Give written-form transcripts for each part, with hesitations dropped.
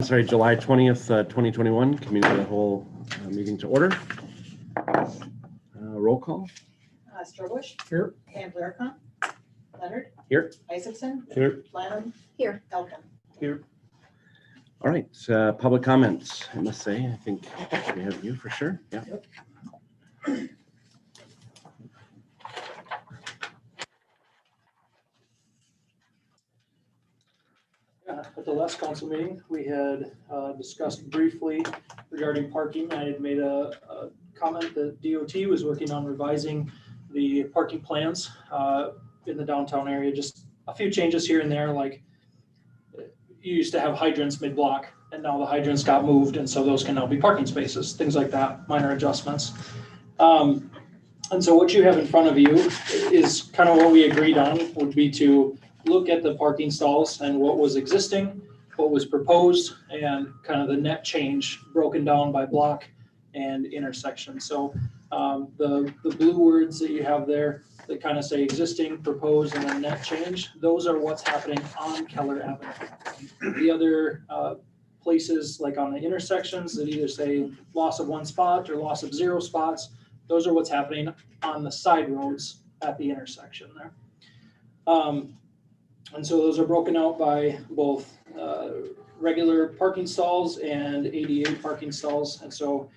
Sorry, July 20th, 2021, committee of the whole meeting to order. Roll call. Strobush. Here. Camp-Laricon. Leonard. Here. Isaacson. Here. Lanham. Here. Elkin. Here. All right, public comments. I must say, I think we have you for sure. Yeah. Yep. At the last council meeting, we had discussed briefly regarding parking. I had made a comment that DOT was working on revising the parking plans in the downtown area. Just a few changes here and there, like you used to have hydrants mid-block, and now the hydrants got moved, and so those can now be parking spaces, things like that, minor adjustments. And so what you have in front of you is kind of what we agreed on, would be to look at the parking stalls and what was existing, what was proposed, and kind of the net change broken down by block and intersection. So the blue words that you have there that kind of say existing, proposed, and then net change, those are what's happening on Keller Avenue. The other places, like on the intersections that either say loss of one spot or loss of 0 spots, those are what's happening on the side roads at the intersection there. And so those are broken out by both regular parking stalls and ADA parking stalls. And so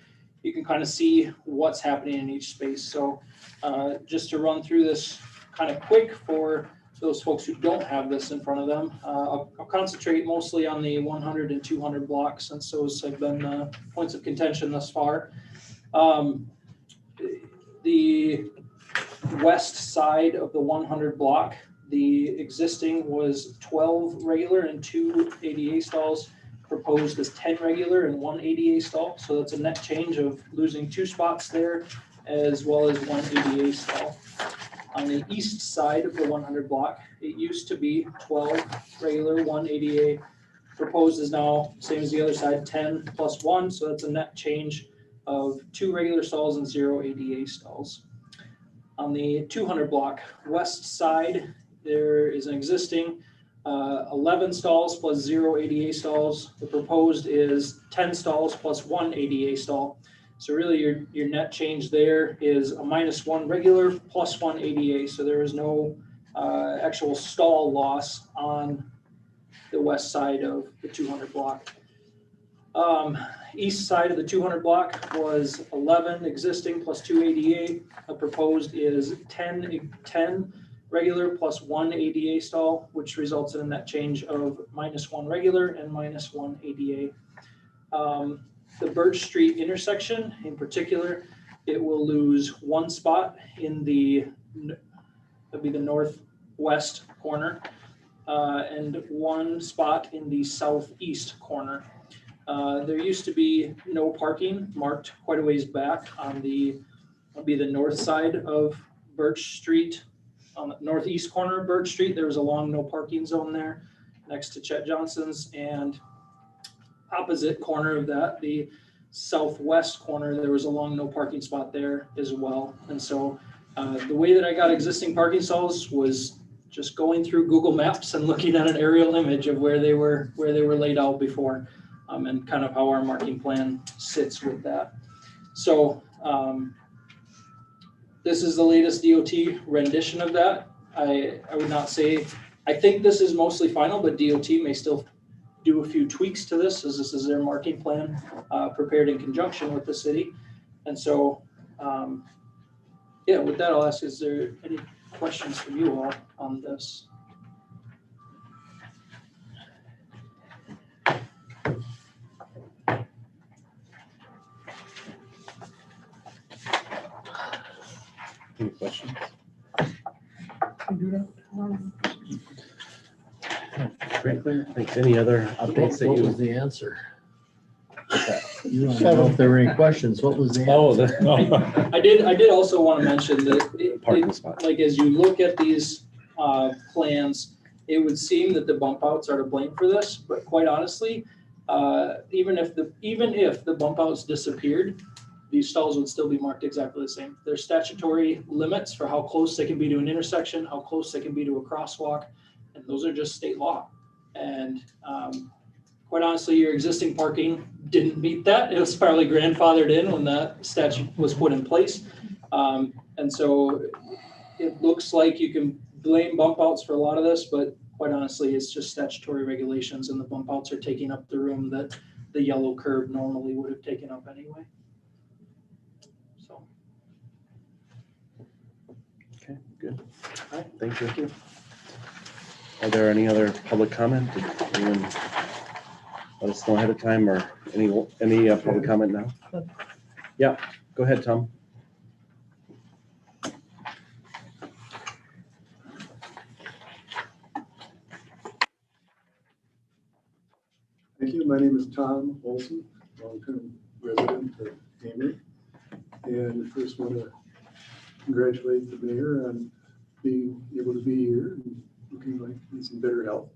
you can kind of see what's happening in each space. So just to run through this kind of quick for those folks who don't have this in front of them, I'll concentrate mostly on the 100 and 200 blocks, since those have been points of contention thus far. The west side of the 100 block, the existing was 12 regular and 2 ADA stalls, proposed as 10 regular and 1 ADA stall. So that's a net change of losing 2 spots there, as well as 1 ADA stall. On the east side of the 100 block, it used to be 12 regular, 1 ADA. Proposed is now, same as the other side, 10 plus 1. So that's a net change of 2 regular stalls and 0 ADA stalls. On the 200 block west side, there is an existing 11 stalls plus 0 ADA stalls. The proposed is 10 stalls plus 1 ADA stall. So really your net change there is a -1 regular plus 1 ADA. So there is no actual stall loss on the west side of the 200 block. East side of the 200 block was 11 existing plus 2 ADA. The proposed is 10 regular plus 1 ADA stall, which results in a net change of -1 regular and -1 ADA. The Birch Street intersection in particular, it will lose 1 spot in that'd be the northwest corner, and 1 spot in the southeast corner. There used to be no parking marked quite a ways back on would be the north side of Birch Street. On the northeast corner of Birch Street, there was a long no parking zone there next to Chet Johnson's, and opposite corner of that, the southwest corner, there was a long no parking spot there as well. And so the way that I got existing parking stalls was just going through Google Maps and looking at an aerial image of where they were laid out before, and kind of how our marking plan sits with that. So this is the latest DOT rendition of that. I would not say, I think this is mostly final, but DOT may still do a few tweaks to this, as this is their marking plan prepared in conjunction with the city. And so, yeah, with that, I'll ask, is there any questions from you all on this? Any questions? Great, clear. Thanks. Any other updates that What was you? the answer? You don't know if there were any questions. What was the answer? Oh, I did also want to mention that parking spot. like as you look at these plans, it would seem that the bump outs are to blame for this, but quite honestly, even if the bump outs disappeared, these stalls would still be marked exactly the same. There's statutory limits for how close they can be to an intersection, how close they can be to a crosswalk, and those are just state law. And quite honestly, your existing parking didn't meet that. It was fairly grandfathered in when that statute was put in place. And so it looks like you can blame bump outs for a lot of this, but quite honestly, it's just statutory regulations, and the bump outs are taking up the room that the yellow curb normally would have taken up anyway. So. Okay, good. All right, thank you. Are there any other public comment? Did anyone let us know ahead of time, or any public comment now? Yeah, go ahead, Tom. Thank you. My name is Tom Olson, long-term resident of Amory. And first want to congratulate the mayor on being able to be here and looking like he's in better health.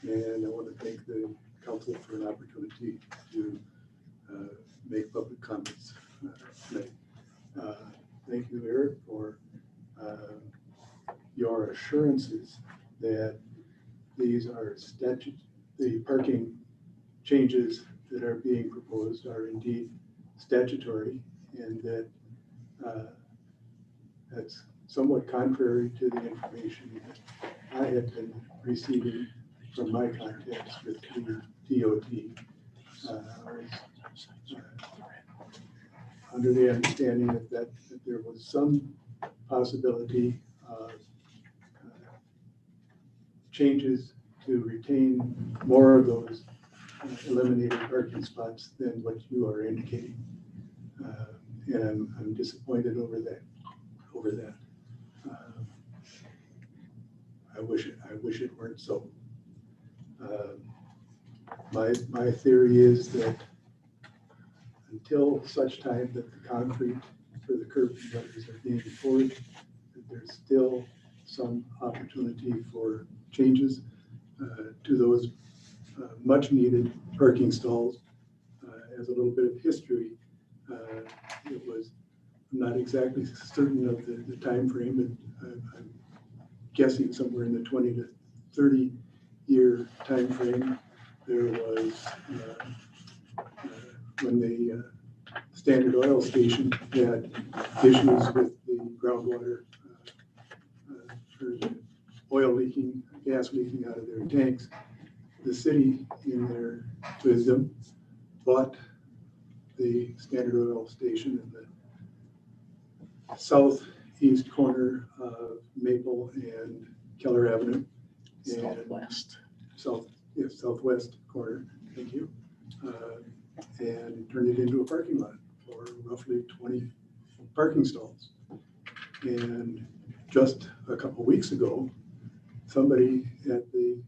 And I want to thank the council for an opportunity to make public comments tonight. Thank you, Eric, for your assurances that these are the parking changes that are being proposed are indeed statutory, and that that's somewhat contrary to the information that I had been receiving from my contacts with the DOT. I was under the understanding that there was some possibility of changes to retain more of those eliminated parking spots than what you are indicating, and I'm disappointed over that. I wish it weren't so. My theory is that until such time that the concrete for the curb and gutters are being poured, that there's still some opportunity for changes to those much needed parking stalls. As a little bit of history, it was, I'm not exactly certain of the time frame, but I'm guessing somewhere in the 20 to 30 year time frame. There was when the Standard Oil station had issues with the groundwater or the oil leaking, gas leaking out of their tanks. The city, in their wisdom, bought the Standard Oil station in the southeast corner of Maple and Keller Avenue. Southwest. Southwest corner, thank you. And turned it into a parking lot for roughly 20 parking stalls. And just a couple weeks ago, somebody at the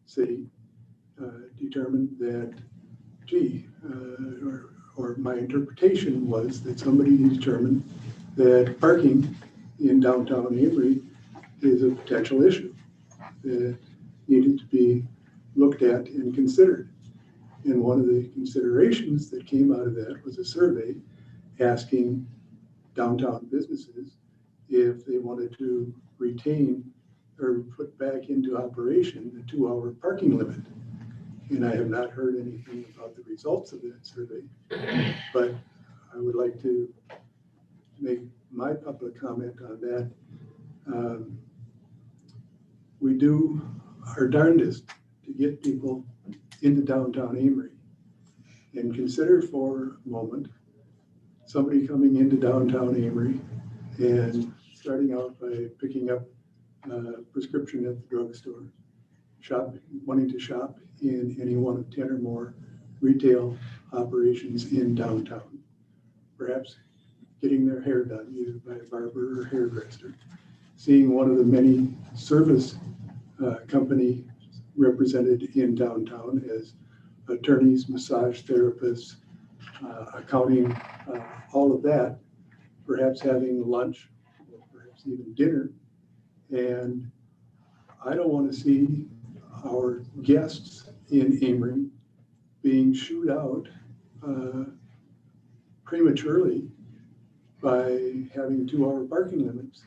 city determined that, or my interpretation was that somebody determined that parking in downtown Amory is a potential issue that needed to be looked at and considered. And one of the considerations that came out of that was a survey asking downtown businesses if they wanted to retain or put back into operation the 2-hour parking limit. And I have not heard anything about the results of that survey, but I would like to make my public comment on that. We do our darndest to get people into downtown Amory, and consider for a moment somebody coming into downtown Amory and starting out by picking up a prescription at the drugstore, wanting to shop in any one of 10 or more retail operations in downtown, perhaps getting their hair done either by a barber or hairdresser, seeing one of the many service company represented in downtown as attorneys, massage therapists, accounting, all of that, perhaps having lunch, or perhaps even dinner. And I don't want to see our guests in Amory being shooed out prematurely by having 2-hour parking limits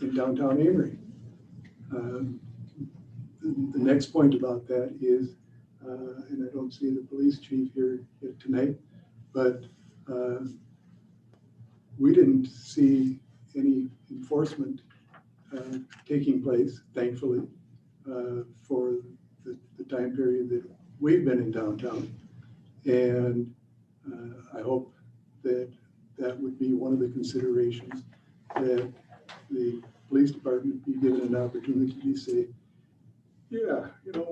in downtown Amory. The next point about that is and I don't see the police chief here tonight, but we didn't see any enforcement taking place, thankfully, for the time period that we've been in downtown. And I hope that that would be one of the considerations, that the police department be given an opportunity to say, yeah,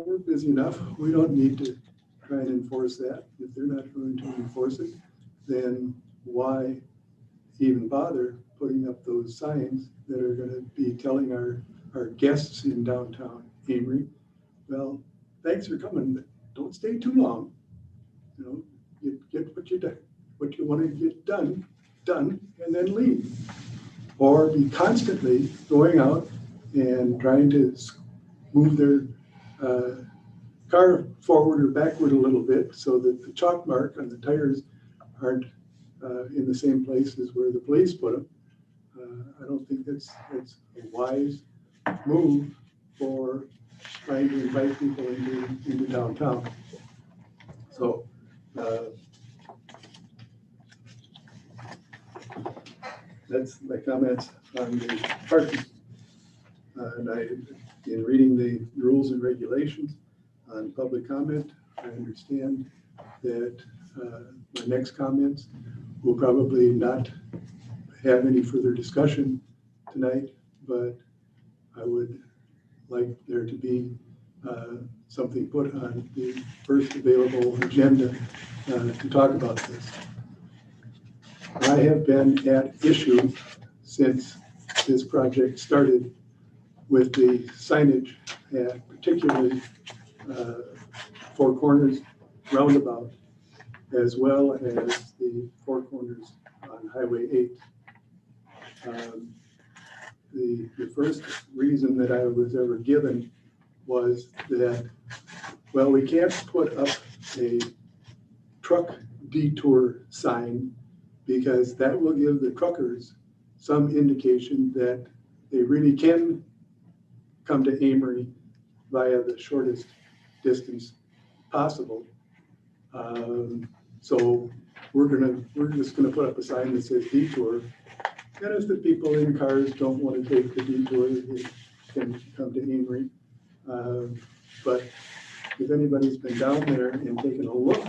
we're busy enough. We don't need to try and enforce that. If they're not going to enforce it, then why even bother putting up those signs that are going to be telling our guests in downtown Amory, well, thanks for coming, but don't stay too long. Get what you want to get done, and then leave. Or be constantly going out and trying to move their car forward or backward a little bit so that the chalk mark on the tires aren't in the same place as where the police put them. I don't think that's a wise move for trying to invite people into downtown. So that's my comments on the parking. And in reading the rules and regulations on public comment, I understand that my next comments will probably not have any further discussion tonight, but I would like there to be something put on the first available agenda to talk about this. I have been at issue since this project started with the signage at particularly Four Corners roundabout, as well as the Four Corners on Highway 8. The first reason that I was ever given was that, well, we can't put up a truck detour sign because that will give the truckers some indication that they really can come to Amory via the shortest distance possible. So we're just gonna put up a sign that says detour. And if the people in cars don't want to take the detour, they can come to Amory. But if anybody's been down there and taken a look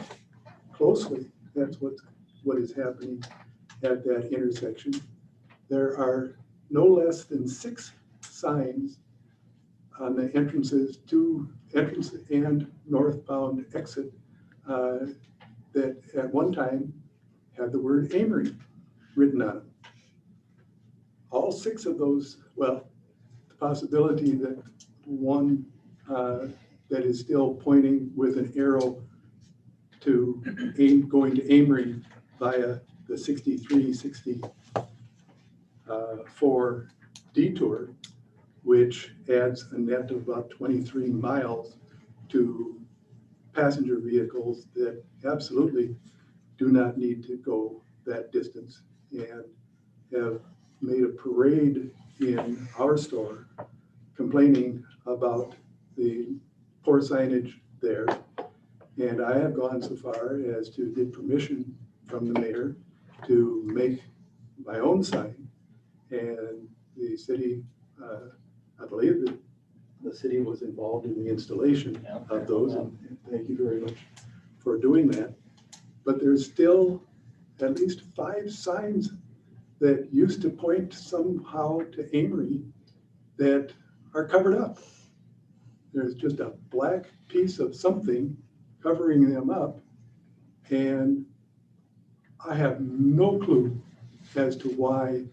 closely, that's what is happening at that intersection. There are no less than 6 signs on the entrance and northbound exit that at one time had the word Amory written on them. All 6 of those, well, the possibility that one that is still pointing with an arrow to going to Amory via the 6364 detour, which adds a net of about 23 miles to passenger vehicles that absolutely do not need to go that distance, and have made a parade in our store complaining about the poor signage there. And I have gone so far as to get permission from the mayor to make my own sign. And the city, I believe that the city was involved in the installation of those, and thank you very much for doing that. But there's still at least 5 signs that used to point somehow to Amory that are covered up. There's just a black piece of something covering them up, and I have no clue as to why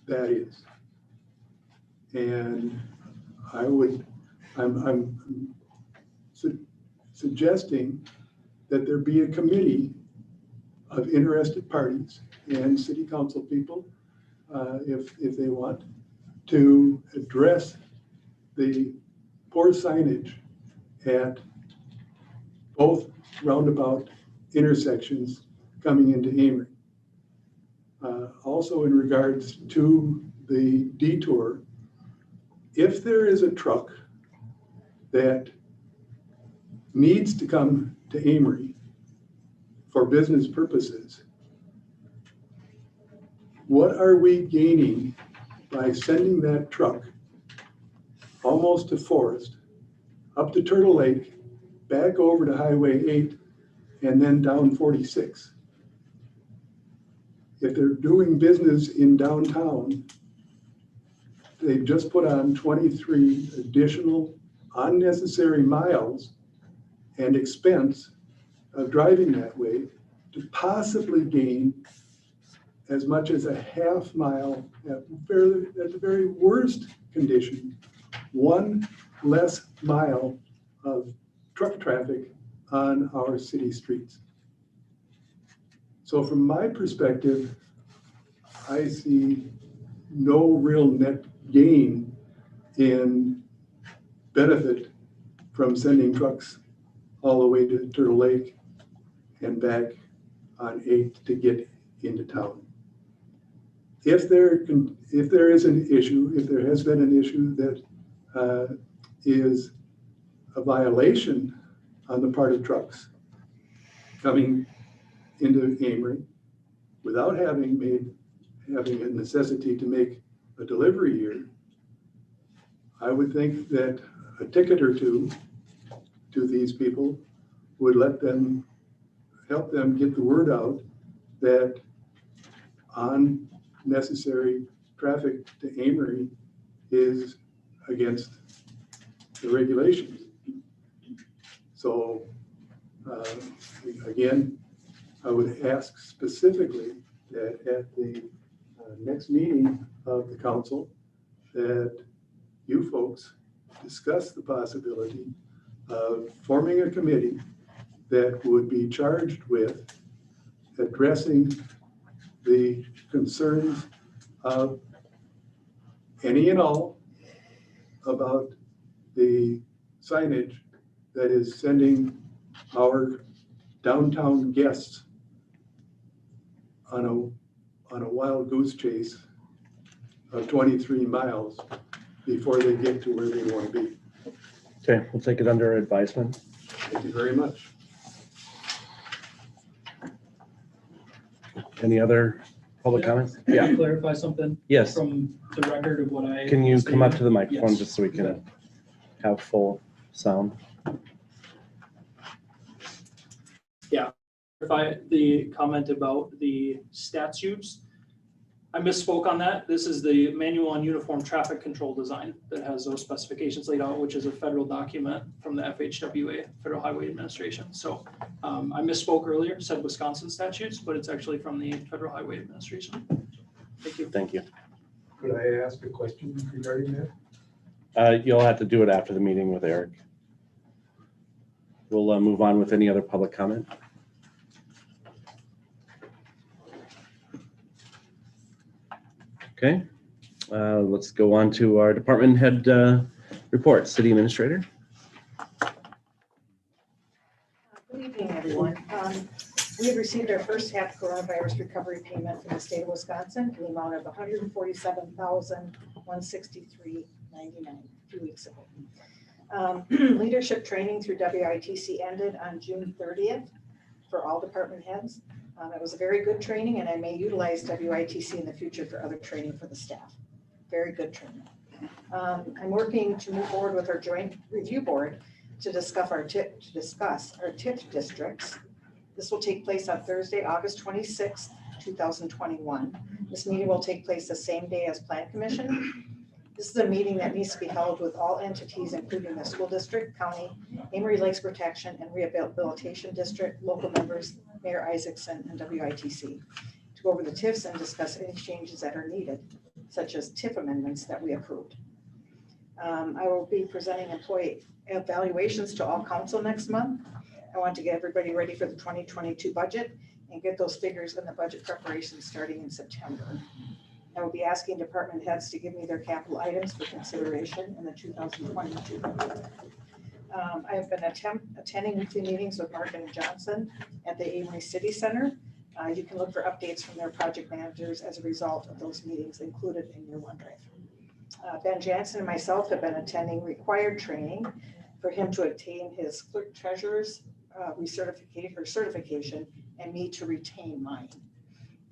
that is. And I'm suggesting that there be a committee of interested parties and city council people, if they want, to address the poor signage at both roundabout intersections coming into Amory. Also in regards to the detour, if there is a truck that needs to come to Amory for business purposes, what are we gaining by sending that truck almost to Forest, up to Turtle Lake, back over to Highway 8, and then down 46? If they're doing business in downtown, they've just put on 23 additional unnecessary miles and expense of driving that way to possibly gain as much as a half mile at the very worst condition, one less mile of truck traffic on our city streets. So from my perspective, I see no real net gain in benefit from sending trucks all the way to Turtle Lake and back on 8 to get into town. If there is an issue, if there has been an issue that is a violation on the part of trucks coming into Amory without having a necessity to make a delivery here, I would think that a ticket or two to these people would help them get the word out that unnecessary traffic to Amory is against the regulations. So again, I would ask specifically that at the next meeting of the council that you folks discuss the possibility of forming a committee that would be charged with addressing the concerns of any and all about the signage that is sending our downtown guests on a wild goose chase of 23 miles before they get to where they want to be. Okay, we'll take it under advisement. Thank you very much. Any other public comments? Can Yeah, I clarify something yes. from the record of what I? Can you come up stated? to the microphone Yes. just so we can have full sound? Clarify the comment about the statutes. I misspoke on that. This is the manual on uniform traffic control design that has those specifications laid out, which is a federal document from the FHWA, Federal Highway Administration. So I misspoke earlier, said Wisconsin statutes, but it's actually from the Federal Highway Administration. Thank you. Thank you. Could I ask a question regarding that? You'll have to do it after the meeting with Eric. We'll move on with any other public comment. Okay, let's go on to our department head report. City Administrator. Good evening, everyone. We have received our first half coronavirus recovery payment from the state of Wisconsin in the amount of $147,163.99 a few weeks ago. Leadership training through WITC ended on June 30th for all department heads. It was a very good training, and I may utilize WITC in the future for other training for the staff. Very good training. I'm working to move forward with our joint review board to discuss our TIF districts. This will take place on Thursday, August 26th, 2021. This meeting will take place the same day as Plan Commission. This is a meeting that needs to be held with all entities, including the school district, county, Amory Lakes Protection and Rehabilitation District, local members, Mayor Isaacson, and WITC, to go over the TIFs and discuss any changes that are needed, such as TIF amendments that we approved. I will be presenting employee evaluations to all council next month. I want to get everybody ready for the 2022 budget and get those figures in the budget preparation starting in September. I will be asking department heads to give me their capital items for consideration in the 2022 budget. I have been attending weekly meetings with Mark and Johnson at the Amory City Center. You can look for updates from their project managers as a result of those meetings included in your OneDrive. Ben Jansen and myself have been attending required training for him to obtain his clerk treasurer's certification and me to retain mine.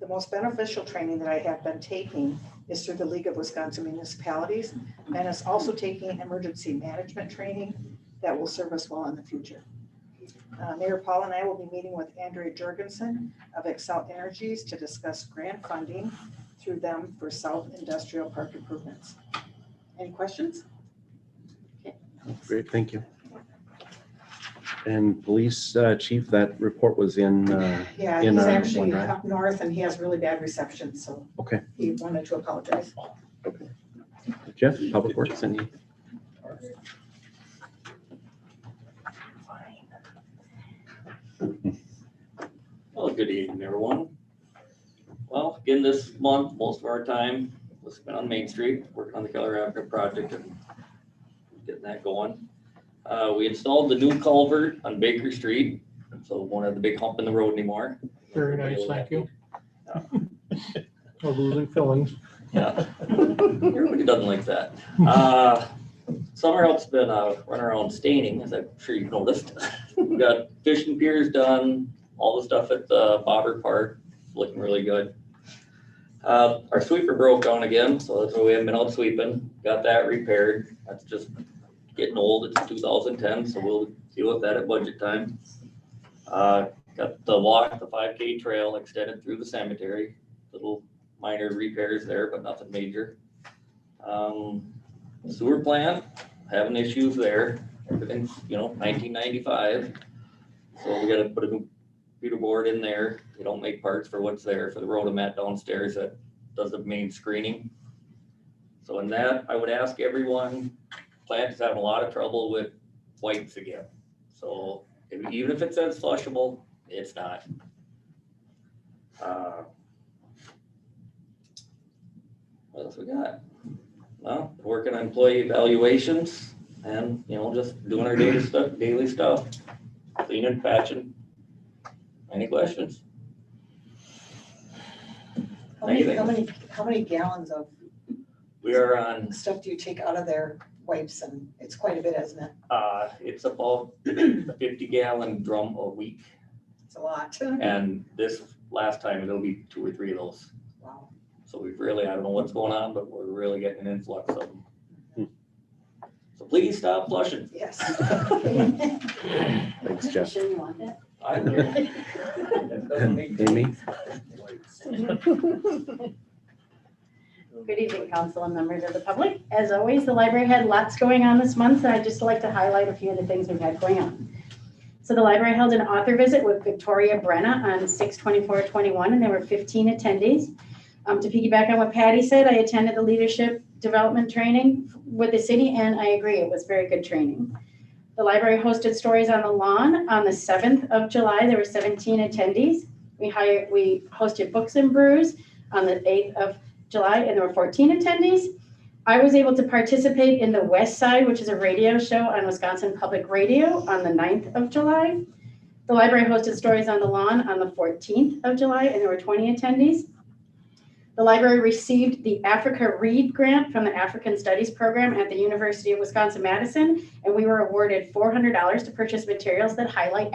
The most beneficial training that I have been taking is through the League of Wisconsin Municipalities, and is also taking emergency management training that will serve us well in the future. Mayor Paul and I will be meeting with Andrea Jorgensen of Excel Energies to discuss grant funding through them for South Industrial Park improvements. Any questions? Great, thank you. And police chief, that report was in, Yeah, in he's one actually drive? up north and he has really bad reception, so Okay. he wanted to apologize. Okay. Jeff, Public Works, any? Well, good evening, everyone. Well, again, this month, most of our time was spent on Main Street, working on the Keller Avenue project and getting that going. We installed the new culvert on Baker Street, so we won't have the big hump in the road anymore. Very nice, thank you. No losing fillings. Yeah, everybody doesn't like that. Summer help's been running around staining, as I'm sure you've noticed. We got fishing piers done, all the stuff at the Bobber Park, looking really good. Our sweeper broke down again, so that's why we haven't been out sweeping. Got that repaired. That's just getting old. It's 2010, so we'll deal with that at budget time. Got the walk, the 5K trail extended through the cemetery. Little minor repairs there, but nothing major. Sewer plant, having issues there. Everything's, 1995. So we gotta put a new computer board in there. They don't make parts for what's there for the rotomat downstairs that does the main screening. So in that, I would ask everyone, plant is having a lot of trouble with wipes again. So even if it says flushable, it's not. What else we got? Well, working on employee evaluations and, just doing our daily stuff, cleaning, patching. Any questions? How many gallons of We are on, stuff do you take out of their wipes? And it's quite a bit, isn't it? it's about a 50-gallon drum a week. It's a lot. And this last time, it'll be 2 or 3 of those. Wow. So we've really, I don't know what's going on, but we're really getting an influx of them. So please stop flushing. Yes. Thanks, Jeff. Sure you want that? I know. Amy? Good evening, council and members of the public. As always, the library had lots going on this month, and I'd just like to highlight a few of the things we've had going on. So the library held an author visit with Victoria Brenna on 6/24/21, and there were 15 attendees. To piggyback on what Patty said, I attended the leadership development training with the city, and I agree, it was very good training. The library hosted Stories on the Lawn on the 7th of July. There were 17 attendees. We hosted Books and Brews on the 8th of July, and there were 14 attendees. I was able to participate in the West Side, which is a radio show on Wisconsin Public Radio on the 9th of July. The library hosted Stories on the Lawn on the 14th of July, and there were 20 attendees. The library received the Africa Read grant from the African Studies program at the University of Wisconsin-Madison, and we were awarded $400 to purchase materials that highlight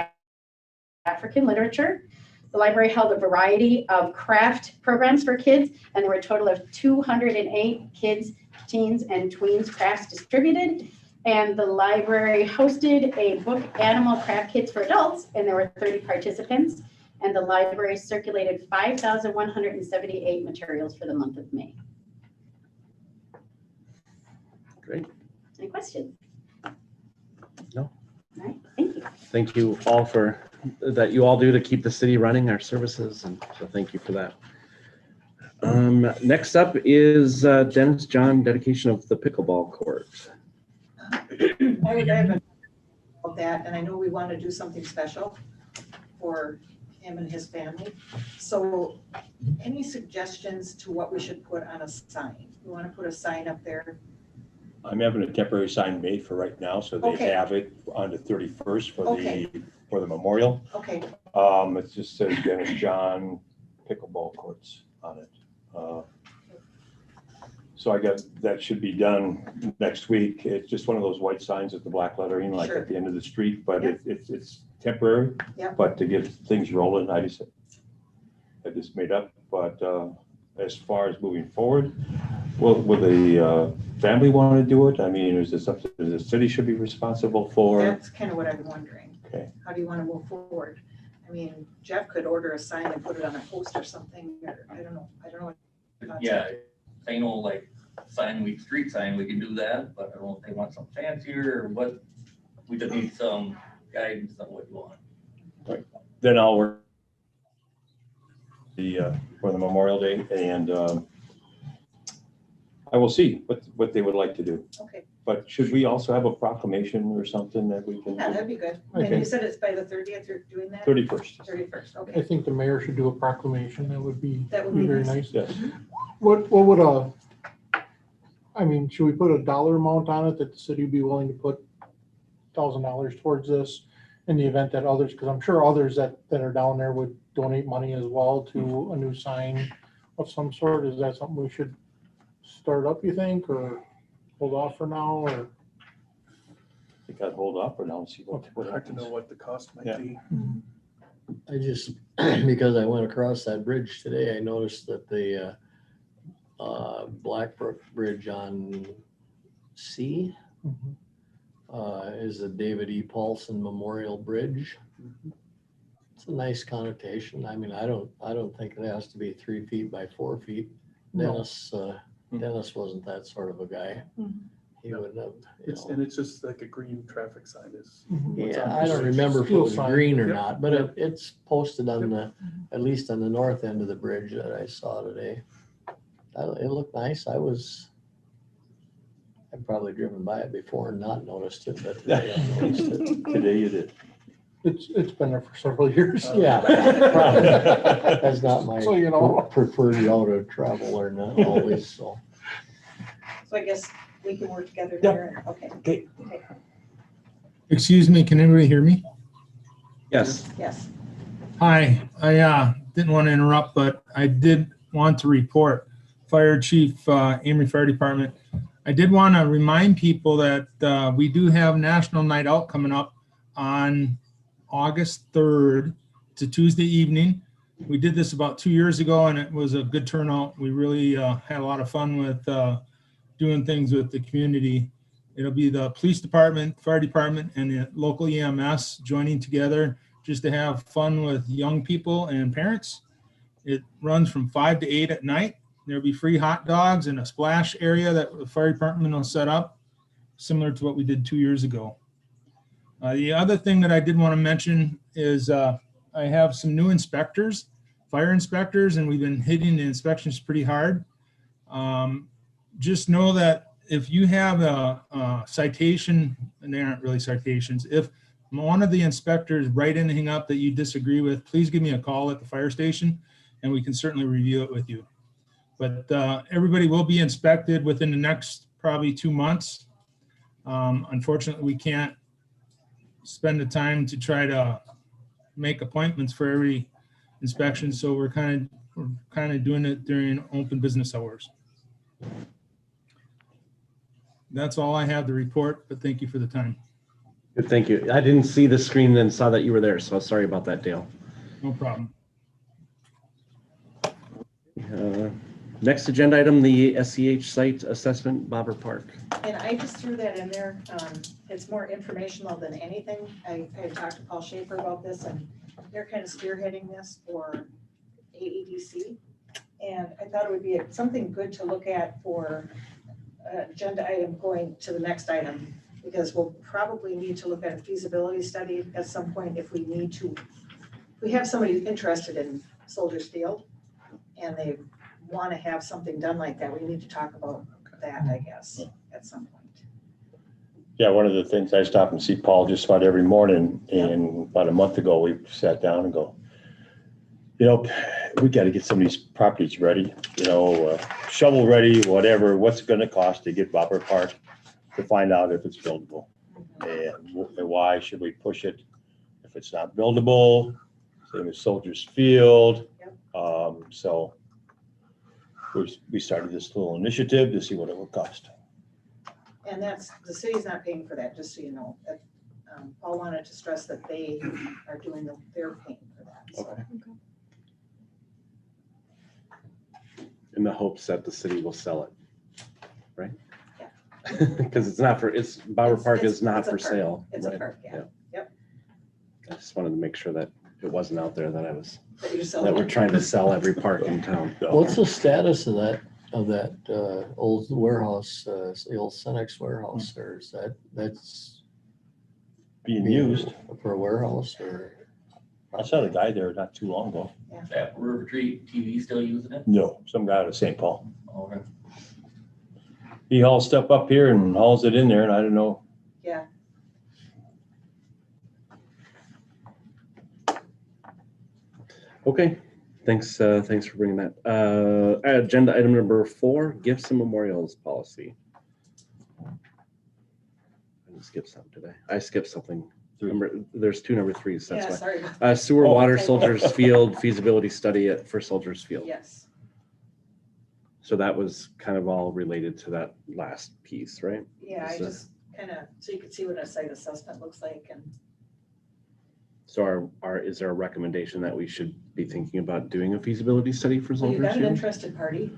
African literature. The library held a variety of craft programs for kids, and there were a total of 208 kids, teens, and tweens crafts distributed. And the library hosted a book, Animal Craft Kits for Adults, and there were 30 participants. And the library circulated 5,178 materials for the month of May. Great. Any questions? No. All right, thank you. Thank you all for that you all do to keep the city running our services, and so thank you for that. Next up is Dennis John, dedication of the pickleball court. I would have about that, and I know we want to do something special for him and his family. So any suggestions to what we should put on a sign? We want to put a sign up there. I'm having a temporary sign made for right now, so they Okay. have it on the 31st for Okay. the memorial. Okay, It just says Dennis John pickleball courts on it. So I got, that should be done next week. It's just one of those white signs with the black lettering, like Sure. at the end of the street, but Yep. it's temporary. Yep. But to get things rolling, I just made up, but as far as moving forward, will the family want to do it? I mean, is this something the city should be responsible for? That's kind of what I'm wondering. Okay. How do you want to move forward? I mean, Jeff could order a sign and put it on a post or something, or I don't know. what- Yeah, I know like street sign, we can do that, but I don't know if they want something fancier or what. We just need some guidance on what you want. Then I'll work for the Memorial Day, and I will see what they would like to do. Okay, But should we also have a proclamation or something that we can? yeah, that'd be good. I And you think- said it's by the 30th you're doing that? 31st. 31st, I okay. think the mayor should do a proclamation. That would be That would be very nice. nice. Yes. What would I mean, should we put a dollar amount on it that the city would be willing to put $1,000 towards this in the event that others, because I'm sure others that are down there would donate money as well to a new sign of some sort. Is that something we should start up, you think, or hold off for now, or? I think I'd hold up and I'll see what Hard to know happens. what the cost might Yeah. be. I just, because I went across that bridge today, I noticed that the Blackbrook Bridge on C is the David E. Paulson Memorial Bridge. It's a nice connotation. I mean, I don't think it has to be 3 feet by 4 feet. No. Dennis wasn't that sort of a guy. He wouldn't have, you know. And it's just like a green traffic sign is. Yeah, I don't remember if it Steel was sign. green or Yep. not, but it's posted on the, at least on the north end of the bridge that I saw today. It looked nice. I've probably driven by it before and not noticed it, but today I noticed it. Today you did. It's been there for several years. Yeah, probably. That's not my So, you know. preferred route of travel or not always, so. So I guess we can work together Yeah. there. Okay. Okay. Excuse me, can anybody hear me? Yes. Yes. Hi, I didn't want to interrupt, but I did want to report, Fire Chief Amory Fire Department. I did want to remind people that we do have National Night Out coming up on August 3rd. It's a Tuesday evening. We did this about 2 years ago and it was a good turnout. We really had a lot of fun with doing things with the community. It'll be the police department, fire department, and the local EMS joining together just to have fun with young people and parents. It runs from 5 to 8 at night. There'll be free hot dogs and a splash area that the fire department will set up, similar to what we did 2 years ago. The other thing that I did want to mention is I have some new inspectors, fire inspectors, and we've been hitting the inspections pretty hard. Just know that if you have a citation, and they aren't really citations, if one of the inspectors write anything up that you disagree with, please give me a call at the fire station and we can certainly review it with you. But everybody will be inspected within the next probably 2 months. Unfortunately, we can't spend the time to try to make appointments for every inspection, so we're kind of doing it during open business hours. That's all I have to report, but thank you for the time. Good, thank you. I didn't see the screen and saw that you were there, so sorry about that, Dale. No problem. Next agenda item, the SEH site assessment, Bobber Park. And I just threw that in there. It's more informational than anything. I talked to Paul Schaefer about this and they're kind of spearheading this for AEDC. And I thought it would be something good to look at for agenda item going to the next item, because we'll probably need to look at a feasibility study at some point if we need to. We have somebody interested in Soldiers Field and they want to have something done like that. We need to talk about that, I guess, at some point. Yeah, one of the things, I stop and see Paul just about every morning, and about a month ago, we sat down and go, you know, we got to get some of these properties ready, you know, shovel ready, whatever, what's it going to cost to get Bobber Park, to find out if it's buildable. And why should we push it if it's not buildable? Same as Soldiers Field. Yep. So We started this little initiative to see what it would cost. And that's, the city's not paying for that, just so you know. Paul wanted to stress that they are doing, they're paying for that, so. Okay. In the hopes that the city will sell it, right? Yeah. Because it's not for, Bauer Park is not it's a for park. sale. It's a right? park, yeah. Yep. I just wanted to make sure that it wasn't out there that That you're that selling we're it. trying to sell every park in town. What's the status of that old warehouse, the old Cenex warehouse there? Is that's Being used. for a warehouse or? I saw the guy there not too long ago. That River Tree TV still using it? No, some guy out of St. Paul. Okay. He hauls stuff up here and hauls it in there, and I don't know. Yeah. Okay, thanks for bringing that. Agenda item number 4, gifts and memorials policy. I didn't skip something today. I skipped something. There's 2 number 3s, Yeah, that's sorry. why. Sewer water, Okay. Soldiers Field, feasibility study for Soldiers Field. Yes. So that was kind of all related to that last piece, right? Yeah, I Is that- just kind of, so you could see what a site assessment looks like and So is there a recommendation that we should be thinking about doing a feasibility study for so you Soldiers got an Field? interested party.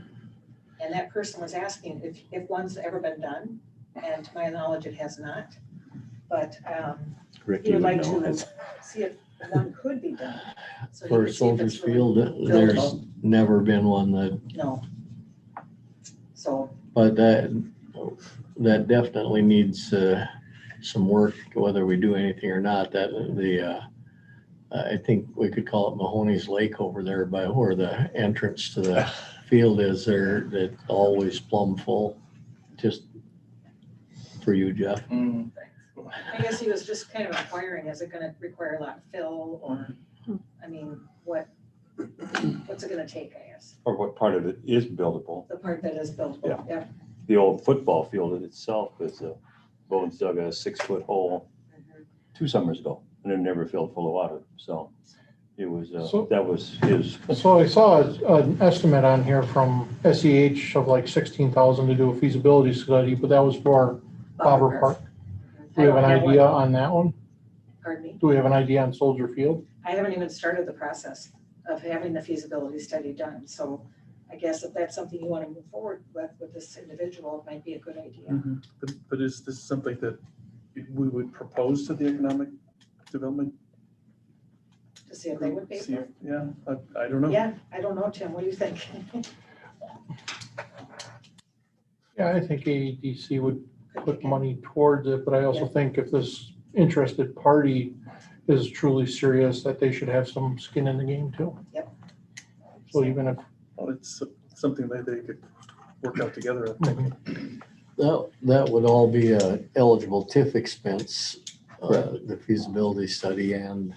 And that person was asking if one's ever been done, and to my knowledge, it has not. But Ricky you would would like know. to see if one could be done. So you For could see if it's Soldiers really Field, built there's up. never been one that, No. So, but that definitely needs some work, whether we do anything or not. I think we could call it Mahoney's Lake over there by where the entrance to the field is there, that always plumb full. Just for you, Jeff. I guess he was just kind of inquiring, is it gonna require a lot of fill or, I mean, what's it gonna take, I guess? Or what part of it is buildable. The part that is buildable, yeah. The old football field itself is Bones dug a 6-foot hole 2 summers ago, and it never filled full of water. So it was, that was his. So I saw an estimate on here from SEH of like 16,000 to do a feasibility study, but that was for Bauer Park. Do we have an idea on that one? Pardon me? Do we have an idea on Soldier Field? I haven't even started the process of having the feasibility study done, so I guess if that's something you want to move forward with this individual, it might be a good idea. But is this something that we would propose to the economic development? To see if they would pay See for if- it? Yeah, I don't know. Yeah, I don't know, Tim, what do you think? Yeah, I think AEDC would put money towards it, but I also think if this interested party is truly serious, that they should have some skin in the game too. Yep. So even if, Well, it's something that they could work out together, I think. That would all be a eligible TIF expense, the feasibility study, and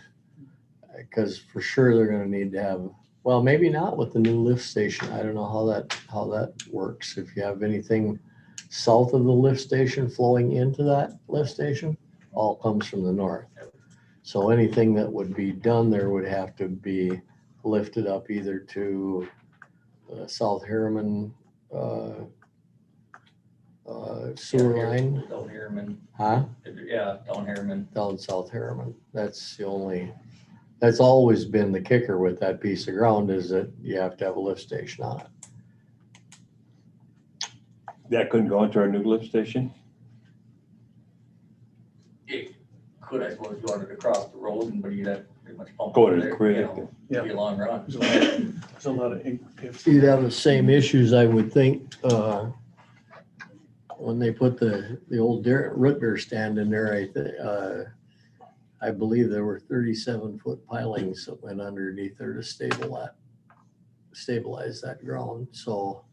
because for sure they're gonna need to have, well, maybe not with the new lift station. I don't know how that works. If you have anything south of the lift station flowing into that lift station, all comes from the north. So anything that would be done there would have to be lifted up either to South Harriman sewer line. Down Harriman. Huh? Yeah, down Harriman. Down South Harriman. That's always been the kicker with that piece of ground, is that you have to have a lift station on it. That couldn't go into our new lift station? It could, I suppose, if you wanted to cross the road, but you'd have pretty much pump. Go to over the there, creek. you know, It'd be a long run. There's a lot of ifs. You'd have the same issues, I would think, when they put the old root beer stand in there. I believe there were 37-foot pilings that went underneath there to stabilize that ground. So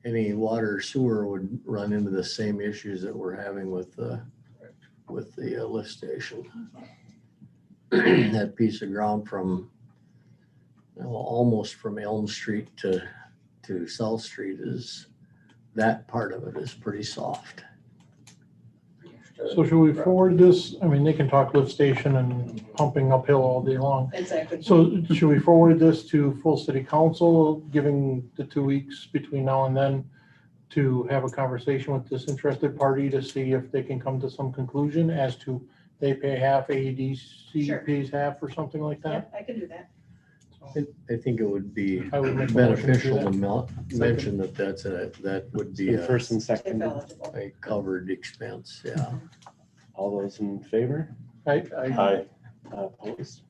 any water or sewer would run into the same issues that we're having with the lift station. That piece of ground from, almost from Elm Street to South Street, that part of it is pretty soft. So should we forward this? I mean, they can talk lift station and pumping uphill all day long. Exactly. So should we forward this to full city council, giving the 2 weeks between now and then to have a conversation with this interested party to see if they can come to some conclusion as to they pay half, AEDC Sure. pays half or something like that? Yep, I can do that. I think it would be I would make a motion to do beneficial to that. mention that that would be The first and If second, eligible. a covered expense, yeah. all those in favor? Right? Hi. Opposed?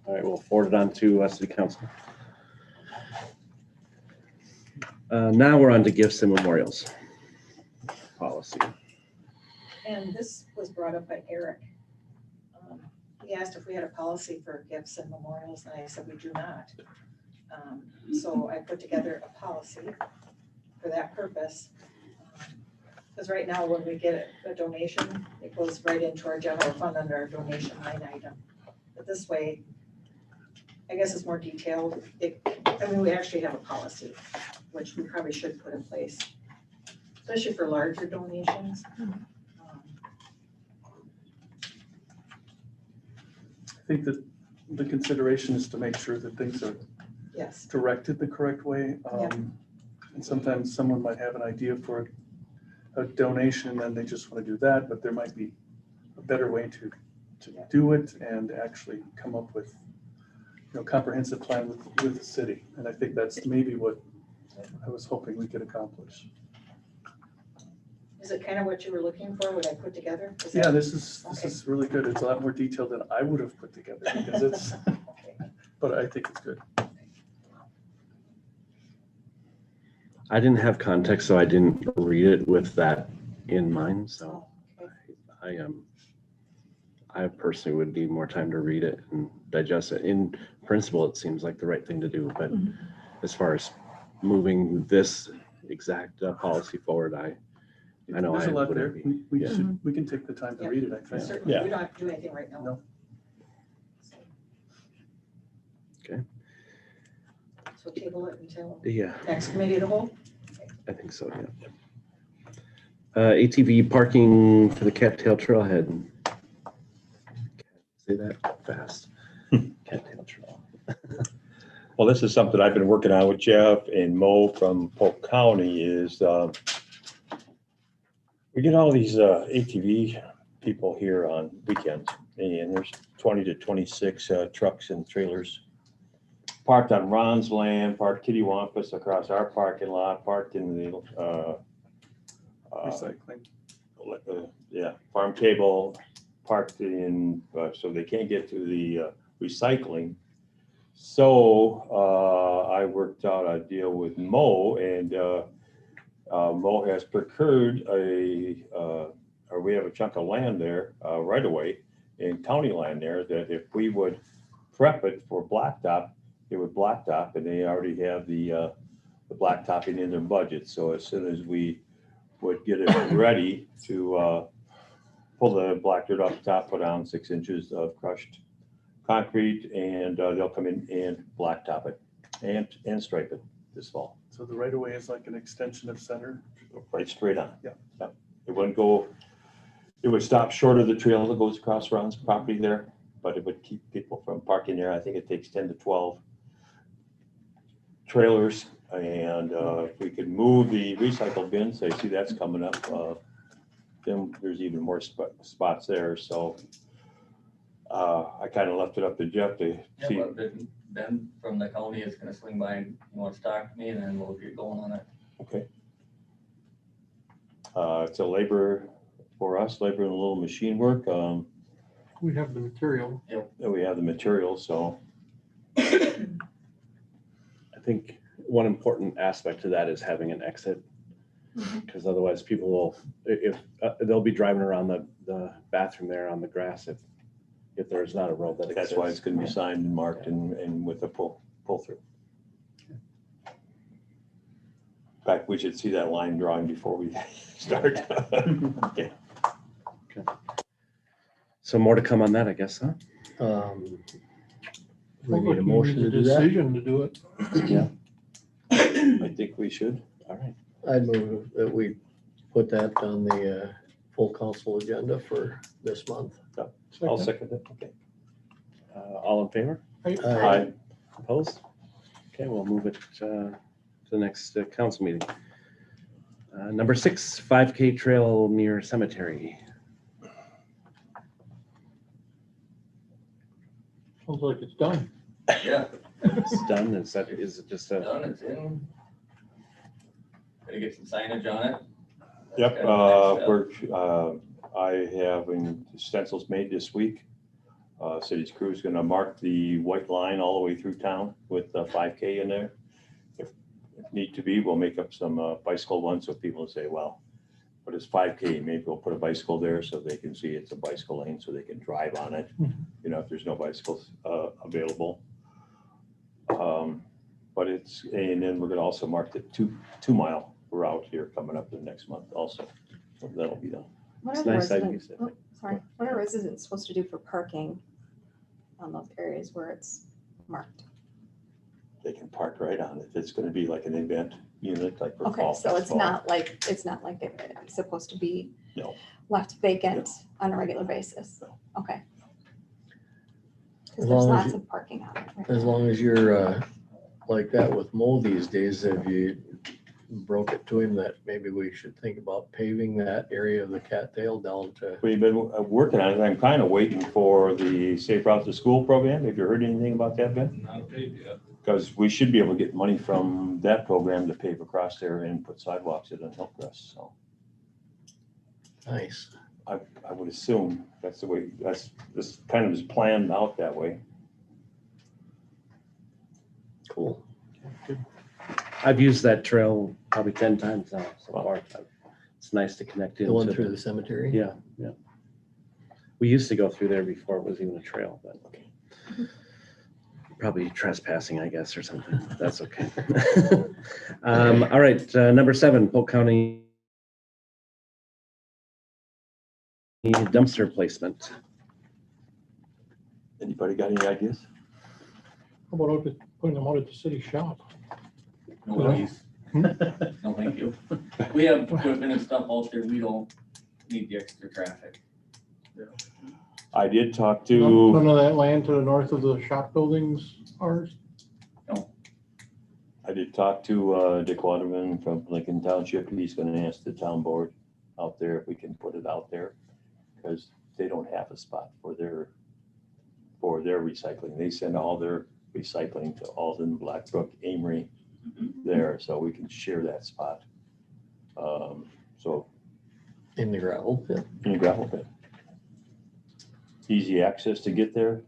All right, we'll forward it on to city council. Now we're on to gifts and memorials policy. And this was brought up by Eric. He asked if we had a policy for gifts and memorials, and I said we do not. So I put together a policy for that purpose. Because right now, when we get a donation, it goes right into our general fund under our donation line item. But this way, I guess it's more detailed. I mean, we actually have a policy, which we probably should put in place, especially for larger donations. I think that the consideration is to make sure that things are Yes, directed the correct way. And sometimes someone might have an idea for a donation and they just want to do that, but there might be a better way to do it and actually come up with, comprehensive plan with the city. And I think that's maybe what I was hoping we could accomplish. is it kind of what you were looking for, what I put together? Is Yeah, that- this is really good. It's a lot more detailed than I would have put together because it's, Okay. but I think it's good. I didn't have context, so I didn't read it with that in mind, so I personally would need more time to read it and digest it. In principle, it seems like the right thing to do, but as far as moving this exact policy forward, I know There's I a lot there. wouldn't be. We can take the time to Yeah. read it, I think. Certainly, Yeah. we don't have to do anything right now. No. Okay. So table it until Yeah, next committee of the whole? I think so, yeah. ATV parking for the Cattail Trailhead. Say that fast. Cattail Trail. Well, this is something I've been working on with Jeff and Mo from Polk County is, we get all these ATV people here on weekends, and there's 20 to 26 trucks and trailers parked on Ron's land, parked kittywampus across our parking lot, parked in the Recycling. farm table, parked in, so they can't get to the recycling. So I worked out a deal with Mo, and Mo has procured or we have a chunk of land there right away in county land there that if we would prep it for blacktop, it would blacktop, and they already have the blacktopping in their budget. So as soon as we would get it ready to pull the black dirt off the top, put down 6 inches of crushed concrete, and they'll come in and blacktop it and stripe it this fall. So the right of way is like an extension of center. Right straight on. Yeah. It wouldn't go, it would stop short of the trail that goes across Ron's property there, but it would keep people from parking there. I think it takes 10 to 12 trailers, and if we could move the recycle bins, I see that's coming up, then there's even more spots there. So I kind of left it up to Jeff to Yeah, see. but Ben from the county is gonna swing by and he wants to talk to me, and then we'll get going on it. Okay. It's a labor for us, labor and a little machine work. We have the material. And we have the material, so. I think one important aspect to that is having an exit, because otherwise people will, if they'll be driving around the bathroom there on the grass if there's not a road that exists. That's why it's gonna be signed and marked and with a pull through. In fact, we should see that line drawing before we start. Okay. So more to come on that, I guess, huh? We need a Look, you motion to need a do that. decision to do it. Yeah. I think we should. All right. I'd move that we put that on the full council agenda for this month. I'll second it. Okay. All in favor? Aye. Opposed? Okay, we'll move it to the next council meeting. Number 6, 5K trail near cemetery. Sounds like it's done. Yeah, It's done. Is it just a? done, it's in. Gotta get some signage on it. Yep, That's kind of the next step. I have stencils made this week. City's crew is gonna mark the white line all the way through town with 5K in there. If need to be, we'll make up some bicycle ones so people say, well, but it's 5K, maybe we'll put a bicycle there so they can see it's a bicycle lane so they can drive on it, you know, if there's no bicycles available. But and then we're gonna also mark the 2-mile route here coming up in the next month also. So that'll be done. What It's are nice that you residents, said oh, sorry, what are residents supposed to do for parking on those areas where it's marked? They can park right on it. It's gonna be like an event unit, like for Okay, fall so it's festival. not like it's supposed to be No. left vacant on a regular basis? No. Okay. As Because there's long as lots you- of parking on it. right As now. long as you're like that with Mo these days, have you broke it to him that maybe we should think about paving that area of the Cattail down to? We've been working on it. I'm kind of waiting for the Safe Route to School program. Have you heard anything about that, Ben? Not paid yet. Because we should be able to get money from that program to pave across there and put sidewalks in on Hillcrest. So Nice. I would assume that's the way, this kind of is planned out that way. Cool. I've used that trail probably 10 times now so far. It's nice to connect into. The one through the cemetery? Yeah, yeah. We used to go through there before it was even a trail, but probably trespassing, I guess, or something. That's okay. All right, number 7, Polk County dumpster placement. Anybody got any ideas? How about putting them out at the city shop? No worries. No, thank you. We have equipment and stuff out there. We don't need the extra traffic. I did talk None to, of that land to the north of the shop buildings ours? I did talk to Dick Waterman from Lincoln Township. He's gonna ask the town board out there if we can put it out there. Because they don't have a spot for their recycling. They send all their recycling to Alden, Blackbrook, Amory there, so we can share that spot. So In the gravel pit? in a gravel pit. Easy access to get there.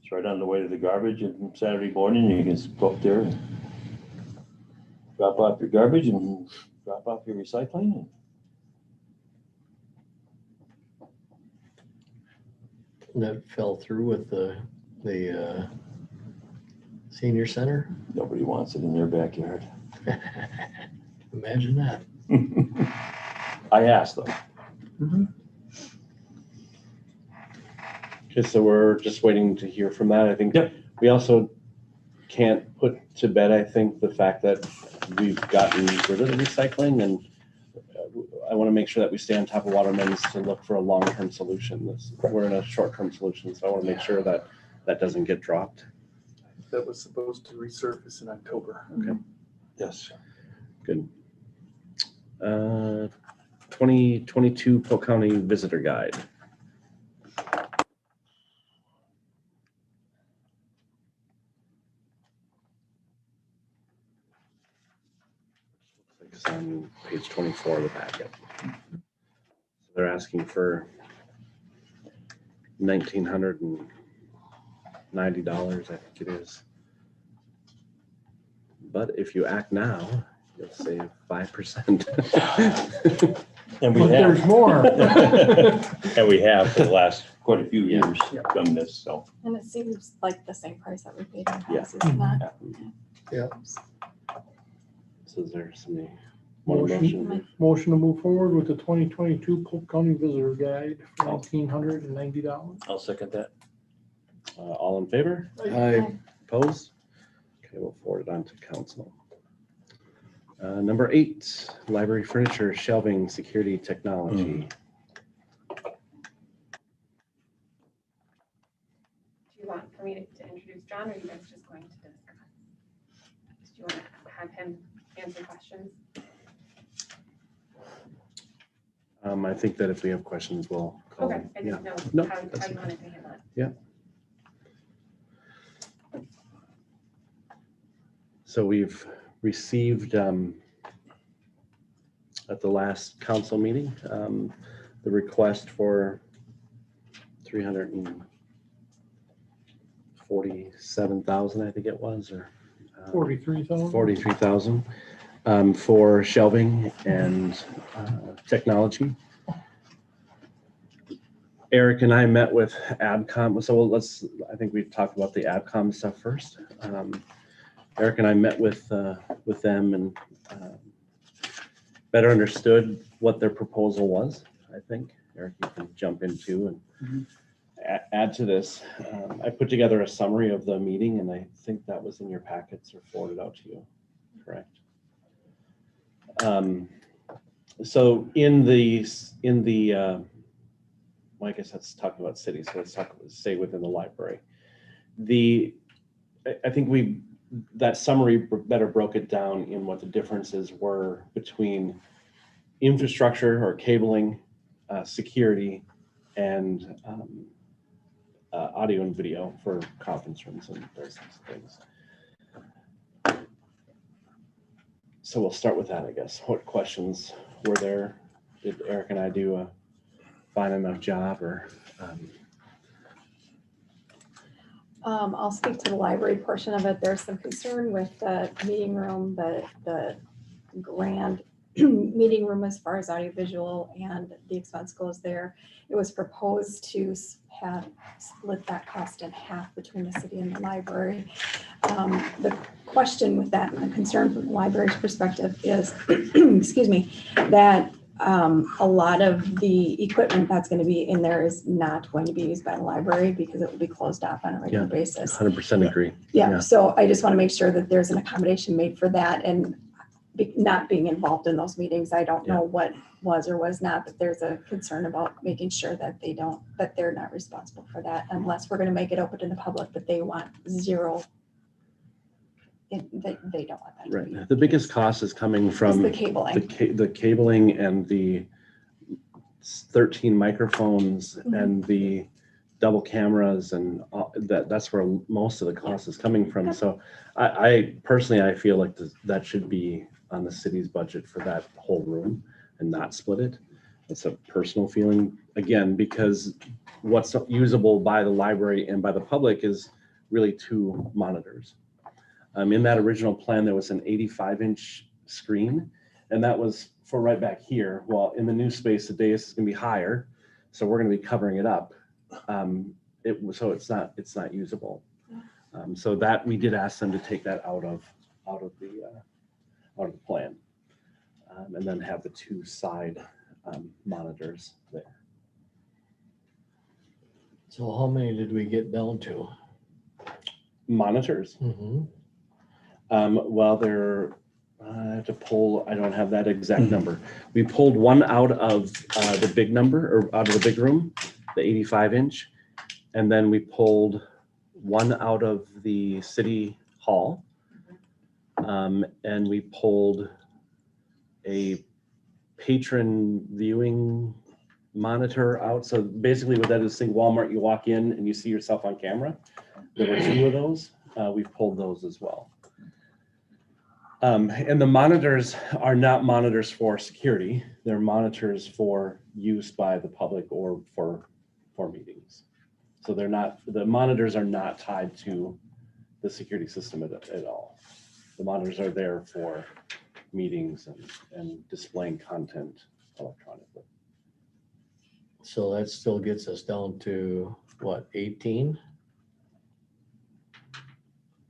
It's right on the way to the garbage, and Saturday morning you can go up there and drop off your garbage and drop off your recycling. That fell through with the senior center? Nobody wants it in their backyard. Imagine that. I asked them. Okay, so we're just waiting to hear from that. I think Yep. we also can't put to bed, I think, the fact that we've gotten rid of the recycling, and I want to make sure that we stay on top of water mains to look for a long-term solution. We're in a short-term solution, so I want to make sure that that doesn't get dropped. That was supposed to resurface in October. Okay. Yes. Good. 2022 Polk County Visitor Guide. It's on page 24 of the packet. So they're asking for $1,990, I think it is. But if you act now, you'll save 5%. And we But have. there's more. And we have for the last quite a few years done this, so. And it seems like the same price that we paid in Yeah. past, isn't that? Yeah. So is there somebody want a motion? Motion to move forward with the 2022 Polk County Visitor Guide for $1,990. I'll second that. All in favor? I Opposed? Okay, we'll forward it on to council. Number 8, library furniture, shelving, security technology. me to introduce John, or are you guys just going to discuss? Do you want to have him answer questions? I think that if we have questions, we'll call. Okay, I didn't know No, how that's you okay. wanted to handle it. So we've received, at the last council meeting, the request for 347,000, I think it was, or 43,000. 43,000 for shelving and technology. Eric and I met with ABCOM, so I think we've talked about the ABCOM stuff first. Eric and I met with them and better understood what their proposal was, I think. Eric, you can jump into and add to this. I put together a summary of the meeting, and I think that was in your packets or forwarded out to you, correct? So in the well, I guess that's talking about cities, so let's say within the library. I think that summary better broke it down in what the differences were between infrastructure or cabling, security, and audio and video for conference rooms and those types of things. So we'll start with that, I guess. What questions were there? Did Eric and I do a fine enough job, or? I'll speak to the library portion of it. There's some concern with the meeting room, the grand meeting room as far as audiovisual and the expense goes there. It was proposed to have split that cost in half between the city and the library. The question with that and the concern from the library's perspective is, excuse me, that a lot of the equipment that's going to be in there is not going to be used by the library because it will be closed off on a regular basis. 100% agree. Yeah, so I just want to make sure that there's an accommodation made for that, and not being involved in those meetings, I don't know what was or was not, but there's a concern about making sure that they're not responsible for that unless we're going to make it open to the public, but they want zero. They don't want that. Right. The biggest cost is coming from the cabling. The cabling and the 13 microphones and the double cameras, and that's where most of the cost is coming from. So I personally, I feel like that should be on the city's budget for that whole room and not split it. It's a personal feeling, again, because what's usable by the library and by the public is really 2 monitors. In that original plan, there was an 85-inch screen, and that was for right back here. Well, in the new space, the dais is going to be higher, so we're going to be covering it up. So it's not usable. So that we did ask them to take that out of the plan, and then have the 2 side monitors there. So how many did we get down to? Monitors. Well, I have to pull, I don't have that exact number. We pulled one out of the big number, or out of the big room, the 85-inch, and then we pulled one out of the city hall, and we pulled a patron viewing monitor out. So basically what that is, think Walmart, you walk in and you see yourself on camera. There were 2 of those. We've pulled those as well. And the monitors are not monitors for security. They're monitors for use by the public or for meetings. So the monitors are not tied to the security system at all. The monitors are there for meetings and displaying content electronically. So that still gets us down to what, 18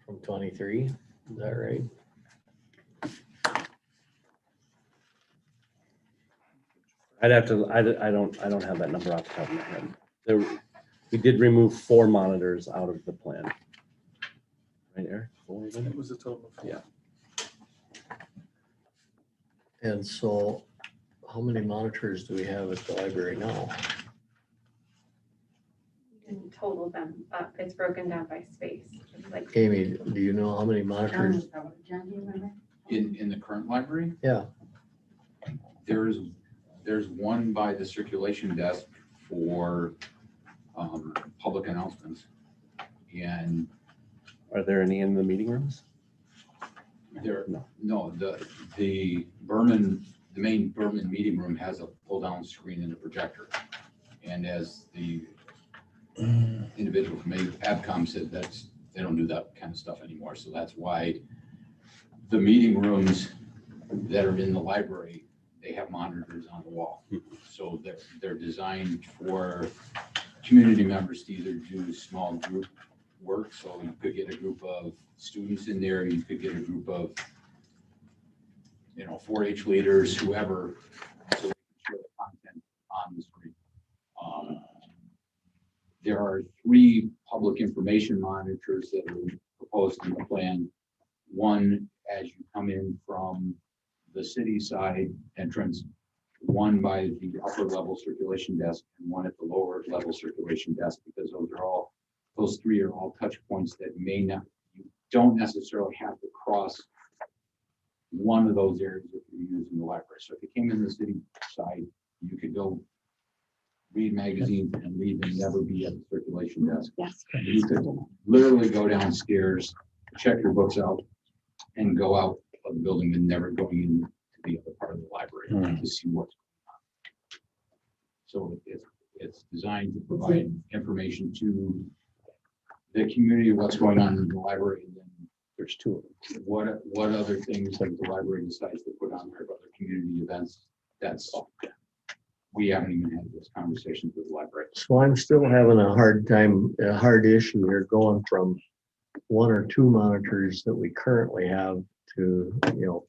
from 23? Is that right? I'd have to, I don't have that number off the top of my head. We did remove 4 monitors out of the plan. Right, Eric? 4 of them? It was a total of 4. Yeah. And so how many monitors do we have at the library now? In total, total them up. It's broken down by space. It's like Amy, do you know how many monitors? John, do you remember? In the current library, Yeah, there's one by the circulation desk for public announcements. And Are there any in the meeting rooms? the main Berman meeting room has a pull-down screen and a projector. And as the individual from ABCOM said, they don't do that kind of stuff anymore. So that's why the meeting rooms that are in the library, they have monitors on the wall. So they're designed for community members to either do small group work. So you could get a group of students in there, you could get a group of 4-H leaders, whoever, so they can share the content on the screen. There are 3 public information monitors that are proposed in the plan. One as you come in from the city side entrance, one by the upper level circulation desk, and one at the lower level circulation desk, because those 3 are all touch points that you don't necessarily have to cross one of those areas if you're using the library. So if you came in the city side, you could go read magazines and leave and never be at the circulation desk. Yes. You could literally go downstairs, check your books out, and go out of the building and never going into the other part of the library to see what's going on. So it's designed to provide information to the community, what's going on in the library, and then there's 2 of them. What other things have the library decides to put on there, other community events? We haven't even had those conversations with the library. so I'm still having a hard issue here going from 1 or 2 monitors that we currently have to,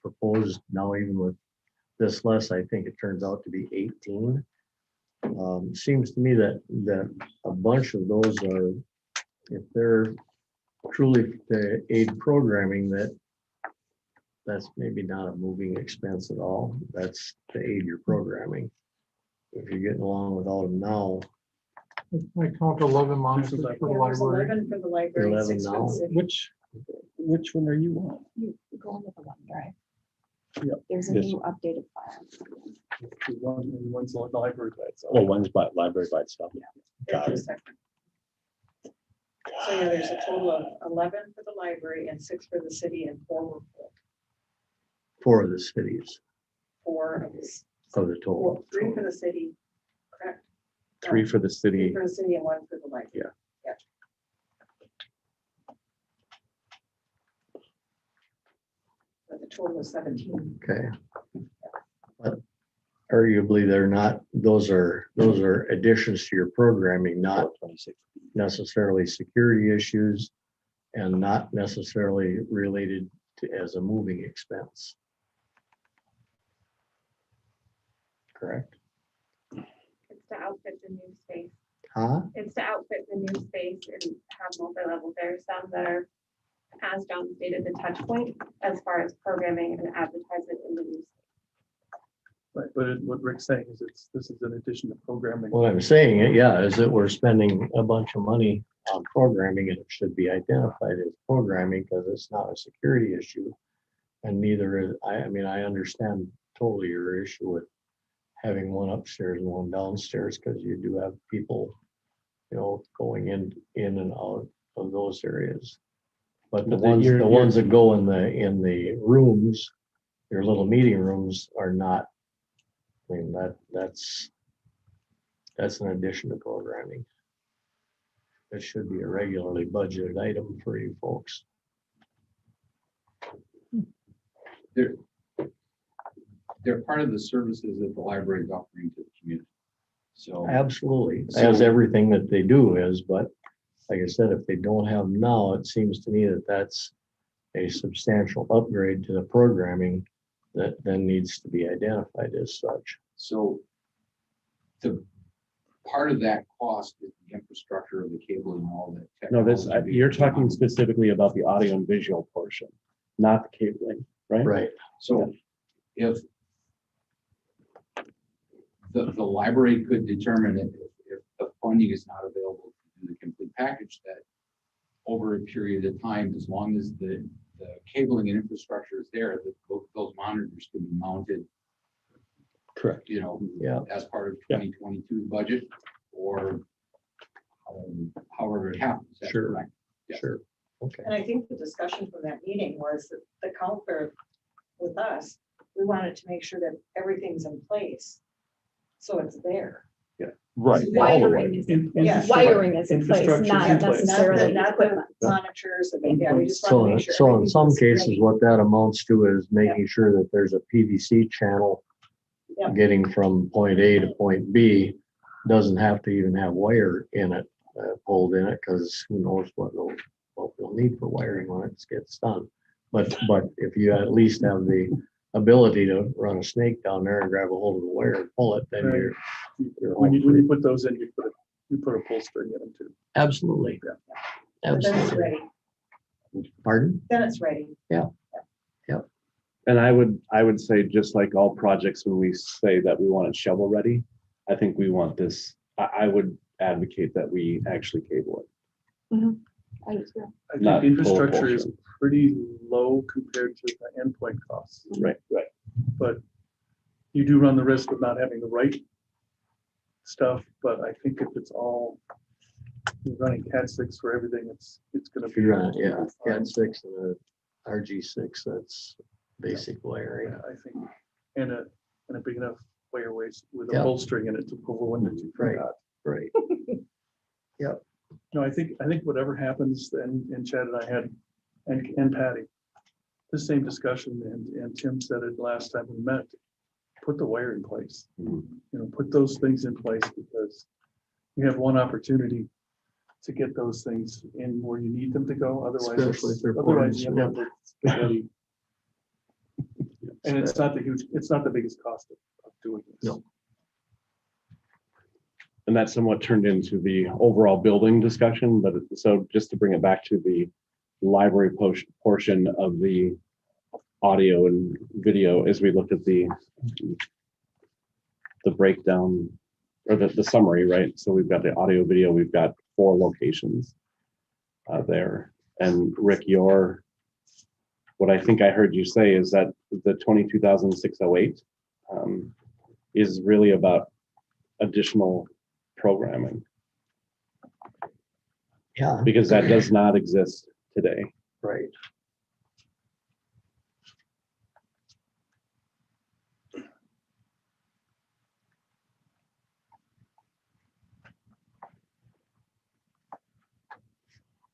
proposed now, even with this less, I think it turns out to be 18. Seems to me that a bunch of those are, if they're truly to aid programming, that's maybe not a moving expense at all. That's to aid your programming. If you're getting along without them now. I count 11 monitors for the There's library. 11 for the library. 11 6 for now. the city. Which one are you on? You go into the OneDrive. Yep. There's a Yes. new updated file. One's on the library by itself. Oh, one's by library by itself. Got it. So yeah, there's a total of 11 for the library and 6 for the city and 4 were full. 4 of the cities 4 of this, of the total. 3 for the city, correct? 3 for the 3 city. for the city and 1 for the library. Yeah. But the total is 17. Okay. But arguably, those are additions to your programming, not necessarily security issues and not necessarily related to as a moving expense. Correct? it's to outfit the new space. Huh? It's to outfit the new space and have multi-level. There's some that are, as John stated, the touch point as far as programming and advertisement in the new space. Right, but what Rick's saying is this is in addition to programming. What I'm saying, is that we're spending a bunch of money on programming and it should be identified as programming because it's not a security issue. And neither is, I understand totally your issue with having one upstairs and one downstairs because you do have people, going in and out of those areas. But the ones that go in the rooms, your little meeting rooms are not. That's an addition to programming. It should be a regularly budgeted item for you folks. They're part of the services that the library is offering to the community. So Absolutely, as everything that they do is, but like I said, if they don't have them now, it seems to me that that's a substantial upgrade to the programming that then needs to be identified as such. So the part of that cost is the infrastructure of the cabling and all that. No, technology. you're talking specifically about the audio and visual portion, not the cabling, right? Right. So if the library could determine if the funding is not available to in the complete package that over a period of time, as long as the cabling and infrastructure is there, that those monitors can be mounted, Correct. you know, Yeah. as part of Yeah. 2022 budget or however it happens. That's Sure. correct. Yes. Sure. Okay. And I think the discussion from that meeting was that the counselor with us, we wanted to make sure that everything's in place. So it's there. Right. Wiring is in place. Yeah. Wiring is in place, Infrastructure's not in place. necessarily Not equipment. the monitors, and yeah, we just want to So, make sure. so in everything some was cases, ready. what that amounts to is making sure that there's a PVC channel Yep. getting from point A to point B. Doesn't have to even have wire in it, pulled in it, because who knows what we'll need for wiring when it gets done. But if you at least have the ability to run a snake down there and grab a hold of the wire and pull it, then Right. you're When home you free. put those in, you put a pull string in them too. Absolutely. Yeah. But then it's Absolutely. ready. Pardon? Then it's ready. And I would say, just like all projects, when we say that we want it shovel ready, I think we want this, I would advocate that we actually cable it. I do too. I Not think full infrastructure is portion. pretty low compared to the endpoint costs. Right. But you do run the risk of not having the right stuff, but I think if it's all you're running Cat6 for everything, it's gonna If be. you run, yeah, fine. Cat6 and a RG6, that's basic wiring. Yeah, I think, and a big enough wire waste with a Yeah. pull string in it to pull the one that you Right. forgot. Right. No, I think whatever happens, and Chad and I had, and Patty, the same discussion, and Tim said it last time we met, put the wire in place. Mhm. You know, put those things in place, because you have one opportunity to get those things in where you need them to go, otherwise, Especially if they're otherwise you portable. have spaghetti. And it's not the biggest cost of doing this. No. And that somewhat turned into the overall building discussion, but so just to bring it back to the library portion of the audio and video, as we looked at the breakdown or the summary, right? So we've got the audio video, we've got 4 locations there. And Rick, what I think I heard you say is that the 22,608 is really about additional programming, Yeah. because that does not exist today. Right.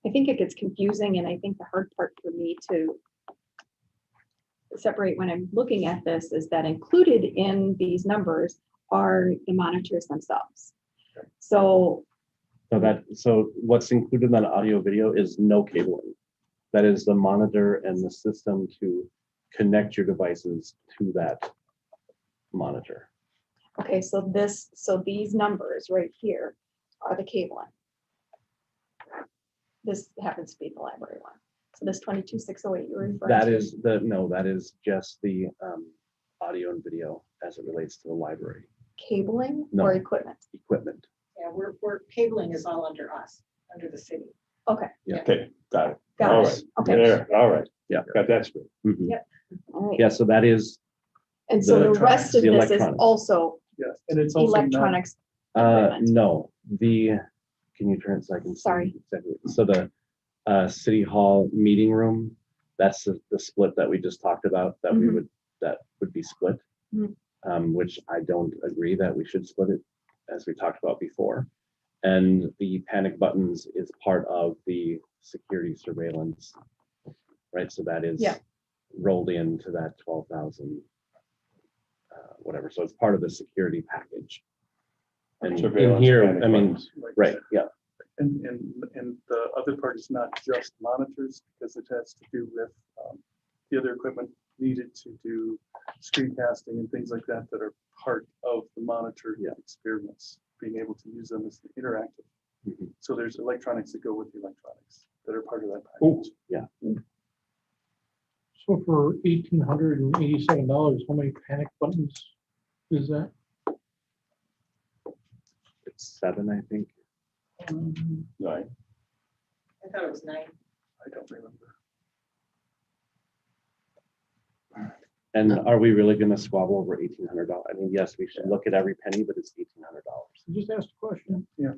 I think it gets confusing, and I think the hard part for me to separate when I'm looking at this is that included in these numbers are the monitors themselves. So So what's included in that audio video is no cabling. That is the monitor and the system to connect your devices to that monitor. okay, so these numbers right here are the cabling. This happens to be the library one. So this 22,608 you're referring to? That is just the audio and video as it relates to the library Cabling No. or equipment? equipment. Yeah, we're cabling is all under us, under the city. Okay, Okay, got it. got All it. right. Okay, There, all right. Yeah. Got that straight. Mhm. Yep. all right. Yeah, so that is, And so the rest of the this is electronics. also Yes, and it's also not, electronics. Equipment. no, can you turn it so I can see Sorry. exactly? So the city hall meeting room, that's the split that we just talked about, that Mhm. that would be split. Mhm. Which I don't agree that we should split it, as we talked about before. And the panic buttons is part of the security surveillance, right? So that is Yeah. rolled into that 12,000, whatever. So it's part of the security package. And in Surveillance here, panic I mean, buttons. right, yeah, and the other part is not just monitors, because it has to do with the other equipment needed to do screencasting and things like that are part of the monitor experience, being able to use them as interactive. Mhm. So there's electronics that go with the electronics that are part of that Oh, package. yeah. So for $1,887, how many panic buttons is that? It's 7, I think. Right. I thought it was 9. I don't remember. And are we really gonna squabble over $1,800? I mean, yes, we should look at every penny, but it's $1,800. Just ask a question. Yeah.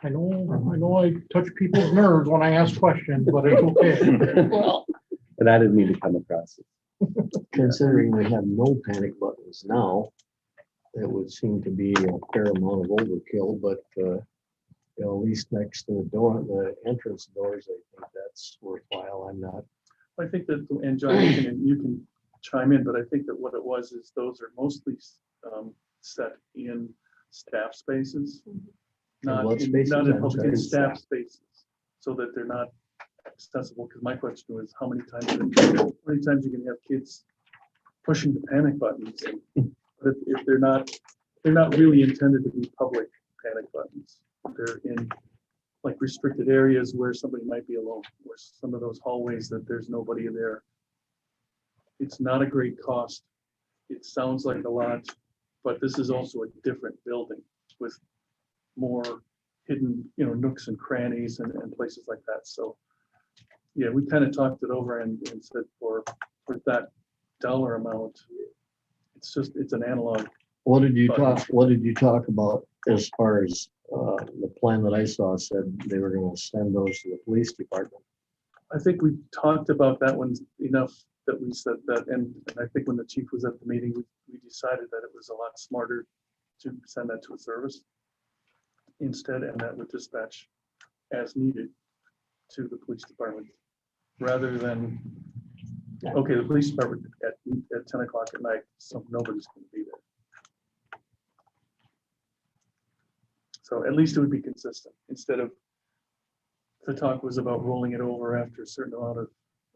I know I touch people's nerves when I ask questions, but it's okay. Well, and I didn't mean to come across it. Considering we have no panic buttons now, it would seem to be a fair amount of overkill, but, at least next to the door, the entrance doors, I think that's worthwhile. I'm not. I think that, and John, you can chime in, but I think that what it was is those are mostly set in staff spaces. Not what in, spaces? not in I'm public, sorry. in staff spaces, so that they're not accessible, because my question was, how many times you can have kids pushing the panic buttons? But if they're not really intended to be public panic buttons. They're in like restricted areas where somebody might be alone, where some of those hallways that there's nobody there. It's not a great cost. It sounds like a lot, but this is also a different building with more hidden, nooks and crannies and places like that. So yeah, we kind of talked it over and said for that dollar amount, it's an analog. What did you talk about as far as the plan that I saw said they were gonna send those to the police department? I think we talked about that one enough that we said that, and I think when the chief was at the meeting, we decided that it was a lot smarter to send that to a service instead, and that would dispatch as needed to the police department, rather than, okay, the police department at 10 o'clock at night, so nobody's gonna be there. So at least it would be consistent, instead of, the talk was about rolling it over after a certain amount of,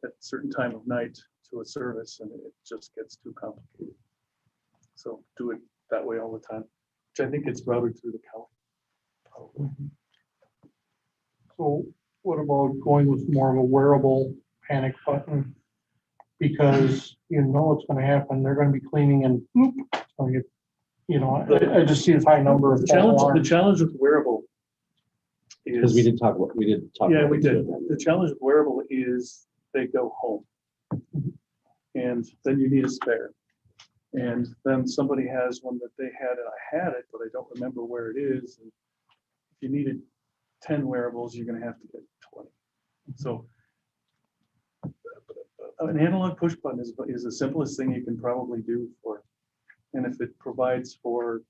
at a certain time of night to a service, and it just gets too complicated. So do it that way all the time, which I think it's routed through the county. Probably. So what about going with more of a wearable panic button? Because you know it's gonna happen. They're gonna be cleaning and whoop, so I just see a high number of. The challenge with wearable is. Because we did talk about. Yeah, we did. The challenge with wearable is they go home. And then you need a spare. And then somebody has one that they had and I had it, but I don't remember where it is. And if you needed 10 wearables, you're gonna have to get 20. So an analog push button is the simplest thing you can probably do for, and if it provides for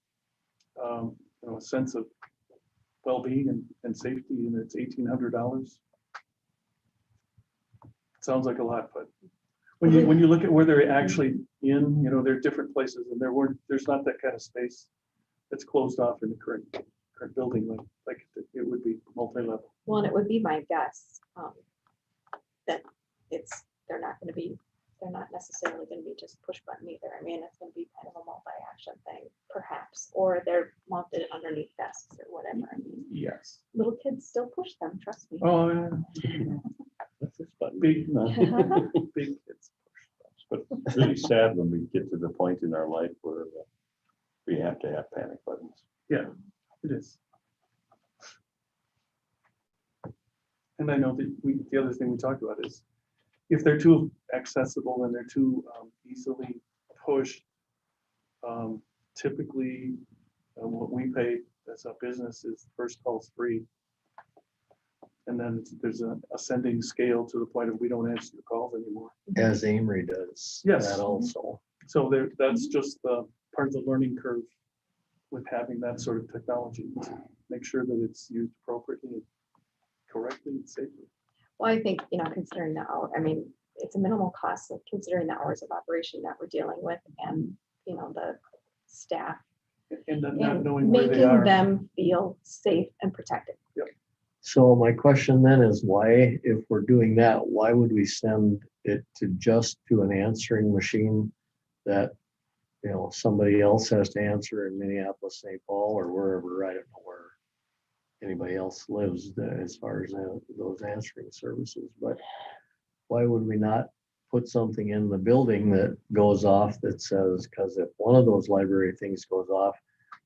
a sense of well-being and safety, and it's $1,800. Sounds like a lot, but when you look at where they're actually in, there are different places, and there's not that kind of space that's closed off in the current building like it would be multi-level. Well, and it would be my guess that they're not necessarily going to be just push button either. I mean, it's going to be kind of a multi-action thing, perhaps, or they're mounted underneath desks or whatever. I mean, yes. Little kids still push them, trust me. Oh, yeah. That's this button. Big kids. But it's really sad when we get to the point in our life where we have to have panic buttons. Yeah, it is. And I know that the other thing we talked about is if they're too accessible and they're too easily pushed, typically what we pay as a business is first call's free. And then there's an ascending scale to the point of we don't answer the calls anymore. As Amory does. Yes. That also. So that's just the part of the learning curve with having that sort of technology to make sure that it's used appropriately, correctly, and safely. Well, I think, considering the hour, I mean, it's a minimal cost of considering the hours of operation that we're dealing with and, the staff. And then not And knowing where they are. making them feel safe and protected. Yep. So my question then is why, if we're doing that, why would we send it to an answering machine that, somebody else has to answer in Minneapolis, St. Paul, or wherever, I don't know where anybody else lives as far as those answering services, but why would we not put something in the building that goes off that says, because if one of those library things goes off,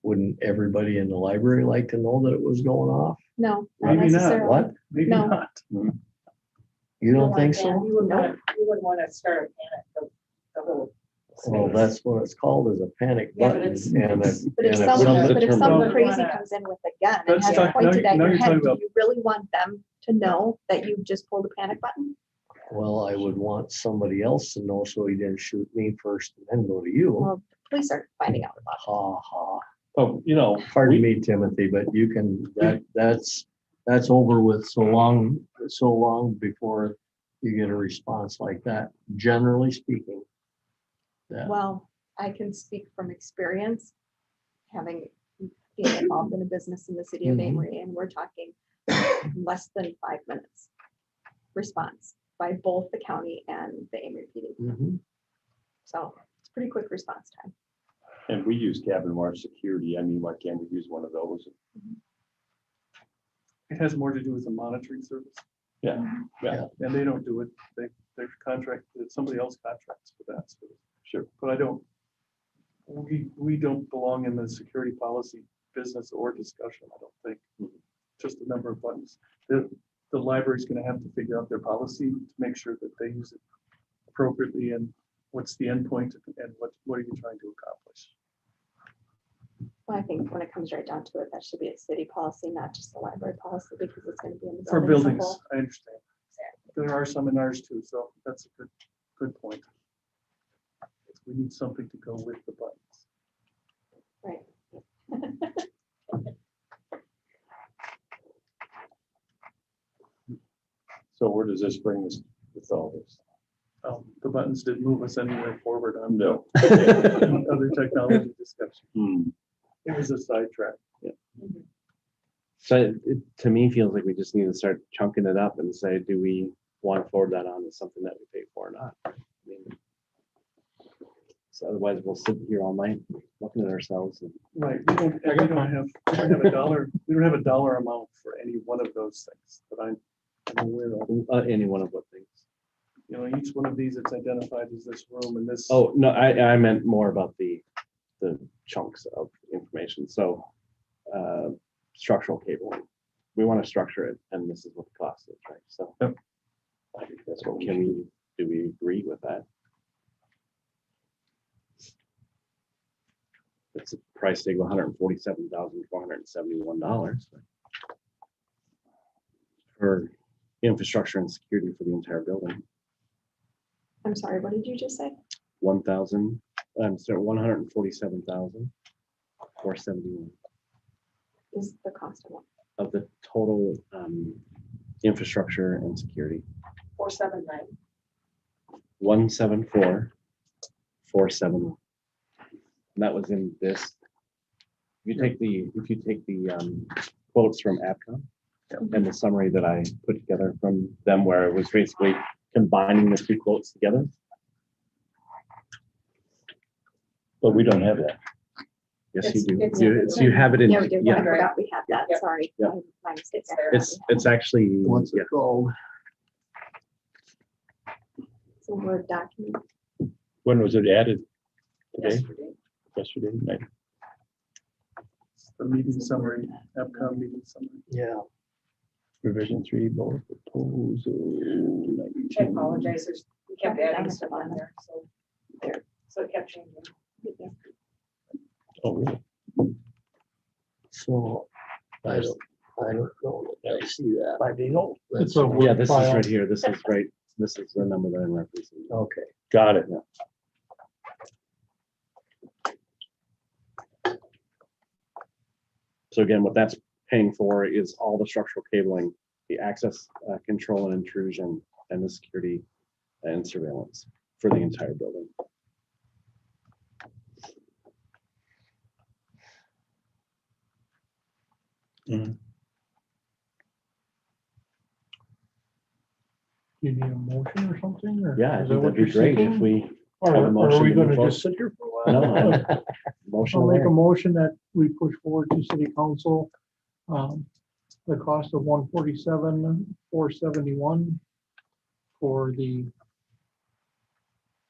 wouldn't everybody in the library like to know that it was going off? No, not Maybe not. necessarily. What? Maybe No. not. You don't think so? You wouldn't want to start a panic, the whole. Well, that's what it's called, is a panic Yeah, but button. it's- And But if and someone, but if someone term- crazy comes in with a gun and Let's has talk- it pointed now at your you're talking head, do about- you really want them to know that you just pulled a panic button? Well, I would want somebody else to know so he didn't shoot me first and then go to you. Well, the police are finding out about Ha ha. Oh, you know, Pardon me, Timothy, but you can, that's over with so long before you get a response like that, generally speaking. it. Yeah. Well, I can speak from experience, having been involved in a business in the city of Mhm. Amory, and we're talking less than 5 minutes response by both the county and the Amory PD. Mhm. So it's pretty quick response time. and we use cabin watch security. I mean, why can't we use one of those? It has more to do with the monitoring service. Yeah, yeah, And they don't do it. They're contracted, somebody else contracts for that. So, sure. but we don't belong in the security policy business or discussion, I don't think. Just a number of buttons. The library's gonna have to figure out their policy to make sure that they use it appropriately, and what's the end point and what are you trying to accomplish? Well, I think when it comes right down to it, that should be a city policy, not just a library policy, because it's going to be in the For building as a buildings, whole. I understand. There are some in ours too, so that's a good point. We need something to go with the buttons. Right. So where does this bring us with all this? The buttons didn't move us anywhere forward on No. other technology discussion. Hmm. It was a sidetrack. So it, to me, feels like we just need to start chunking it up and say, do we want to forward that on as something that we pay for or not? I mean, so otherwise we'll sit here all night looking at ourselves. And Right, we don't have a dollar amount for any one of those things that I'm aware of. any one of what things. You know, each one of these, it's identified as this room and this. Oh, no, I meant more about the chunks of information. So structural cabling, we want to structure it, and this is what the cost is, right? So I think that's what do we agree with that? It's a price tag of $147,471 for infrastructure and security for the entire building. I'm sorry, what did you just say? $147,471 Is the cost of one? of the total infrastructure and security. 479. 174,471. And that was in this. If you take the quotes from APCOM and the summary that I put together from them, where it was basically combining the two quotes together. But we don't have that. Yes, you do. It's- You have it in. Yeah, we do. I Yeah, forgot we had that. Yep. Sorry. Yep. My mistake. it's actually. What's yeah. it called? It's a Word document. When was it added? Today? Yesterday. Yesterday night? The meeting summary, APCOM meeting summary. Yeah. Revision 3, board proposal. I apologize, we kept adding stuff on there, so it kept changing. Oh, really? So I don't know that I see that. I don't. It's a Yeah, Word this is file. right here. This is right. This is the number that I'm referencing. Okay. Got it. So again, what that's paying for is all the structural cabling, the access control and intrusion, and the security and surveillance for the entire building. You need a motion or something? Or Yeah, I is that think what that'd be you're great seeking? if we Or have a or motion are we to move gonna forward. just sit here for a while? No, motion I'll make a away. motion that we push forward to city council, the cost of 147,471 for the,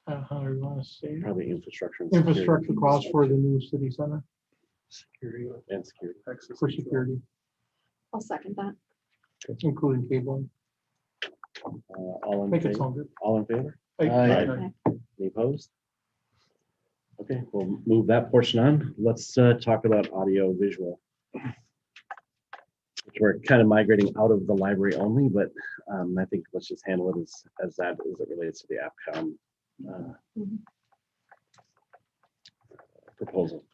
how do you want to say it? Probably infrastructure. And security. Infrastructure cost for the new city center. Security. And security. access For control. security, I'll second that. including cabling. All in Make it favor? sound good. All in favor? Aye. Any opposed? Okay, we'll move that portion on. Let's talk about audio visual. Which we're kind of migrating out of the library only, but I think let's just handle it as that as it relates to the AppCom proposal.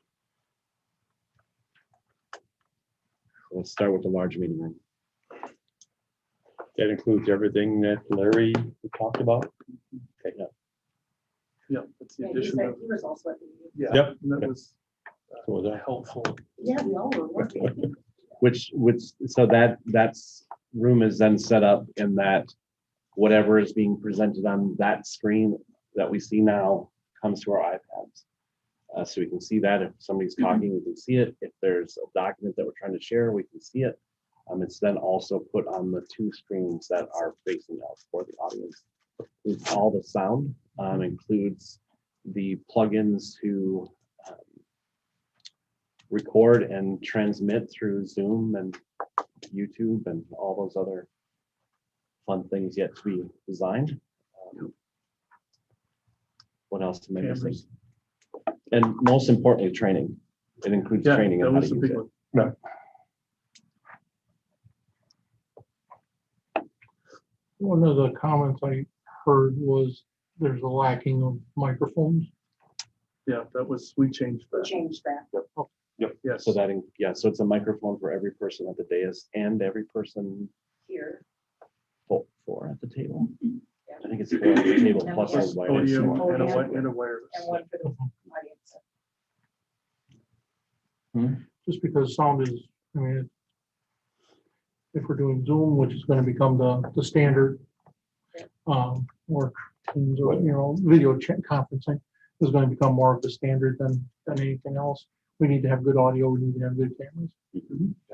So let's start with the large meeting room. That includes everything that Larry talked about? Okay, yeah. Yeah, that's the Yeah, addition of, he was also at the meeting. yeah, Yep. and that was So was that. helpful. Yeah, we all were working. Which so that's room is then set up in that whatever is being presented on that screen that we see now comes to our iPads. So we can see that if somebody's talking, we can see it. If there's a document that we're trying to share, we can see it. It's then also put on the two screens that are facing out for the audience. Includes all the sound, includes the plugins to record and transmit through Zoom and YouTube and all those other fun things yet to be designed. What else am I missing? Cameras. And most importantly, training. It includes Yeah, training that on how was to the use big it. one. One of the comments I heard was there's a lacking of microphones. Yeah, we changed We that. changed that. Yes. So that, so it's a microphone for every person at the dais and every person Here. four at the table. I think it's 4 at the table plus Yes. a wireless. Podium and a Podium. and a wireless. And one for the audience. Just because sound is, I mean, if we're doing Zoom, which is gonna become the standard, or Teams or, video conferencing is gonna become more of the standard than anything else. We need to have good audio, we need to have good cameras.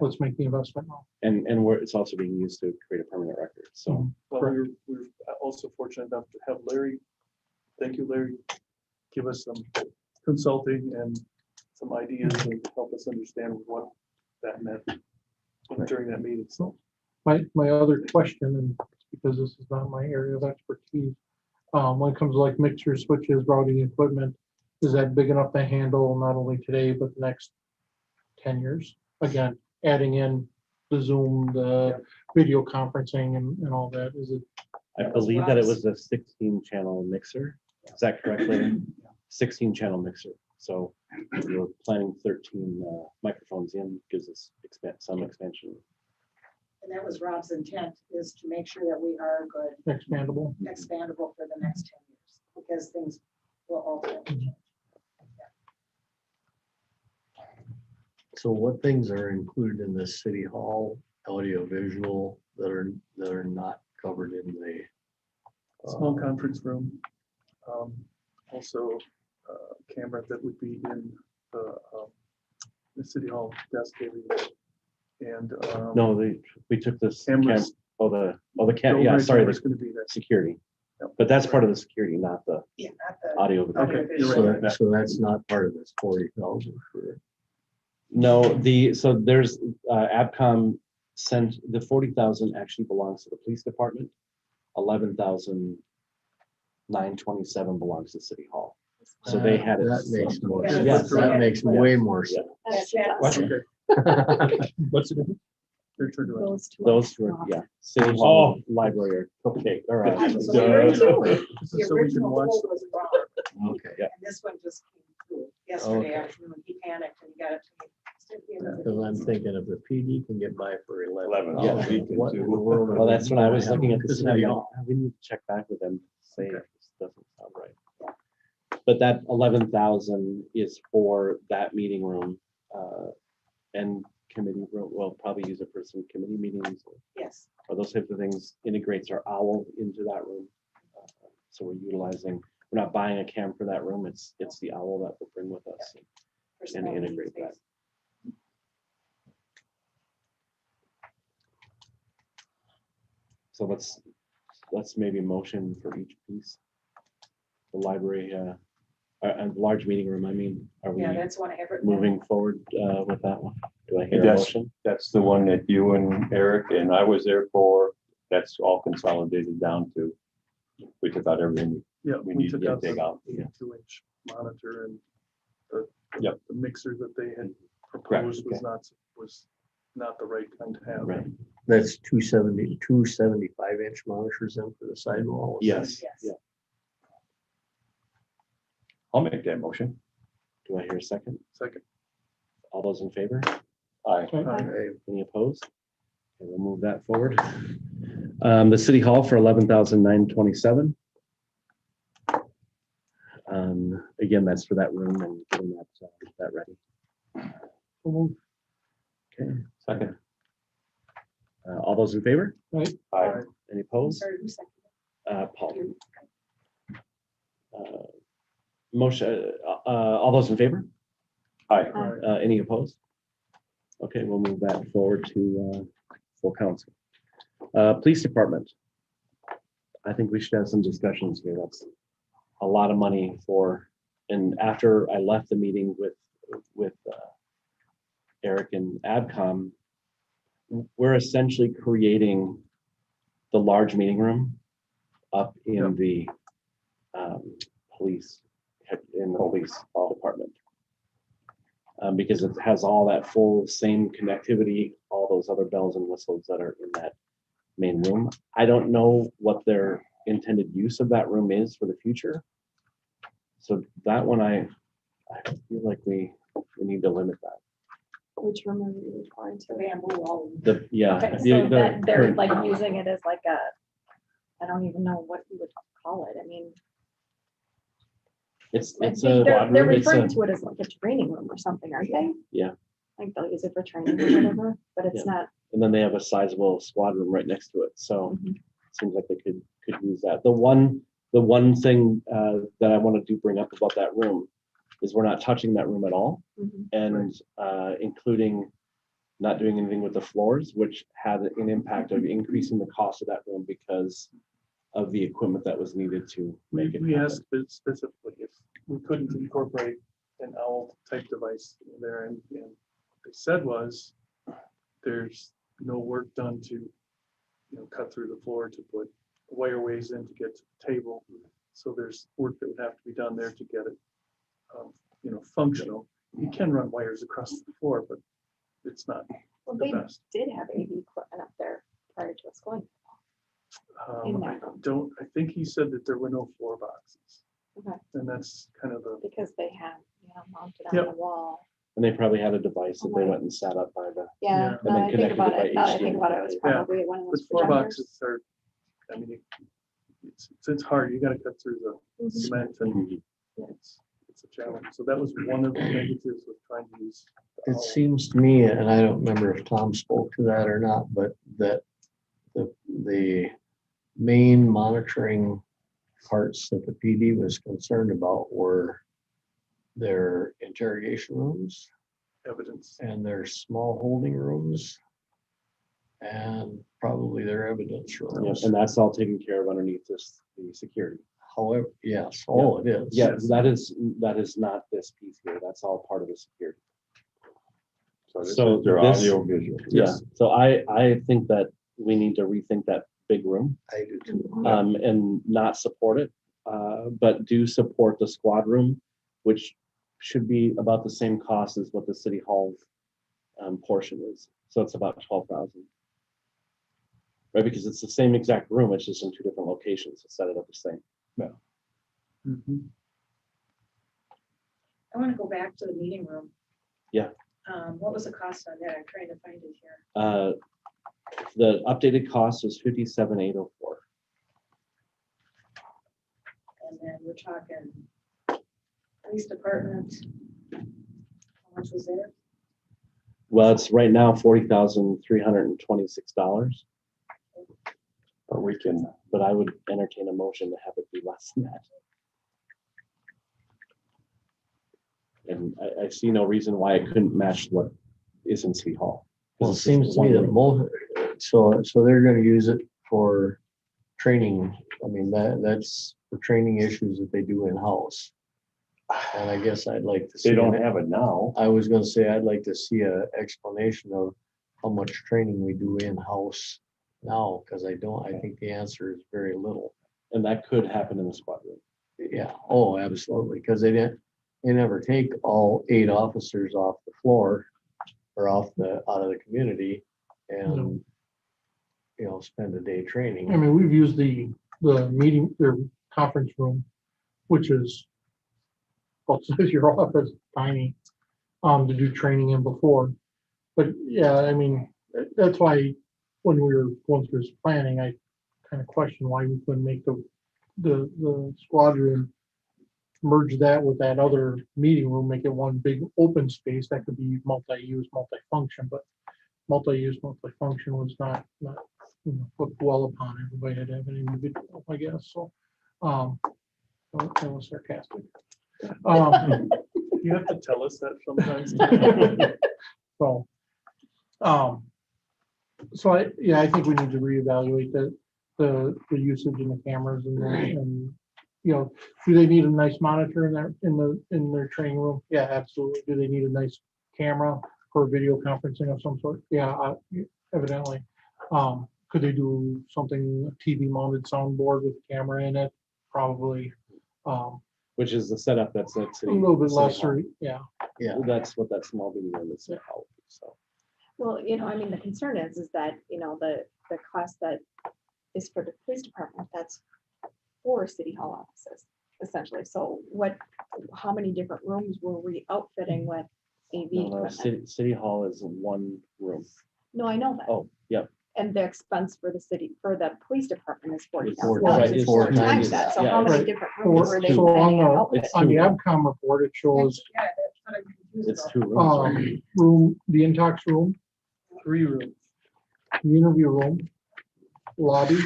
Let's make the investment now. And it's also being used to create a permanent record. So Well, we're also fortunate enough to have Larry, thank you, Larry, give us some consulting and some ideas and help us understand what that meant during that meeting. So My other question, and because this is not my area of expertise, when it comes to like mixers, switches, routing equipment, is that big enough to handle not only today, but the next 10 years? Again, adding in the Zoom, the video conferencing and all that, is it? I believe that it was a 16-channel mixer. Is that correct, Larry? 16-channel mixer. So we're planning 13 microphones in, gives us some expansion. And that was Rob's intent, is to make sure that we are good, Expandable. expandable for the next 10 years, because things will ultimately change. So what things are included in the city hall audio visual that are not covered in the small conference room, also camera that would be in the city hall desk area. And No, we took this cameras. the overhead sorry, camera's the gonna be there. security. Yep. But that's part of the security, not the Yeah, not the audio. Okay, you're so, right. so that's not part of this 40,000 for. No, so there's AppCom sent the 40,000 actually belongs to the police department. 11,927 belongs to City Hall. So they had it. That makes more Yeah, sense. yes, That makes way more Yeah. sense. That's Okay. What's it? They're turned around. Those two. Those two are, City Hall, library, are okay, all right. So the original- This the is so we can original watch. quote was wrong, Okay. Yeah. and this one just came through yesterday Okay. afternoon. He panicked and he got it to me. Because I'm thinking if the PD can get by for 11. Yeah. What in the world? Well, that's when I was looking at this. this. We need to check back with them, say Okay. this doesn't sound right. But that 11,000 is for that meeting room and committee room. We'll probably use it for some committee meetings Yes, or those types of things. Integrates our owl into that room. So we're utilizing, we're not buying a cam for that room. It's the owl that we'll bring with us for small and meeting integrate that. space. So let's maybe motion for each piece. The library, a large meeting room, I mean, are we Yeah, that's one I have written down. moving forward with that one? Do I hear a That's, motion? that's the one that you and Eric and I was there for. That's all consolidated down to, we took out everything Yeah, we we need to took get out take the out. 2-inch monitor and the, Yep. the mixer that they had Correct, proposed was not the right kind to have. Right. That's 275-inch monitors then for the sidewall. Yes. Yes. Yeah. I'll make that motion. Do I hear a second? Second. All those in favor? Aye. Any opposed? Okay, we'll move that forward. The city hall for 11,927. Again, that's for that room and getting that ready. Okay, Second. all those in favor? Right. Aye. Any opposed? Sorry, who's second? Paul. Motion, all those in favor? Aye. Any opposed? Okay, we'll move that forward to full council. Police department. I think we should have some discussions here. That's a lot of money for, and after I left the meeting with Eric and AdCom, we're essentially creating the large meeting room up in the police department. Because it has all that full same connectivity, all those other bells and whistles that are in that main room. I don't know what their intended use of that room is for the future. So that one, I feel like we need to limit that. Which room are we referring to? Bamboo all. Okay, So that they're like using it as like a, I don't even know what you would call it. I mean, it's I a think they're quad room. It's referring a, to it as like a training room or something, aren't they? Yeah. Like they'll use it for training or whatever, but it's Yeah. not. and then they have a sizable squad room right next to it. So Mhm. it seems like they could use that. The one thing that I want to bring up about that room is we're not touching that room at all, Mhm. and including not doing anything with the floors, which had an impact of increasing the cost of that room because of the equipment that was needed to make it We happen. asked specifically if we couldn't incorporate an owl type device in there, and what they said was there's no work done to, cut through the floor to put wireways in to get to the table. So there's work that would have to be done there to get it, functional. You can run wires across the floor, but it's not Well, the they best. did have AV equipment up there prior to us going. in that room. I think he said that there were no floor boxes. Okay. And that's kind of the, Because they had, mounted on Yep. the wall. And they probably had a device that they went and sat up by the. Yeah, And now then I think connected about it by it, now that I think HDMI. about it, it was Yeah. probably one of but those floor projectors. boxes are, it's hard. You gotta cut through the Mhm. cement and it's a challenge. So that was one of the negatives with trying to use. the It owl. seems to me, and I don't remember if Tom spoke to that or not, but that the main monitoring parts that the PD was concerned about were their interrogation rooms Evidence. and their small holding rooms and probably their evidence Yeah, rooms. and that's all taken care of underneath the security. However, yes, all it is. Yeah, that is not this piece here. That's all part of the security. So this So is their this- audio visual. Yeah, so I think that we need to rethink that big room, I do too. and not support it, but do support the squad room, which should be about the same cost as what the city hall's portion is. So it's about 12,000. Right, because it's the same exact room, it's just in two different locations to set it up the same. Mhm. I want to go back to the meeting room. Yeah. What was the cost on that? I'm trying to find it here. The updated cost was 57,804. And then we're talking police department. How much was there? Well, it's right now $40,326, But we can, but I would entertain a motion to have it be less than that. And I see no reason why it couldn't match what is in City Hall. Well, it seems to me that so they're gonna use it for training. I mean, that's for training issues that they do in-house. And I guess I'd like to They see. don't have it now. I was gonna say, I'd like to see a explanation of how much training we do in-house now, because I think the answer is very little. And that could happen in the squad room. Yeah, oh, absolutely, because they never take all 8 officers off the floor or out of the community and, spend a day training. I mean, we've used the meeting, their conference room, which is, well, since your office, tiny, to do training in before. But yeah, I mean, that's why when we were going through this planning, I kind of questioned why we couldn't make the squad room, merge that with that other meeting room, make it one big open space that could be multi-use, multi-function, but multi-use, multi-function was not looked well upon. Everybody had to have an individual, I guess, so, that was sarcastic. You have to tell us that sometimes. So I think we need to reevaluate the usage in the cameras and do they need a nice monitor in their training room? Yeah, absolutely. Do they need a nice camera for video conferencing of some sort? Yeah, evidently. Could they do something, a TV mounted soundboard with a camera in it? Probably. Which is the setup that's at A city. little bit City lesser, Hall. yeah. Yeah. That's what that small meeting room is about, so. Well, I mean, the concern is that, the cost that is for the police department, that's for city hall offices, essentially. So how many different rooms were we outfitting with AV No, equipment? City Hall is one room. No, I know that. Oh, yep. And the expense for the police department is Four $40,000. four Times times that. So yeah, how many right. different rooms were they So planning on outfitting? on the ABCOM report, it shows Yeah, that's what I'm confused It's about. 2 rooms. Right? room, the intox room, 3 rooms. the interview room, lobby,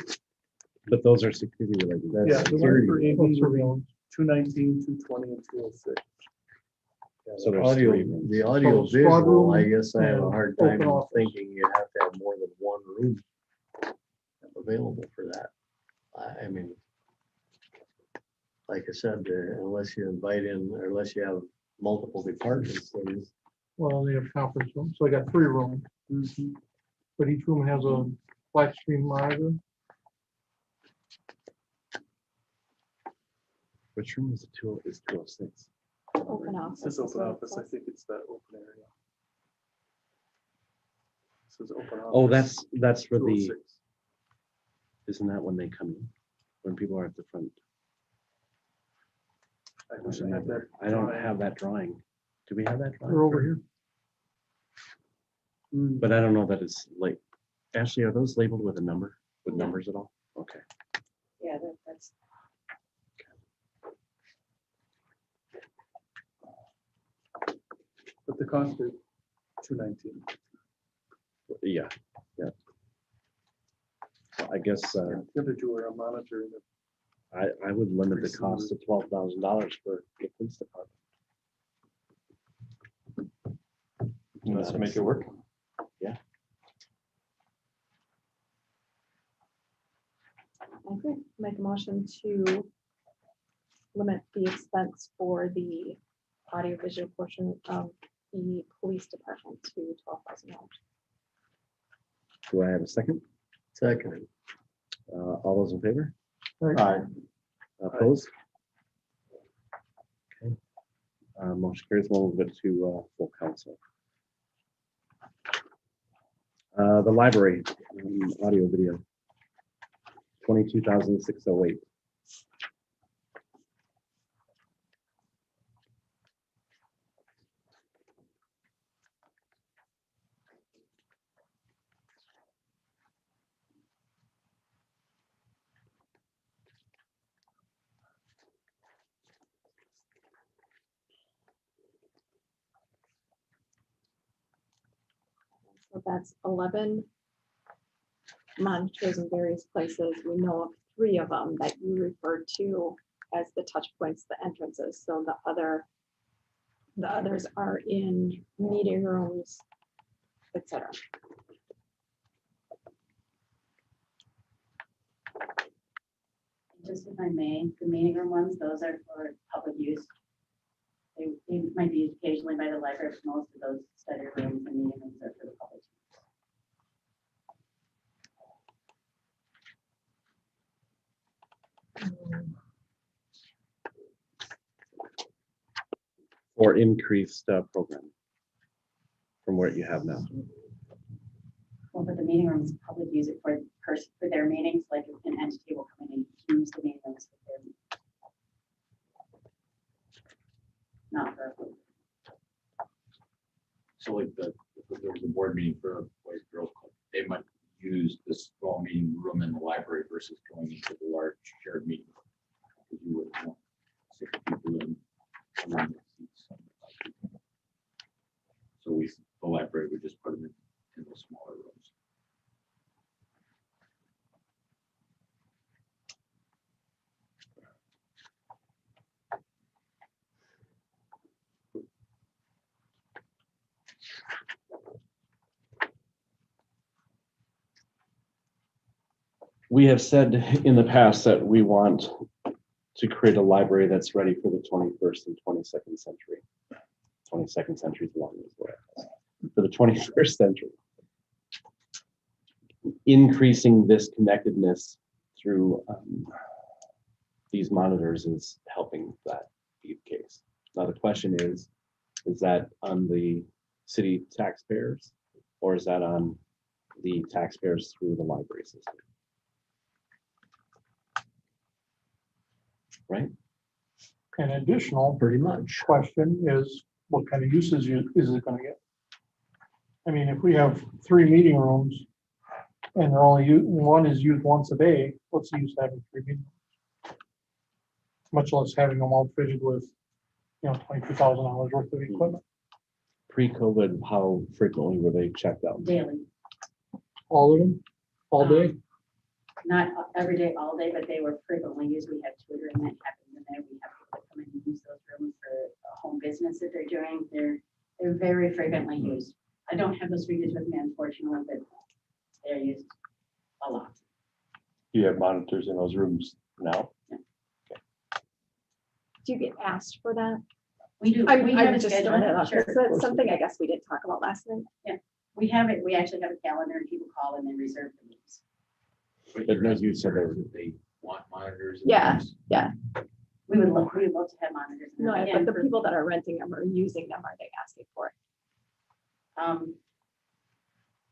But those are security related. Yeah, That's the one security. for related. AV, surveillance. 219, 220, and 206. So there's Audio, 3 rooms. the audio So squad visual, I room guess I have a and hard open time office. thinking you'd have to have more than one room available for that. I mean, like I said, unless you invite in, or unless you have multiple departments, then Well, they have conference room, so I got 3 rooms. But each room has a flat screen monitor. Which room is it? 206. Open office. This is is open what it office, I says. think it's that open area. This is open office. Oh, that's for the, 206. isn't that when they come in? When people are at the front? I wish I had that. I don't drawing. have that drawing. Do we have that drawing? They're over here. But I don't know that it's like, Ashley, are those labeled with a number, with No. numbers at all? Okay. Yeah, that's. But the cost is 219. Yeah, yeah. So I guess The other 2 are on monitoring. I would limit the cost to $12,000 for the police department. Let's make it work. Yeah. I agree. Make a motion to limit the expense for the audiovisual portion of the police department to $12,000. Do I have a second? second. All those in favor? Aye. Opposed? Okay. Motion carries. We'll move it to full council. The library, audio video, 22,608. So that's 11 monitors in various places. We know of 3 of them that you referred to as the touch points, the entrances. So the others are in meeting rooms, etc. Just if I may, the meeting room ones, those are for public use. They might be used occasionally by the library, but most of those study rooms and meeting rooms are for the public. Or increased programming from what you have now. Well, but the meeting rooms, public use it for their meetings, like if an entity will come in and use the meeting rooms for their meetings. Not for. So like if there was a board meeting for a Boys and Girls Club, they might use this small meeting room in the library versus going into the large shared meeting. Because you would want 6 people in. So the library would just put them in the smaller rooms. We have said in the past that we want to create a library that's ready for the 21st and 22nd century. 22nd century is long as well. For the 21st century. Increasing this connectedness through these monitors is helping that be the case. Now the question is that on the city taxpayers or is that on the taxpayers through the library system? Right? An additional Pretty much. question is, what kind of uses is it gonna get? I mean, if we have 3 meeting rooms and they're only one is used once a day, what's the use of having 3 meeting rooms? Much less having them all fitted with, $22,000 worth of equipment. Pre-COVID, how frequently were they checked out? Daily. All of them, all day? Not every day, all day, but they were frequently used. We had tutoring that happened in there. We have people that come in and use those rooms for a home business that they're doing. They're very frequently used. I don't have those figures with me, unfortunately, but they're used a lot. You have monitors in those rooms now? Do you get asked for that? We do. I'm We have a just schedule. throwing it out there. Sure. So that's something I guess we didn't talk about last night. Yeah, we have it. We actually have a calendar and people call and they reserve the rooms. But no use of it. They want monitors. in Yeah, rooms. yeah. We would love to have monitors. in No, there. but Again, the for- people that are renting them or using them, are they asking for it?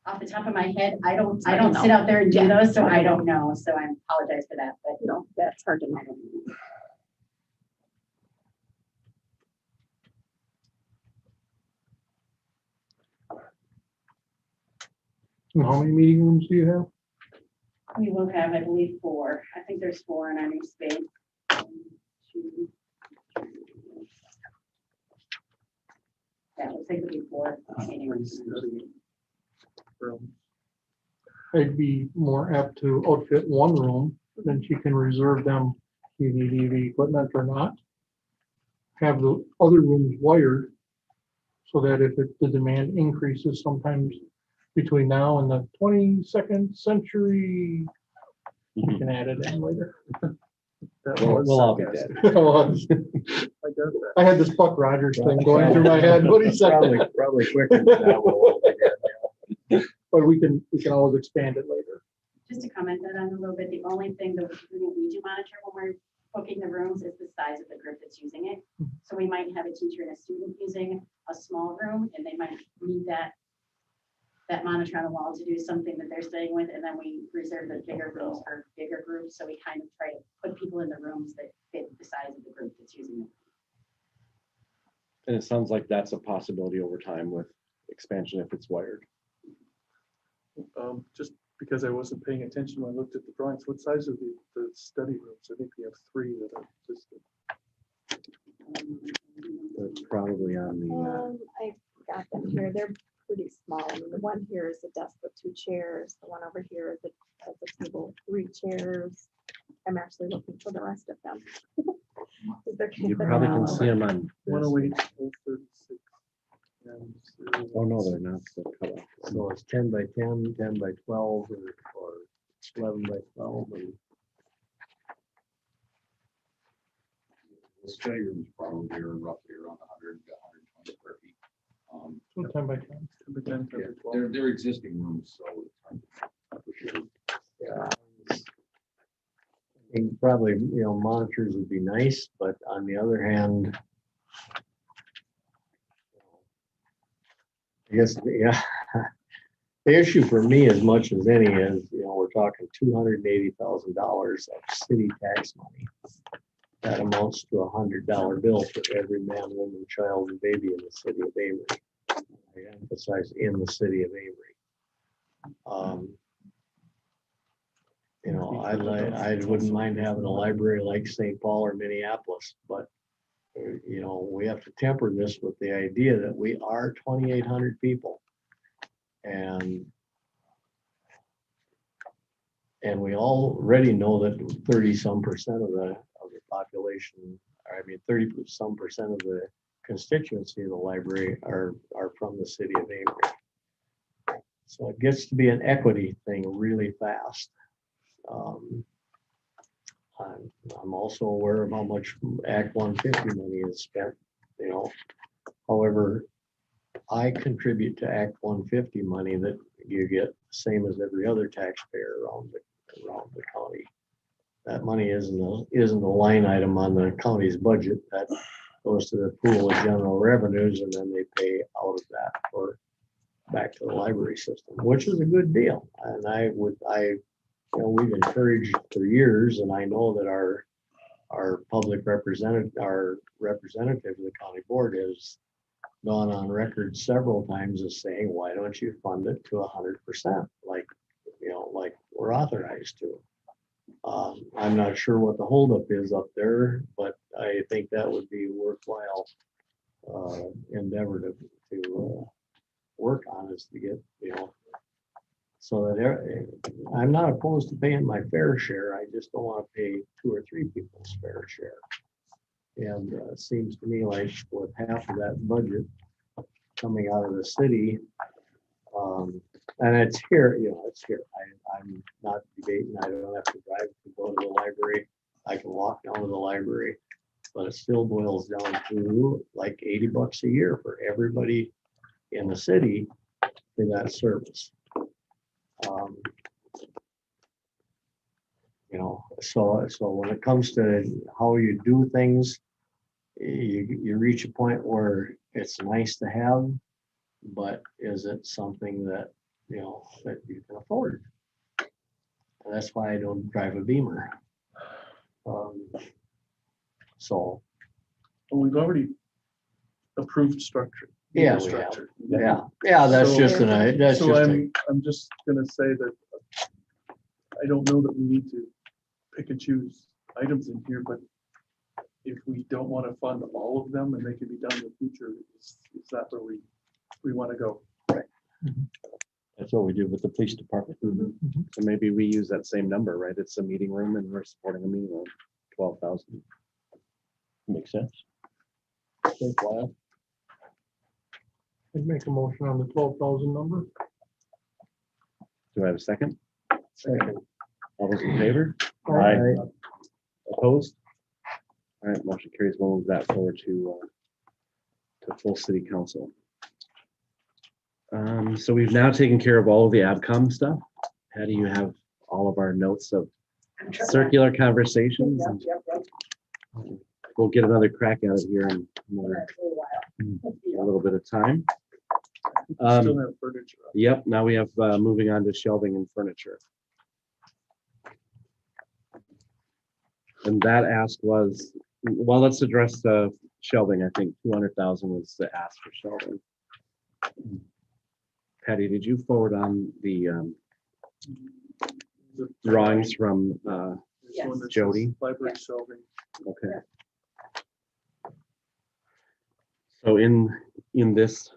Off the top of my head, I don't I don't sit know. out there and do Yeah. those, so I don't know. So I apologize for that, but No, that's hard to know. I don't know. And how many meeting rooms do you have? We will have, I believe, 4. I think there's 4 in our new space. 1, 2, 3. Yeah, it looks like it'll be 4 meeting rooms. I'd be more apt to outfit one room, then she can reserve them, you need EV equipment or not. Have the other rooms wired, so that if the demand increases sometimes between now and the 22nd century, you can add it in later. We'll all be dead. I had this Buck Rogers thing going through my head, what he said. Probably quicker than that. We'll But we can always expand it later. Just to comment that on a little bit, the only thing that we do monitor when we're booking the rooms is the size of the group that's using it. So we might have a teacher and a student using a small room, and they might need that monitor on the wall to do something that they're staying with, and then we reserve the bigger rooms for bigger groups. So we kind of try to put people in the rooms that fit the size of the group that's using it. And it sounds like that's a possibility over time with expansion if it's wired. Just because I wasn't paying attention when I looked at the drawings, what size are the study rooms? I think we have 3 that are listed. It's probably on the, I got them here. They're pretty small. I mean, the one here is a desk with 2 chairs. The one over here is a table with 3 chairs. I'm actually looking for the rest of them. you probably can see them on. 108, 036. And Oh, no, they're not. So cut off. So it's 10 by 10, 10 by 12, or 11 by 12. The study room is probably roughly around 100 to 120 square feet. So 10 by 10. Yeah, they're existing rooms, so it's hard for sure. Yeah. And probably, monitors would be nice, but on the other hand, I guess, yeah, the issue for me as much as any is, we're talking $280,000 of city tax money. That amounts to $100 bill for every man, woman, child, and baby in the city of Avery. I emphasize in the city of Avery. I wouldn't mind having a library like St. Paul or Minneapolis, but we have to temper this with the idea that we are 2,800 people. And we already know that 30-some% of the population, 30-some% of the constituency of the library are from the city of Avery. So it gets to be an equity thing really fast. I'm also aware of how much Act 150 money is spent, However, I contribute to Act 150 money that you get same as every other taxpayer around the county. That money isn't a line item on the county's budget. That goes to the pool of general revenues, and then they pay out of that for back to the library system, which is a good deal. And we've encouraged for years, and I know that our representative of the county board has gone on record several times as saying, why don't you fund it to 100%, like we're authorized to. I'm not sure what the holdup is up there, but I think that would be a worthwhile endeavor to work on, is to get, so that I'm not opposed to paying my fair share. I just don't want to pay 2 or 3 people's fair share. And it seems to me like with half of that budget coming out of the city, and it's here, it's here. I'm not debating. I don't have to drive to go to the library. I can walk down to the library, but it still boils down to like $80 a year for everybody in the city for that service. So when it comes to how you do things, you reach a point where it's nice to have, but is it something that that you can afford? And that's why I don't drive a Beamer. Well, we've already approved structure. Yeah, we structure. have. Yeah. That's just I'm just gonna say that I don't know that we need to pick and choose items in here, but if we don't want to fund all of them and they can be done in the future, is that where we want to go? Right. That's what we do with the police department. So maybe we use that same number, right? It's a meeting room and we're supporting a meeting room, 12,000. Makes sense. I'd make a motion on the 12,000 number. Do I have a second? Second. All those in favor? Aye. Opposed? All right, motion carries. We'll move that forward to full city council. So we've now taken care of all of the AdCom stuff. Patty, you have all of our notes of circular conversations. We'll get another crack at it here in a little bit of time. Still have furniture. Yep, now we have moving on to shelving and furniture. And that ask was, well, let's address the shelving. I think 200,000 was the ask for shelving. Patty, did you forward on the drawings from Jody? Library shelving. Okay. So in this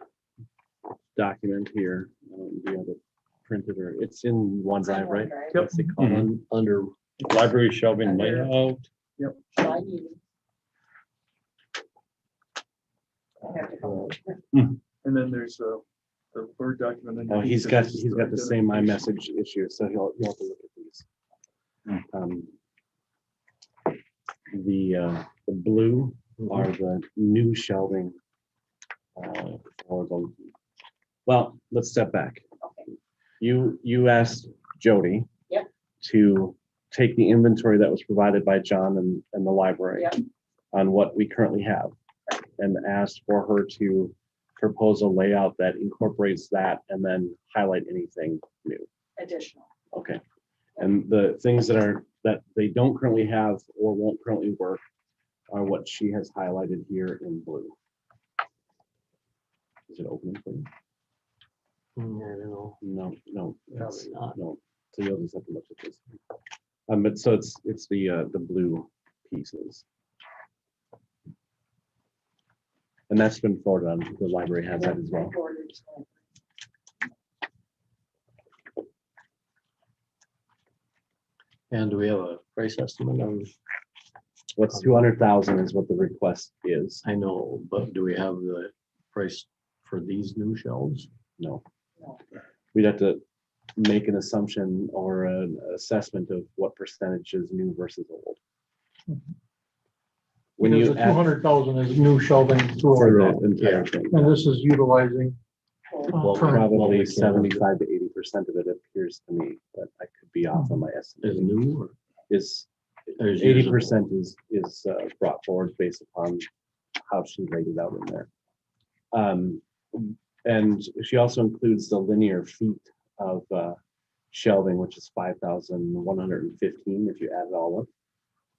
document here, do you have it printed, or it's in OneDrive, right? Yep. What's it called? Under Library shelving layout. Yep. And then there's the Word document. Oh, he's got the same iMessage issue, so you'll have to look at these. The blue are the new shelving. For the, well, let's step back. Okay. You asked Jody. Yep. To take the inventory that was provided by John and the library. Yep. On what we currently have. And asked for her to propose a layout that incorporates that and then highlight anything new. Additional. Okay. And the things that they don't currently have or won't currently work are what she has highlighted here in blue. Is it opening for you? I don't know. No, Probably not. no. So you'll just have to look at this. But so it's the blue pieces. And that's been forwarded on, the library has that as well. And do we have a price estimate on? What's 200,000 is what the request is. I know, but do we have the price for these new shelves? No. No. We'd have to make an assumption or an assessment of what percentage is new versus old. When Because you the add 200,000 is new shelving for throughout, the entire thing, and this is utilizing. Well, current- probably 75 to 80% of it appears to me, but I could be off on my estimate. Is new or? Is Is 80% is brought forward based upon how she laid it out in there. And she also includes the linear feet of shelving, which is 5,115 if you add it all up.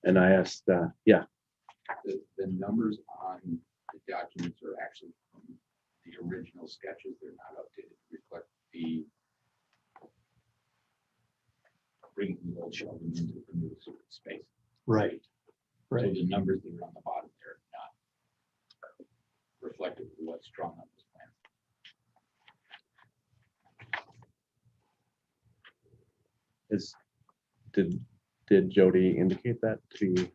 And I asked, yeah. The numbers on the documents are actually from the original sketches. They're not updated to reflect the bringing the old shelving into the new space. Right. So Right. the numbers that are on the bottom there are not reflective of what's drawn on this plan. Did Jody indicate that to you?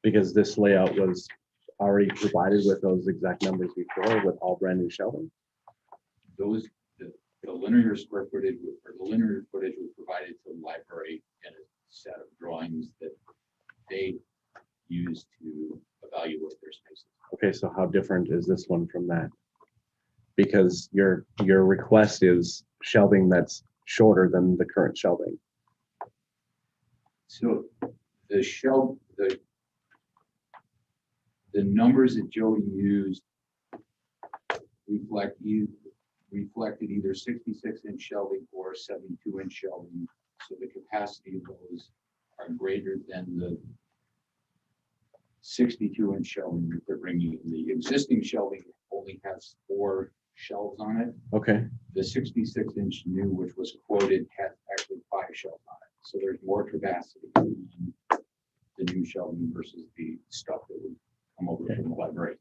Because this layout was already provided with those exact numbers before with all brand new shelving. Those, the linear square footage or the linear footage was provided to the library in a set of drawings that they use to evaluate their spaces. Okay, so how different is this one from that? Because your request is shelving that's shorter than the current shelving. So the numbers that Jody used reflected either 66-inch shelving or 72-inch shelving. So the capacity of those are greater than the 62-inch shelving that they're bringing in. The existing shelving only has 4 shelves on it. Okay. The 66-inch new, which was quoted, has actually 5 shelves on it. So there's more capacity in the new shelving versus the stuff that would come over from the library.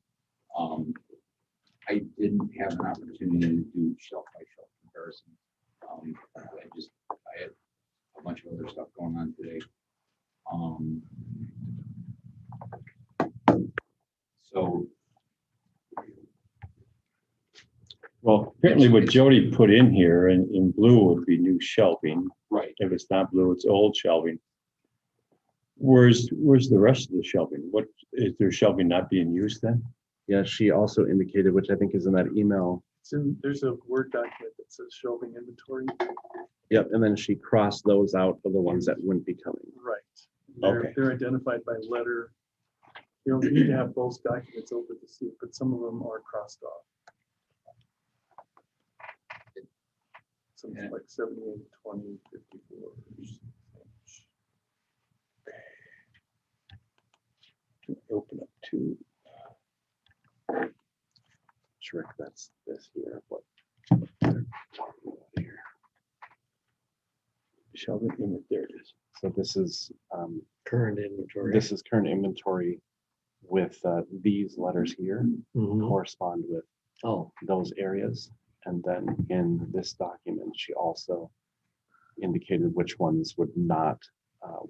I didn't have an opportunity to do shelf by shelf comparison. I had a bunch of other stuff going on today. So Well, apparently what Jody put in here in blue would be new shelving. right, If it's not blue, it's old shelving. Where's the rest of the shelving? What, is there shelving not being used then? Yeah, she also indicated, which I think is in that email. There's a Word document that says shelving inventory. Yep, and then she crossed those out for the ones that wouldn't be coming. Right. Okay. They're identified by letter. You don't need to have both documents open to see it, but some of them are crossed off. Something like 78, 20, 54. Open up to. Trick, that's this here. What they're talking about here. Shelving image, there it is. So this is Current inventory. this is current inventory with these letters here Mhm. correspond with Oh, those areas. And then in this document, she also indicated which ones would not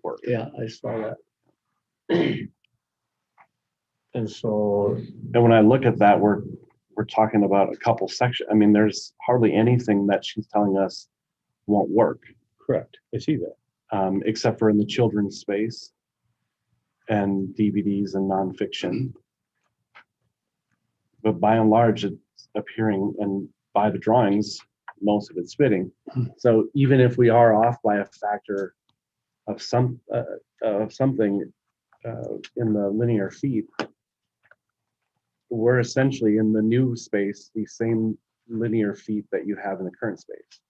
work. yeah, I saw that. And so, And when I look at that, we're talking about a couple sections. I mean, there's hardly anything that she's telling us won't work. Correct. I see that. except for in the children's space and DVDs and nonfiction. But by and large, it's appearing, and by the drawings, most of it's fitting. So even if we are off by a factor of something in the linear feet, we're essentially in the new space, the same linear feet that you have in the current space.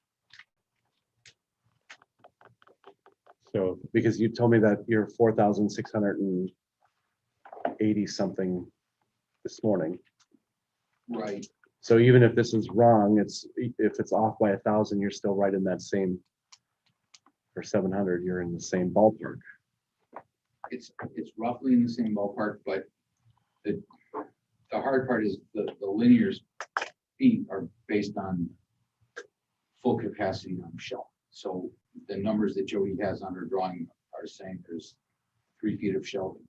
So, Because you told me that you're 4,680 something this morning. Right. So even if this is wrong, if it's off by 1,000, you're still right in that same, or 700, you're in the same ballpark. It's roughly in the same ballpark, but the hard part is the linear feet are based on full capacity on the shelf. So the numbers that Jody has on her drawing are saying there's 3 feet of shelving.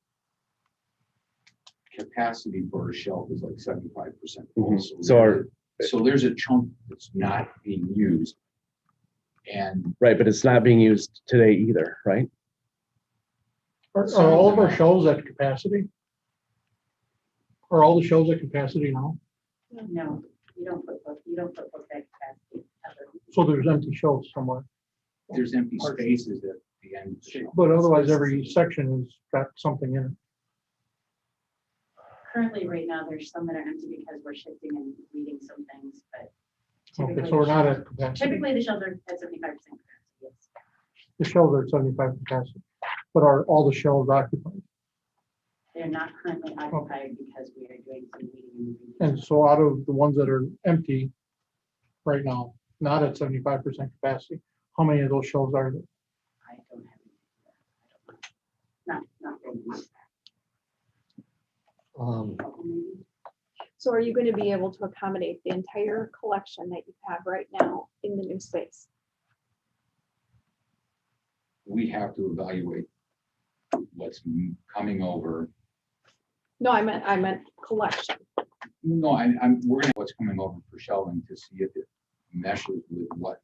Capacity for a shelf is like 75%. So there's a chunk that's not being used. And right, but it's not being used today either, right? Are all of our shelves at capacity? Are all the shelves at capacity now? No, you don't put both that capacity. So there's empty shelves somewhere. there's empty spaces at the end of the shelf. But otherwise, every section has got something in it. Currently, right now, there's some that are empty because we're shifting and reading some things, but Okay, typically so we're not the at shelves- capacity. typically the shelves are at 75% capacity, yes. The shelves are at 75 capacity, but are all the shelves occupied? They're not currently occupied because we are doing some reading and moving. And so out of the ones that are empty right now, not at 75% capacity, how many of those shelves are there? I don't have any. Not very much. So are you going to be able to accommodate the entire collection that you have right now in the new space? We have to evaluate what's coming over. No, I meant collection. No, we're gonna what's coming over for shelving to see if it meshes with what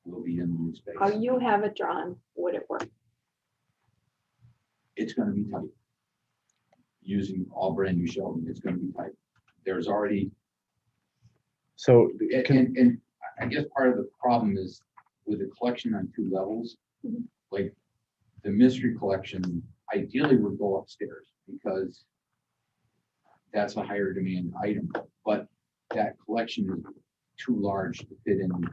will be in the new space. How you have it drawn, would it work? It's gonna be tight. Using all brand new shelving, it's gonna be tight. There's already, So and I guess part of the problem is with the collection on 2 levels, like the mystery collection ideally would go upstairs because that's a higher demand item, but that collection is too large to fit in the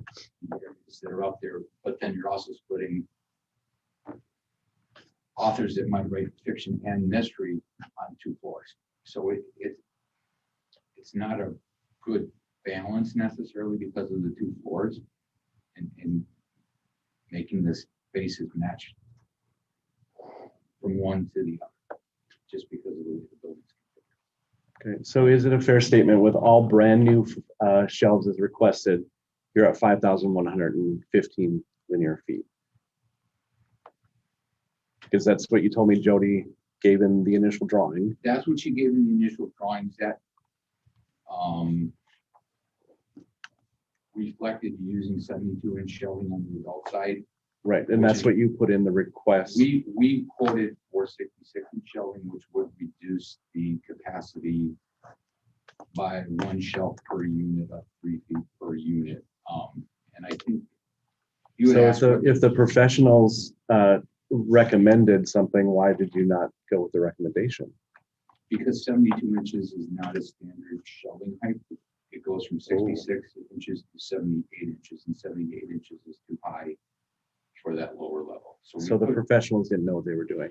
areas that are up there. But then you're also splitting authors that might write fiction and mystery on 2 floors. So it's not a good balance necessarily because of the 2 floors and making the spaces match from one to the other, just because of the way the building's. okay, so is it a fair statement with all brand new shelves as requested, you're at 5,115 linear feet? Because that's what you told me Jody gave in the initial drawing. That's what she gave in the initial drawings that reflected using 72-inch shelving on the adult side. Right, and that's what you put in the request. We quoted 466-inch shelving, which would reduce the capacity by 1 shelf per unit of 3 feet per unit. And I think you had asked So if the professionals recommended something, why did you not go with the recommendation? because 72 inches is not a standard shelving height. It goes from 66 inches to 78 inches, and 78 inches is too high for that lower level. So the professionals didn't know what they were doing.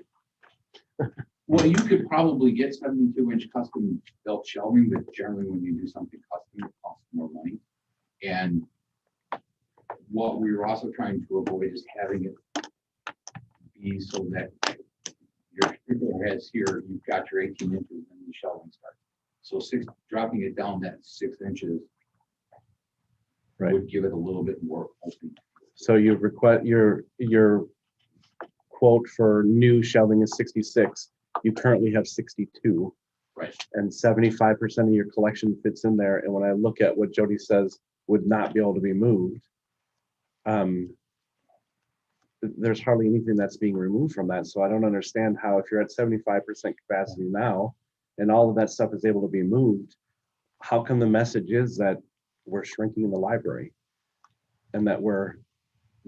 Well, you could probably get 72-inch custom built shelving, but generally when you do something custom, it costs more money. And what we were also trying to avoid is having it be so that your sticker has here, you've got your 18 inches and the shelving starts. So dropping it down that 6 inches would give it a little bit more open. So you request your quote for new shelving is 66. You currently have 62. Right. And 75% of your collection fits in there. And when I look at what Jody says would not be able to be moved, there's hardly anything that's being removed from that. So I don't understand how, if you're at 75% capacity now and all of that stuff is able to be moved, how come the message is that we're shrinking the library and that we're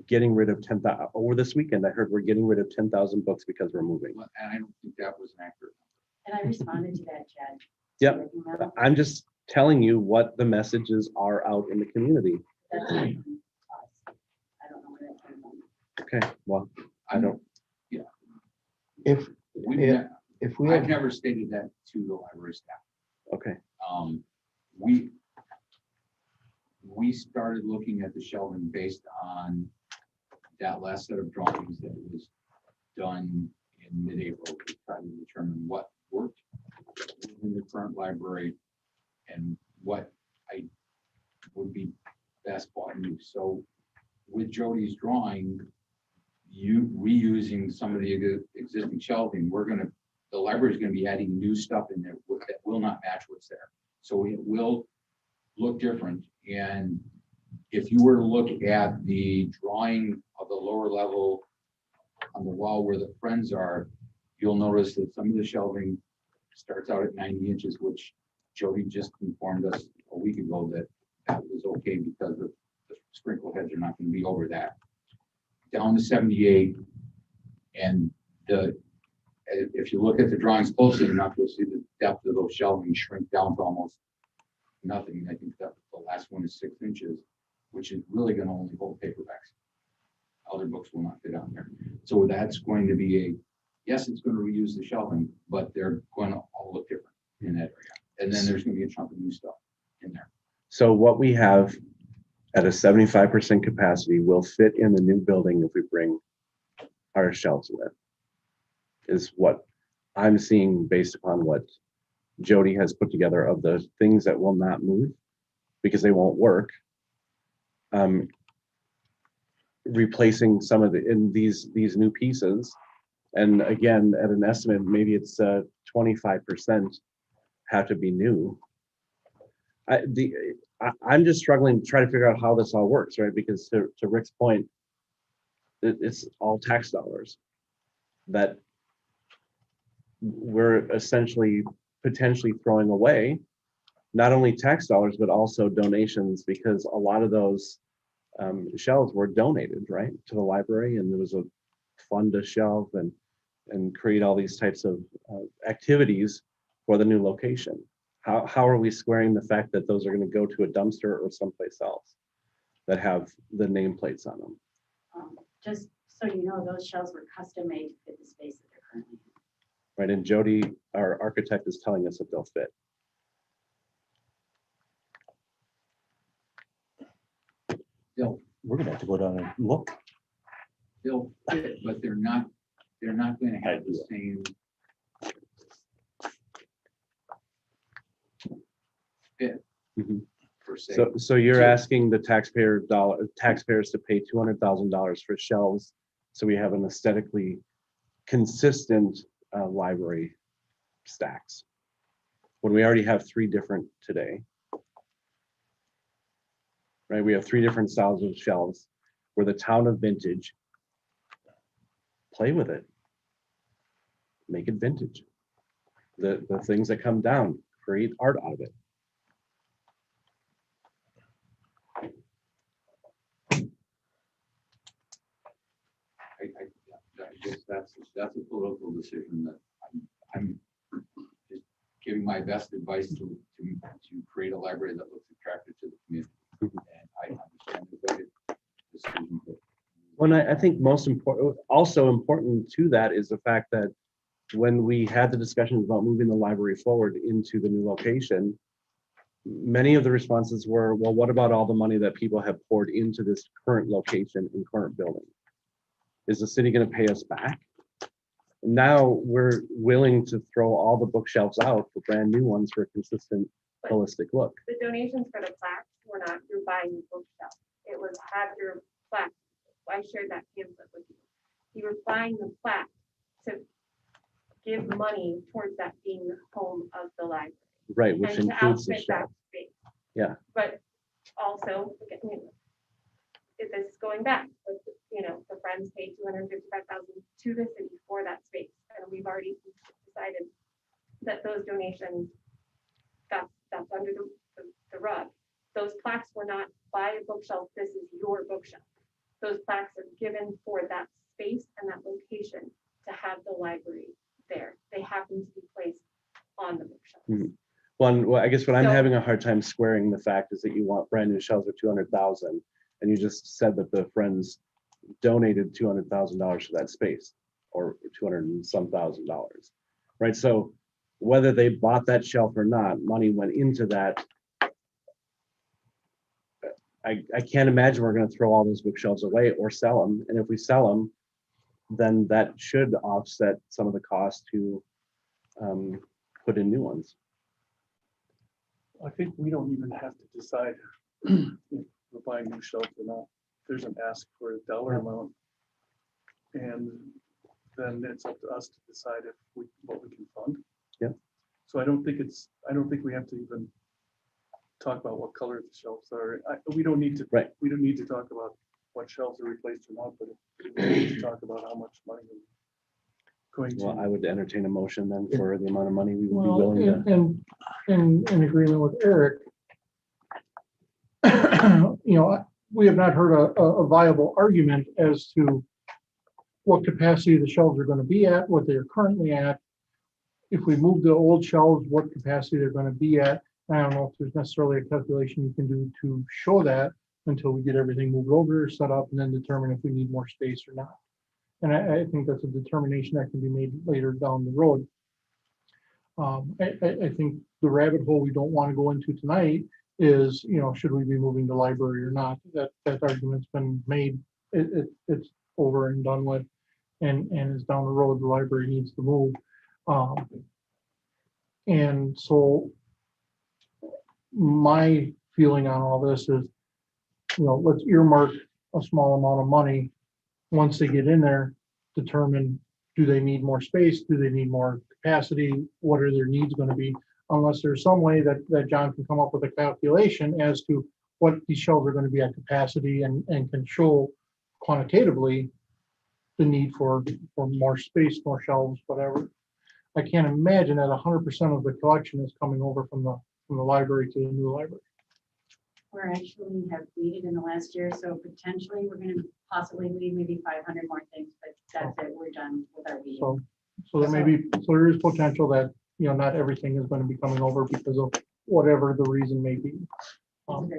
getting rid of 10,000 over this weekend? I heard we're getting rid of 10,000 books because we're moving. And I don't think that was an accurate. And I responded to that, Chad. Yep. I'm just telling you what the messages are out in the community. That's not from us. I don't know where that came from. Okay, well, I don't, If, We've if, ne- if we I've have, never stated that to the library staff. okay, We started looking at the shelving based on that last set of drawings that was done in mid-April to try to determine what worked in the current library and what I would be best bought new. So with Jody's drawing, you reusing some of the existing shelving, the library is gonna be adding new stuff in there that will not match what's there. So it will look different. And if you were to look at the drawing of the lower level on the wall where the friends are, you'll notice that some of the shelving starts out at 90 inches, which Jody just informed us a week ago that was okay because the sprinkle heads are not going to be over that. Down to 78, and if you look at the drawings closely enough, you'll see the depth of those shelving shrink down to almost nothing. I think that the last one is 6 inches, which is really going to only hold paperbacks. Other books will not fit on there. So that's going to be yes, it's going to reuse the shelving, but they're going to all look different in that area. And then there's going to be a chunk of new stuff in there. so what we have at a 75% capacity will fit in the new building if we bring our shelves with, is what I'm seeing based upon what Jody has put together of the things that will not move because they won't work. Replacing some of these new pieces. And again, at an estimate, maybe it's 25% have to be new. I'm just struggling to try to figure out how this all works, right? Because to Rick's point, it's all tax dollars that we're essentially potentially throwing away. Not only tax dollars, but also donations, because a lot of those shelves were donated, right, to the library, and there was a fund to shelve and create all these types of activities for the new location. How are we squaring the fact that those are going to go to a dumpster or someplace else that have the nameplates on them? Just so you know, those shelves were custom made to fit the space that they're currently in. Right, and Jody, our architect, is telling us that they'll fit. We're gonna have to go down and look. They'll fit, but they're not going to have the same fit per se. So you're asking the taxpayers to pay $200,000 for shelves, so we have an aesthetically consistent library stacks, when we already have 3 different today. Right, we have 3 different styles of shelves. We're the town of vintage. Play with it. Make it vintage. The things that come down, create art out of it. I guess that's a political decision that I'm just giving my best advice to create a library that looks attractive to the community. And I understand the vetted decision. Well, I think also important to that is the fact that when we had the discussions about moving the library forward into the new location, many of the responses were, well, what about all the money that people have poured into this current location and current building? Is the city going to pay us back? Now we're willing to throw all the bookshelves out for brand new ones for a consistent, holistic look. The donations for the plaques were not through buying the bookshelf. It was had through plaque. I shared that pamphlet with you. You were buying the plaque to give money towards that being the home of the library. Right, which and includes the to outfit that shelf. space. Yeah. But also, this is going back, but, the friends sometimes pay $255,000 to the city for that space. And we've already decided that those donations, that's under the rug. Those plaques were not buy a bookshelf, this is your bookshelf. Those plaques are given for that space and that location to have the library there. They happen to be placed on the bookshelves. Well, I guess what I'm So- having a hard time squaring the fact is that you want brand new shelves for 200,000, and you just said that the Friends donated $200,000 to that space, or 200 and some $1,000, right? So whether they bought that shelf or not, money went into that. I can't imagine we're going to throw all those bookshelves away or sell them. And if we sell them, then that should offset some of the cost to put in new ones. I think we don't even have to decide if we're buying new shelves or not. There's an ask for a dollar amount. And then it's up to us to decide what we can fund. Yeah. So I don't think we have to even talk about what color the shelves are. We don't need to, right. We don't need to talk about what shelves are replaced or not, but we need to talk about how much money we're going to. Well, I would entertain a motion then for the amount of money we would be Well, willing to. and in agreement with Eric, we have not heard a viable argument as to what capacity the shelves are going to be at, what they're currently at. If we move the old shelves, what capacity they're going to be at. I don't know if there's necessarily a calculation you can do to show that until we get everything moved over, set up, and then determine if we need more space or not. And I think that's a determination that can be made later down the road. I think the rabbit hole we don't want to go into tonight is, should we be moving the library or not? That argument's been made. It's over and done with, and is down the road. The library needs to move. And so my feeling on all this is, let's earmark a small amount of money. Once they get in there, determine, do they need more space? Do they need more capacity? What are their needs going to be? Unless there's some way that John can come up with a calculation as to what these shelves are going to be at capacity and can show quantitatively the need for more space, more shelves, whatever. I can't imagine that 100% of the collection is coming over from the library to the new library. We're actually have weeded in the last year, so potentially we're going to possibly weed maybe 500 more things, but that's it. We're done with our weeding. So there is potential that, not everything is going to be coming over because of whatever the reason may be,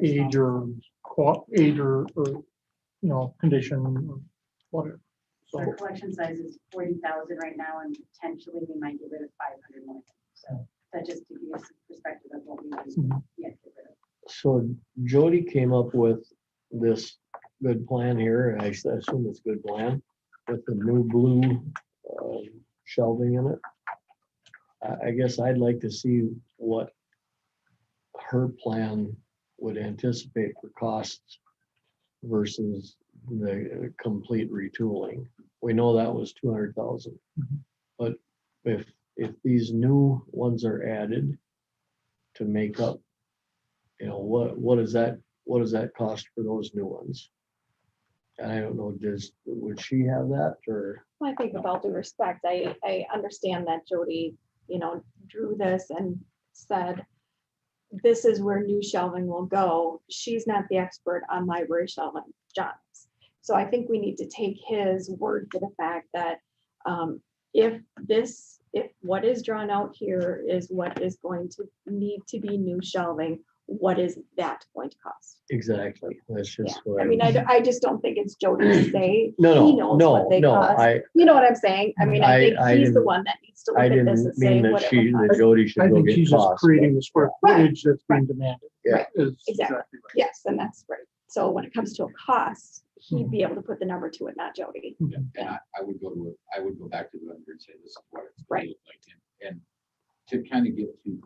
age or condition or whatever. So Our collection size is 40,000 right now, and potentially we might get rid of 500 more things. So that just to give you some perspective of what we might get rid of. So Jody came up with this good plan here, and I assume it's a good plan, with the new blue shelving in it. I guess I'd like to see what her plan would anticipate for costs versus the complete retooling. We know that was 200,000, but if these new ones are added to make up, what does that cost for those new ones? I don't know, would she have that, or? I think with all due respect, I understand that Jody, drew this and said, this is where new shelving will go. She's not the expert on library shelving, John is. So I think we need to take his word for the fact that if what is drawn out here is what is going to need to be new shelving, what is that going to cost? Exactly. That's just what I just don't think it's Jody to say. No, He knows what they cost. You know what I'm saying? I think he's the one that needs to look at this and say what it will cost. Jody should I go think get she's just costs. creating the square footage that's being demanded. Yeah. Exactly. Yes, and that's right. So when it comes to a cost, he'd be able to put the number to it, not Jody. And I would go back to the vendor and say, this is what it's going to look like. And to kind of get to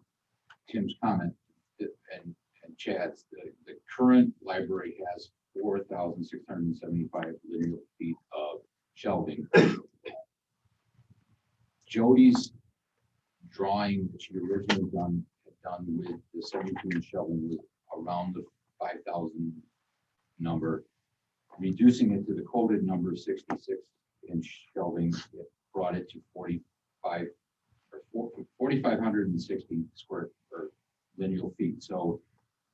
Tim's comment and Chad's, the current library has 4,675 linear feet of shelving. Jody's drawing that she originally done with the 17 shelving was around the 5,000 number. reducing it to the coded number 66-inch shelving, it brought it to 4,560 square or lineal feet. So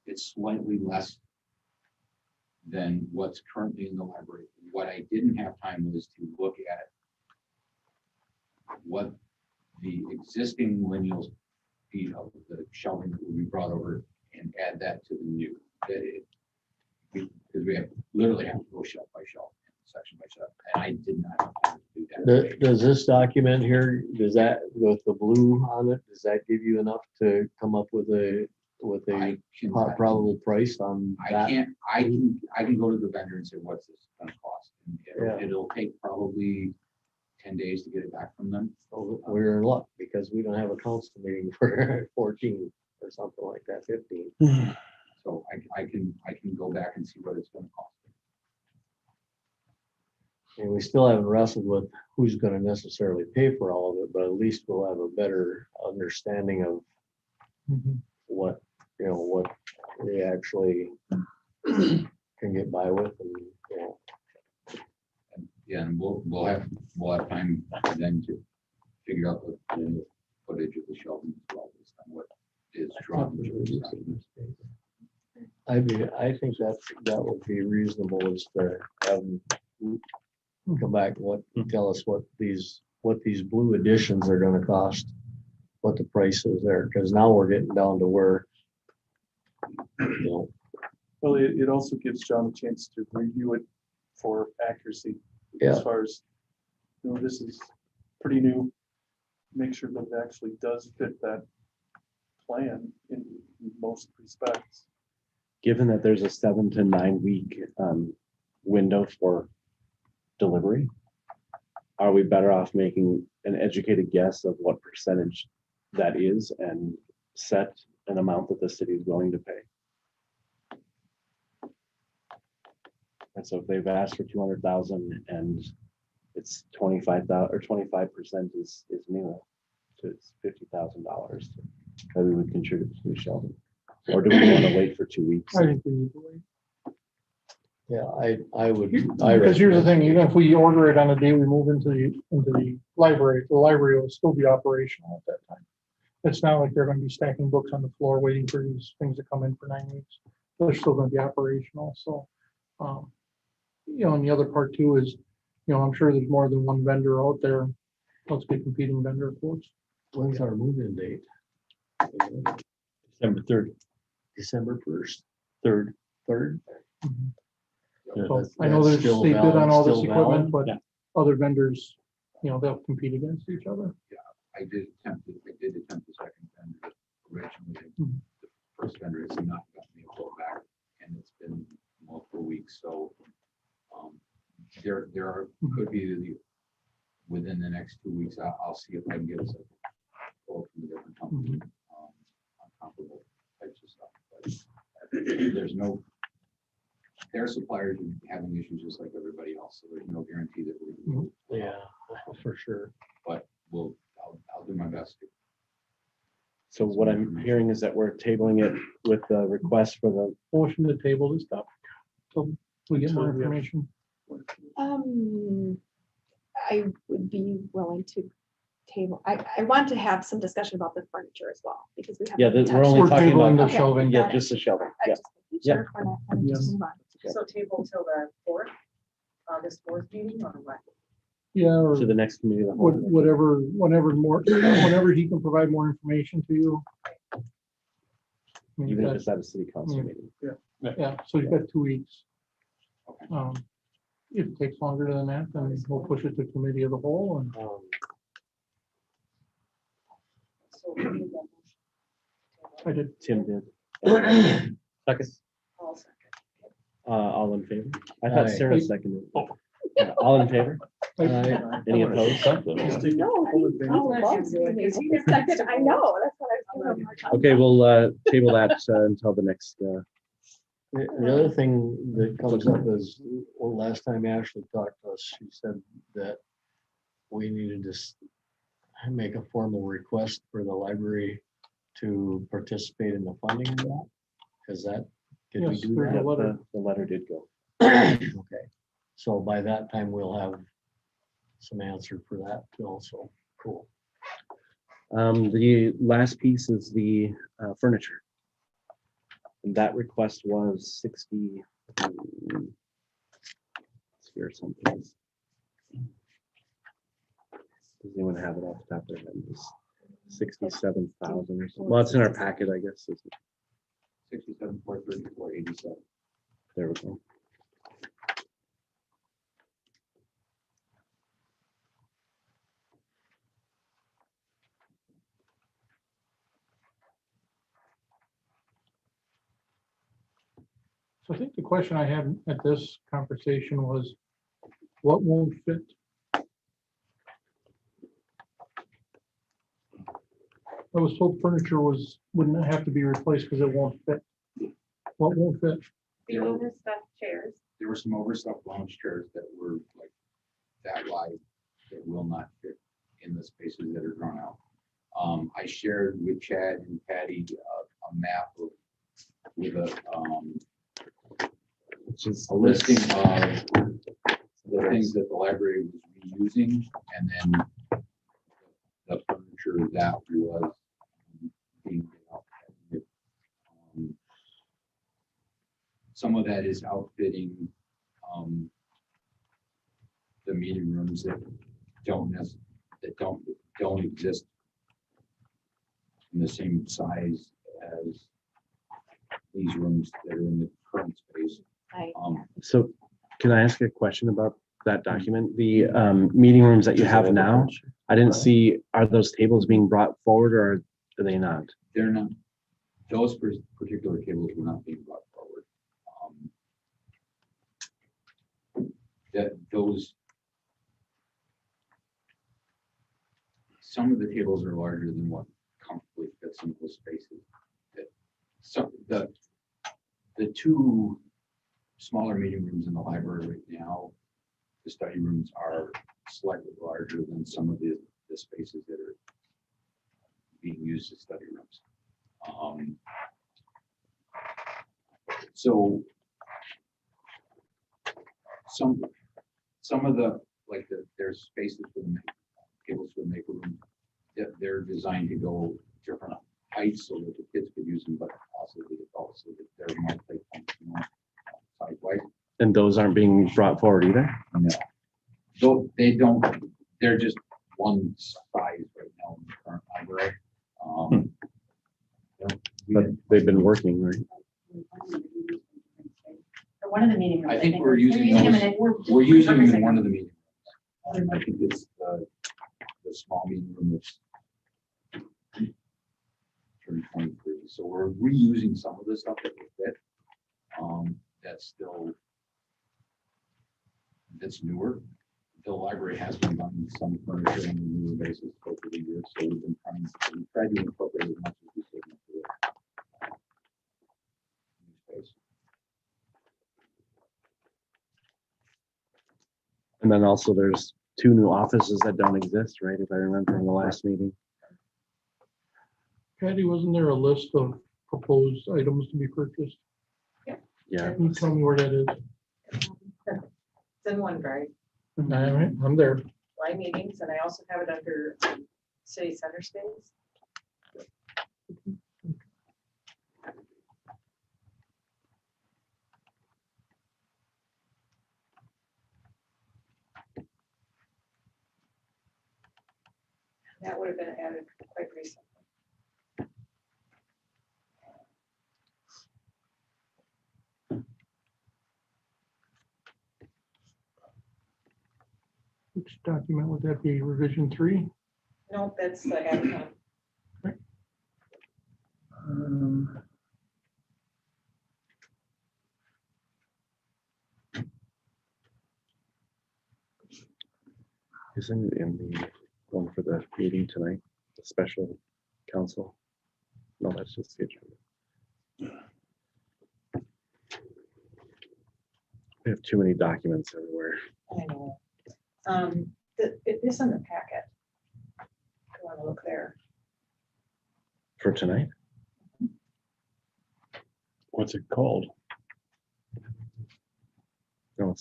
it's slightly less than what's currently in the library. What I didn't have time was to look at what the existing lineal feet of the shelving that would be brought over and add that to the new. Because we have literally have to go shelf by shelf, section by section, and I did not have time to do that. Does this document here, does that, with the blue on it, does that give you enough to come up with a probable price on that? I can go to the vendor and say, what's this gonna cost? And it'll take probably 10 days to get it back from them. So we're in luck because we don't have a council meeting for 14 or something like that, 15. So I can go back and see what it's gonna cost. And we still haven't wrestled with who's gonna necessarily pay for all of it, but at least we'll have a better understanding of what, what we actually can get by with and, Yeah, and we'll have time then to figure out the footage of the shelving as well, based on what is drawn. I think that would be reasonable is to have them come back and tell us what these blue editions are gonna cost, what the price is there, because now we're getting down to where, Well, it also gives John a chance to review it for accuracy. Yeah. As far as, this is pretty new. Make sure that it actually does fit that plan in most respects. Given that there's a 7 to 9 week window for delivery, are we better off making an educated guess of what percentage that is and set an amount that the city is willing to pay? And so if they've asked for 200,000 and it's 25,000 or 25% is new, so it's $50,000 that we would contribute to the shelving. Or do we want to wait for 2 weeks? I think we need to wait. yeah, I would. Because here's the thing, even if we order it on the day we move into the library will still be operational at that time. It's not like they're gonna be stacking books on the floor waiting for these things to come in for 9 weeks. They're still gonna be operational, so. And the other part too is, I'm sure there's more than one vendor out there. Let's get competing vendor quotes. When's our move-in date? December 3rd. December 1st, 3rd. So I know they bid on all this equipment, but other vendors, they'll compete against each other. Yeah, I did attempt the second vendor originally. The first vendor has not gotten me a quote back, and it's been multiple weeks. So there could be within the next 2 weeks. I'll see if I can get a quote from a different company on comparable types of stuff. But there's no. Their suppliers are having issues just like everybody else, so there's no guarantee that we're. Yeah, for sure. But I'll do my best to. So what I'm hearing is that we're tabling it with the request for the Motion to table this stuff. So we get more information. I would be willing to table. I want to have some discussion about the furniture as well, because we have. Yeah, we're only talking tabling about the shelving. Yeah, just the shelving. Yeah. Sure, we're not gonna just move on. So table till the 4th, August 4th meeting or what? Yeah, or To the next committee. of the whole. whenever he can provide more information to you. Even if it's at a city council meeting. Yeah, so you've got 2 weeks. If it takes longer than that, then we'll push it to committee of the whole and. So we need that motion. I did. Tim did. Second. I'll second. All in favor? I thought Aye. Sarah seconded. All in favor? Any opposed? No, I love it. I know, that's what I was doing. Okay, we'll table that until the next. The other thing that comes up is, last time Ashley talked to us, she said that we needed to make a formal request for the library to participate in the funding of that. Is that, did we Yes, do there's that? a letter. The letter did go. Okay, so by that time, we'll have some answer for that also. Cool. The last piece is the furniture. And that request was 60. Let's hear something. Does anyone have it off the top of their head? It's 67,000 or something. Well, it's in our packet, I guess. Isn't it? 67,434.87. There we go. So I think the question I had at this conversation was, what won't fit? I was told furniture wouldn't have to be replaced because it won't fit. What won't fit? The overstuffed chairs. There were some overstuffed lounge chairs that were like that wide that will not fit in the spaces that are drawn out. I shared with Chad and Patty a map of with a listing of the things that the library was reusing, and then the furniture that was being outfitted. Some of that is outfitting the meeting rooms that don't exist in the same size as these rooms that are in the current space. So can I ask a question about that document? The meeting rooms that you have now, I didn't see, are those tables being brought forward or are they not? They're not, those particular tables were not being brought forward. Some of the tables are larger than what comfortably fits in those spaces. The two smaller meeting rooms in the library right now, the study rooms are slightly larger than some of the spaces that are being used as study rooms. So some of the, like there's spaces for the tables for the maker room, they're designed to go different heights so that the kids could use them, but also the adults, so that they're multi-functional sidewise. And those aren't being brought forward either? No. So they don't, they're just one size right now in the current library. But they've been working, right? For one of the meeting rooms. I think we're using them those, and we're using them in one of the meeting rooms. I think it's the small meeting room that's 23. So we're reusing some of the stuff that will fit. That's newer. The library has been buying some furniture on a newer basis over the years, so we've tried to incorporate as much as we could into the new space. And then also there's 2 new offices that don't exist, right? If I remember from the last meeting. Patty, wasn't there a list of proposed items to be purchased? Yeah. Can you tell me where that is? It's in OneDrive, All right, I'm there. live meetings, and I also have it under city center space. That would have been added quite recently. Which document would that be? Revision 3? No, that's the add-on. Isn't it in the one for the meeting tonight, the special council? No, that's just the agenda. We have too many documents everywhere. I know. It is in the packet. You want to look there. For tonight? What's it called?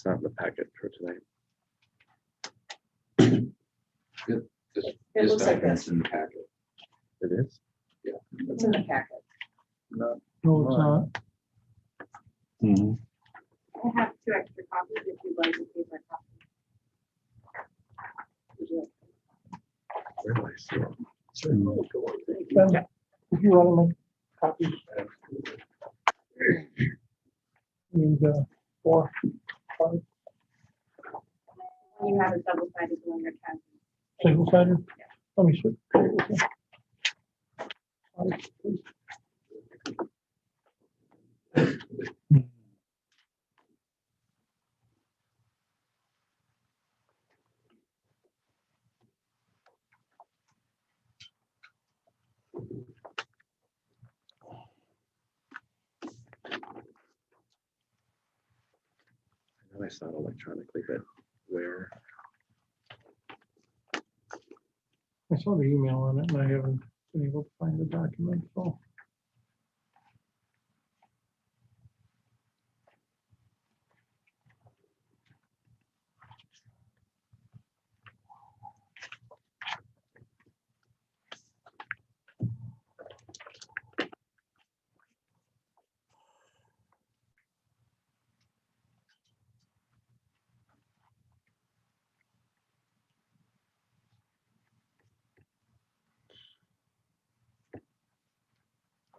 not in the packet for tonight. It looks like this. In the packet. It is? It's in the packet. Not No, it's not. Mhm. I have 2 extra copies if you'd like to keep my copy. Would you like- Where do I see it? Ben, if you want to make copies. Need 4, 5, You have a double-sided one that has. single sided. Let me see. I know I saw it electronically, but where? I saw the email on it and I haven't been able to find the document, so.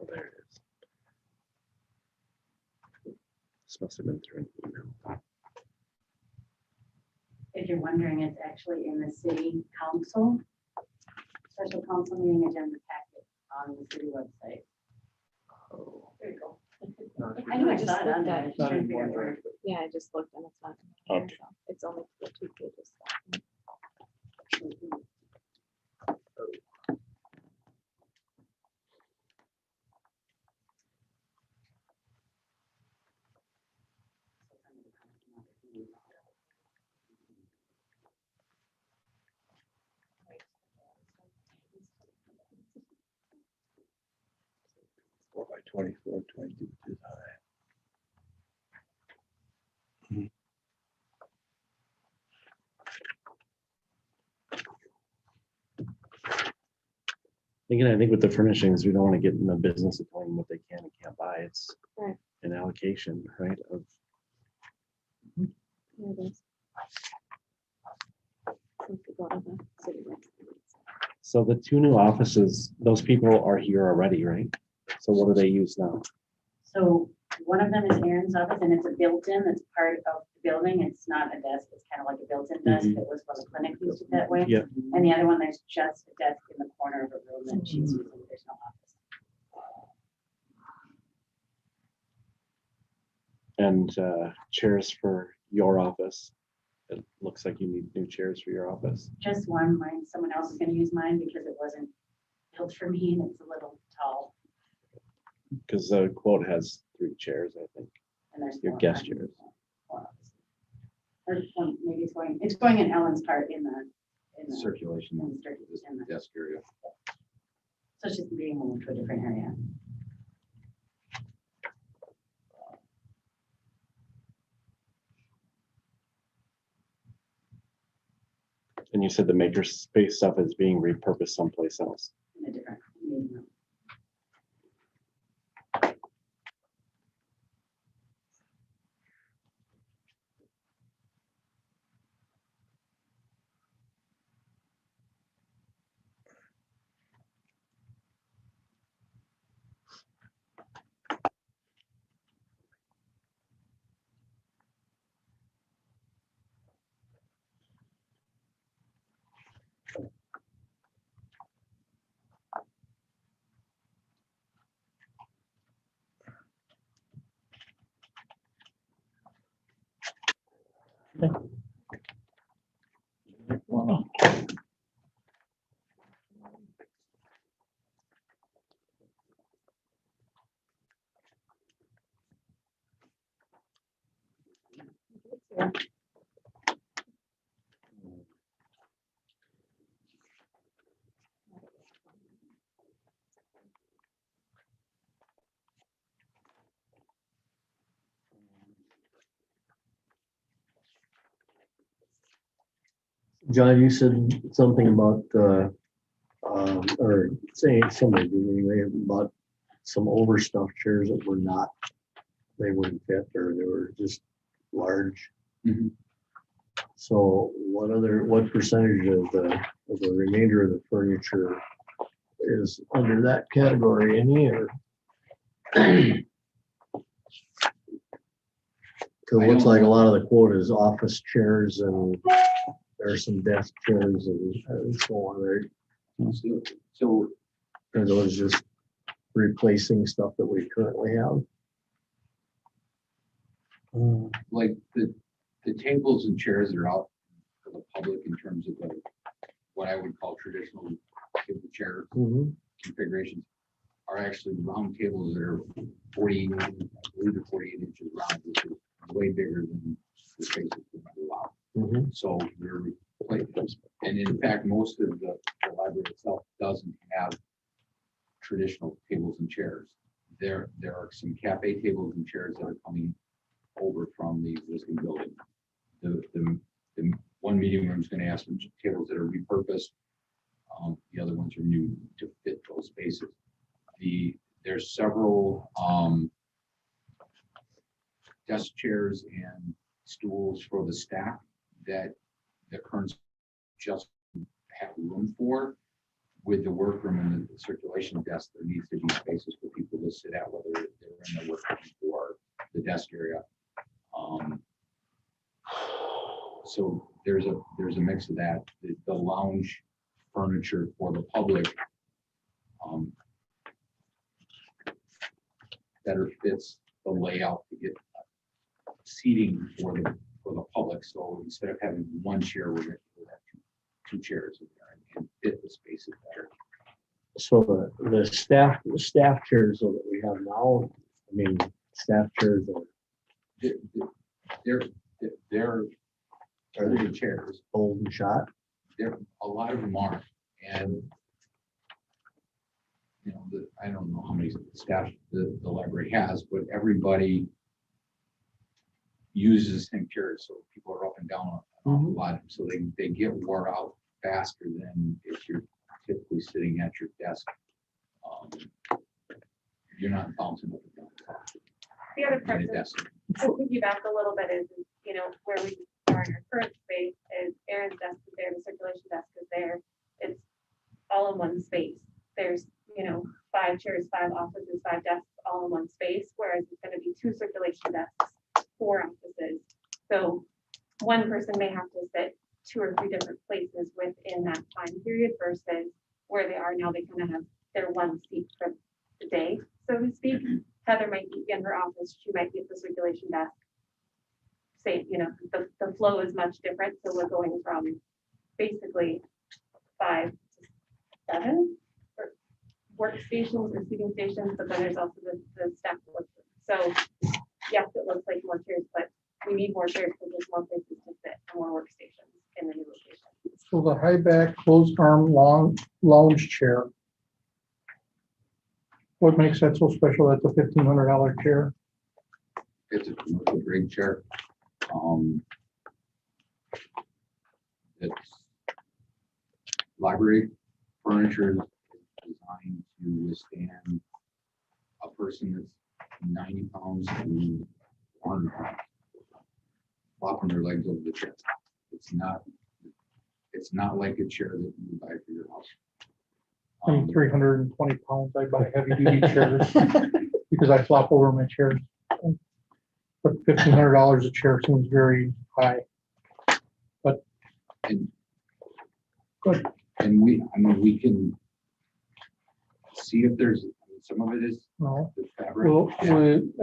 Oh, there it is. This must have been through an email. If you're wondering, it's actually in the city council, special council meeting agenda packet on the city website. Oh, There you go. I know I just saw it on looked there. at I it. just couldn't figure out where. Yeah, I just looked and it's not. in there, Okay. so It's only the 2 pages. Four by 24, 22 is high. Again, I think with the furnishings, we don't want to get in the business of telling them what they can and can't buy. It's Right. an allocation, right? Of Yeah, it is. If you go to the city website. So the 2 new offices, those people are here already, right? So what do they use now? So one of them is Aaron's office and it's a built-in, it's part of the building. It's not a desk, it's kind of like a built-in desk. It was when the clinic used it that way. Yeah. And the other one, there's just a desk in the corner of a room that she's using. There's no office. And chairs for your office. It looks like you need new chairs for your office. Just one, mine, someone else is gonna use mine because it wasn't built for me and it's a little tall Because the quote has 3 chairs, I think. and there's. Your more guest behind chairs. one office. Or one, maybe it's going in Ellen's part in the. Circulation, in the circulation, in the- desk area. So it's just being moved to a different area. And you said the maker space stuff is being repurposed someplace else. In a different meeting room. John, you said something about, or saying somebody did anyway, about some overstuffed chairs that were not, they wouldn't fit, or they were just large. Mhm. So what percentage of the remainder of the furniture is under that category in here? Cause it looks like a lot of the quote is office chairs and there's some desk chairs and so on there. So Are those just replacing stuff that we currently have? like the tables and chairs that are out for the public in terms of what I would call traditional table chair configurations are actually round tables that are 40, I believe they're 48 inches round, which is way bigger than the spaces that are allowed. So they're replaced. And in fact, most of the library itself doesn't have traditional tables and chairs. There are some cafe tables and chairs that are coming over from the existing building. The one meeting room is going to have some tables that are repurposed. The other ones are new to fit those spaces. There's several desk chairs and stools for the staff that the current just have room for. With the workroom and the circulation desk, there needs to be spaces for people to sit at, whether they're in the workroom or the desk area. So there's a mix of that. The lounge furniture for the public better fits the layout to get seating for the public. So instead of having one chair, we're going to have two chairs in there and fit the spaces better. So the staff chairs that we have now, I mean, staff chairs They're the chairs. Old and shot. A lot of them are, and I don't know how many staff the library has, but everybody uses the same chairs, so people are up and down a lot, so they get wore out faster than if you're typically sitting at your desk. You're not bouncing up and down. The other part to piggyback a little bit is, where we are in our current space is Aaron's desk is there, the circulation desk is there. It's all in one space. There's, 5 chairs, 5 offices, 5 desks, all in one space, whereas it's going to be 2 circulation desks, 4 offices. So one person may have to sit 2 or 3 different places within that time period versus where they are now. They kind of have their one seat for the day, so to speak. Heather might be in her office. She might be at the circulation desk. Say, the flow is much different. So we're going from basically 5 to 7 workstations or seating stations, but then there's also the staff workroom. So yes, it looks like more chairs, but we need more chairs because there's more places to sit and more workstations in the new location. So the high back closed arm lounge chair. What makes that so special? That's a $1,500 chair. It's a commercial grade chair. It's library furniture is designed to withstand a person that's 90 pounds to 100 pounds, flopping their legs over the chest. It's not like a chair that you buy for your house. I'm 320 pounds. I buy heavy duty chairs because I flop over my chairs. But $1,500 a chair seems very high. But good. And we can see if there's some of it is No. the fabric. Well,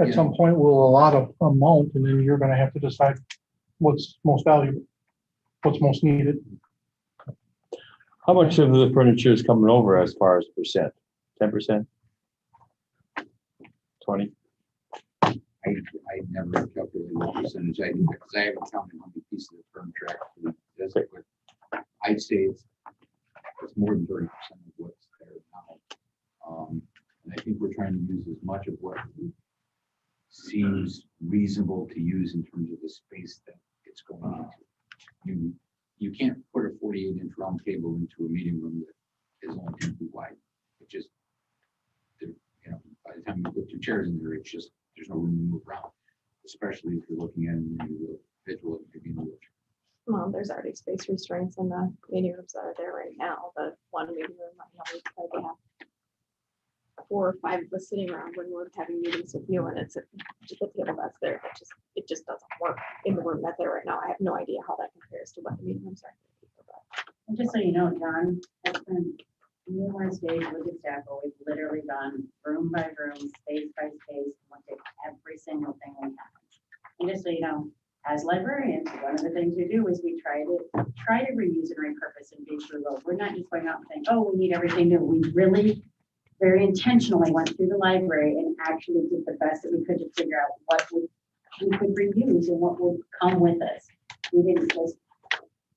at some point we'll allot a amount, and then you're going to have to decide what's most valuable, what's most needed. How much of the furniture is coming over as far as percent? 10%? 20? I never calculated the percentage. Because I haven't counted how many pieces of furniture actually does it, but I'd say it's more than 30% of what's there now. And I think we're trying to use as much of what seems reasonable to use in terms of the space that it's going into. you can't put a 48-inch round table into a meeting room that is only 10 feet wide. It just, by the time you put two chairs in there, it's just, there's no room to move around, especially if you're looking at an individual, maybe in a wheelchair. Well, there's already space restraints in the meeting rooms that are there right now. The one meeting room, we try to have 4 or 5 of us sitting around when we're having meetings with you, and it's just the table that's there. It just doesn't work in the room that's there right now. I have no idea how that compares to what the meeting rooms are. And just so you know, John, has been numerous days with the staff where we've literally gone room by room, space by space, looked at every single thing we have. And just so you know, as librarians, one of the things we do is we try to reuse and repurpose and be true. We're not just going out and saying, oh, we need everything new. We really very intentionally went through the library and actually did the best that we could to figure out what we could reuse and what would come with us. We didn't just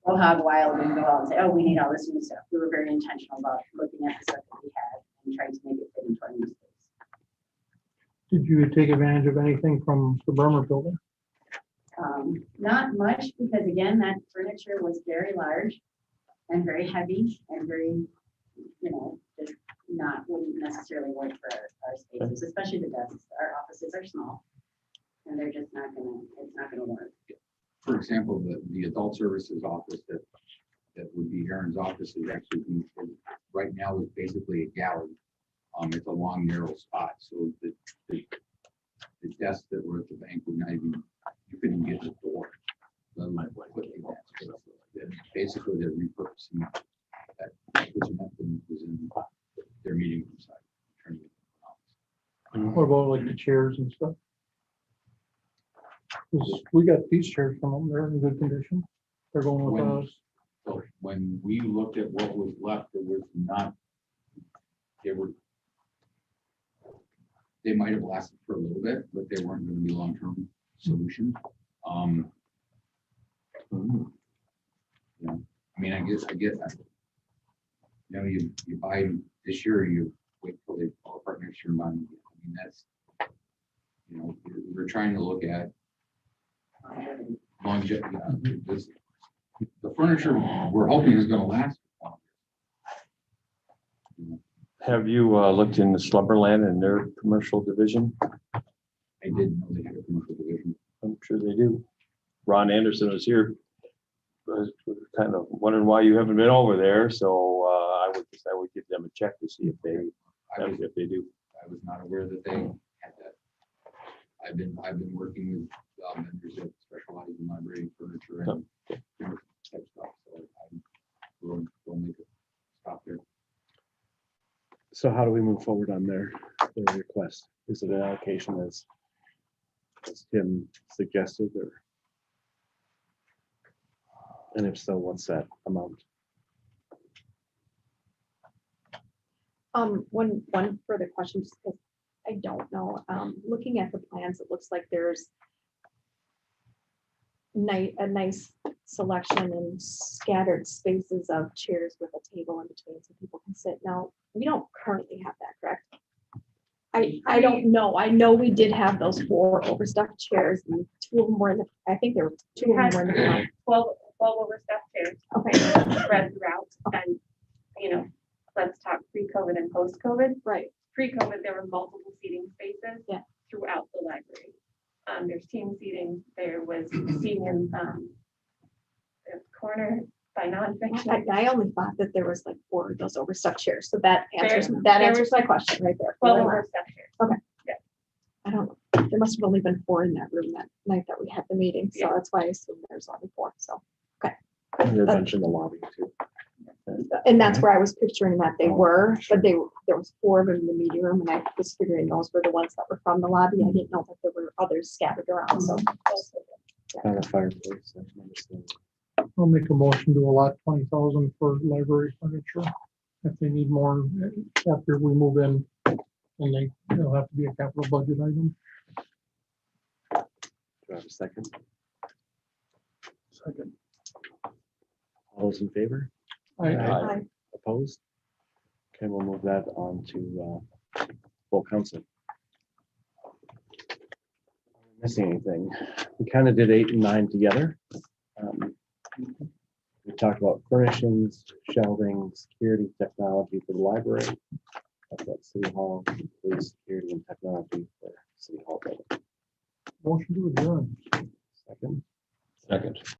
go hog wild and go out and say, oh, we need all this new stuff. We were very intentional about looking at the stuff that we had and trying to make it fit into our new space. Did you take advantage of anything from the Burmer building? Not much, because again, that furniture was very large and very heavy and very, just wouldn't necessarily work for our spaces, especially the desks. Our offices are small and they're just it's not gonna work. For example, the adult services office that would be Aaron's office is actually right now is basically a gallery. It's a long, narrow spot. So the desks that were at the bank would not even, you couldn't get the door. Basically, they're repurposing that kitchen that was in their meeting room side. Turning it What about like the chairs and stuff? 'Cause we got these chairs from them, they're in good condition. They're going with us. So when we looked at what was left, it was not, they might have lasted for a little bit, but they weren't going to be long-term solutions. I mean, I get that. You buy them this year, you wait till they fall apart next year and buy them again. I mean, that's, we're trying to look at longevity. The furniture we're hoping is going to last. Have you looked in the Slumberland and their commercial division? I didn't know they had a commercial division. I'm sure they do. Ron Anderson was here. Was kind of wondering why you haven't been over there. So I would give them a check to see if they do. I was not aware that they had that. I've been working with vendors that specialize in library furniture and commercial type stuff. So we'll make a stop there. So how do we move forward on their request? Is it an allocation as Tim suggested, or? And if so, what's that amount? One further question, just because I don't know. Looking at the plans, it looks like there's a nice selection and scattered spaces of chairs with a table in between so people can sit. Now, we don't currently have that, correct? I don't know. I know we did have those 4 overstuffed chairs, and 2 of them were in the, I think there were 2 of them were in the front. 12 overstuffed chairs. Okay. Spread throughout. And, let's talk pre-COVID and post-COVID. Right. Pre-COVID, there were multiple seating spaces throughout the library. There's team seating. There was seating in the corner by nonfiction. I only thought that there was like 4 of those overstuffed chairs. So that answers my question right there. 12 overstuffed chairs. Okay. Yeah. I don't know. There must have only been 4 in that room that night that we had the meeting. So that's why I assumed there's only 4. So, okay. And there are a bunch in the lobby too. And that's where I was picturing that they were, but there was 4 of them in the meeting room, and I was figuring those were the ones that were from the lobby. I didn't know that there were others scattered around. So, Not a fireplace. I can understand. I'll make a motion to allot 20,000 for library furniture. If they need more after we move in, and they'll have to be a capital budget item. Do I have a second? Second. All those in favor? Aye. Opposed? Okay, we'll move that on to full council. Missing anything? We kind of did 8 and 9 together. We talked about furnishings, shelving, security, technology for the library. Talked about City Hall, police, security, and technology for City Hall building. Motion to adjourn. Second. Second.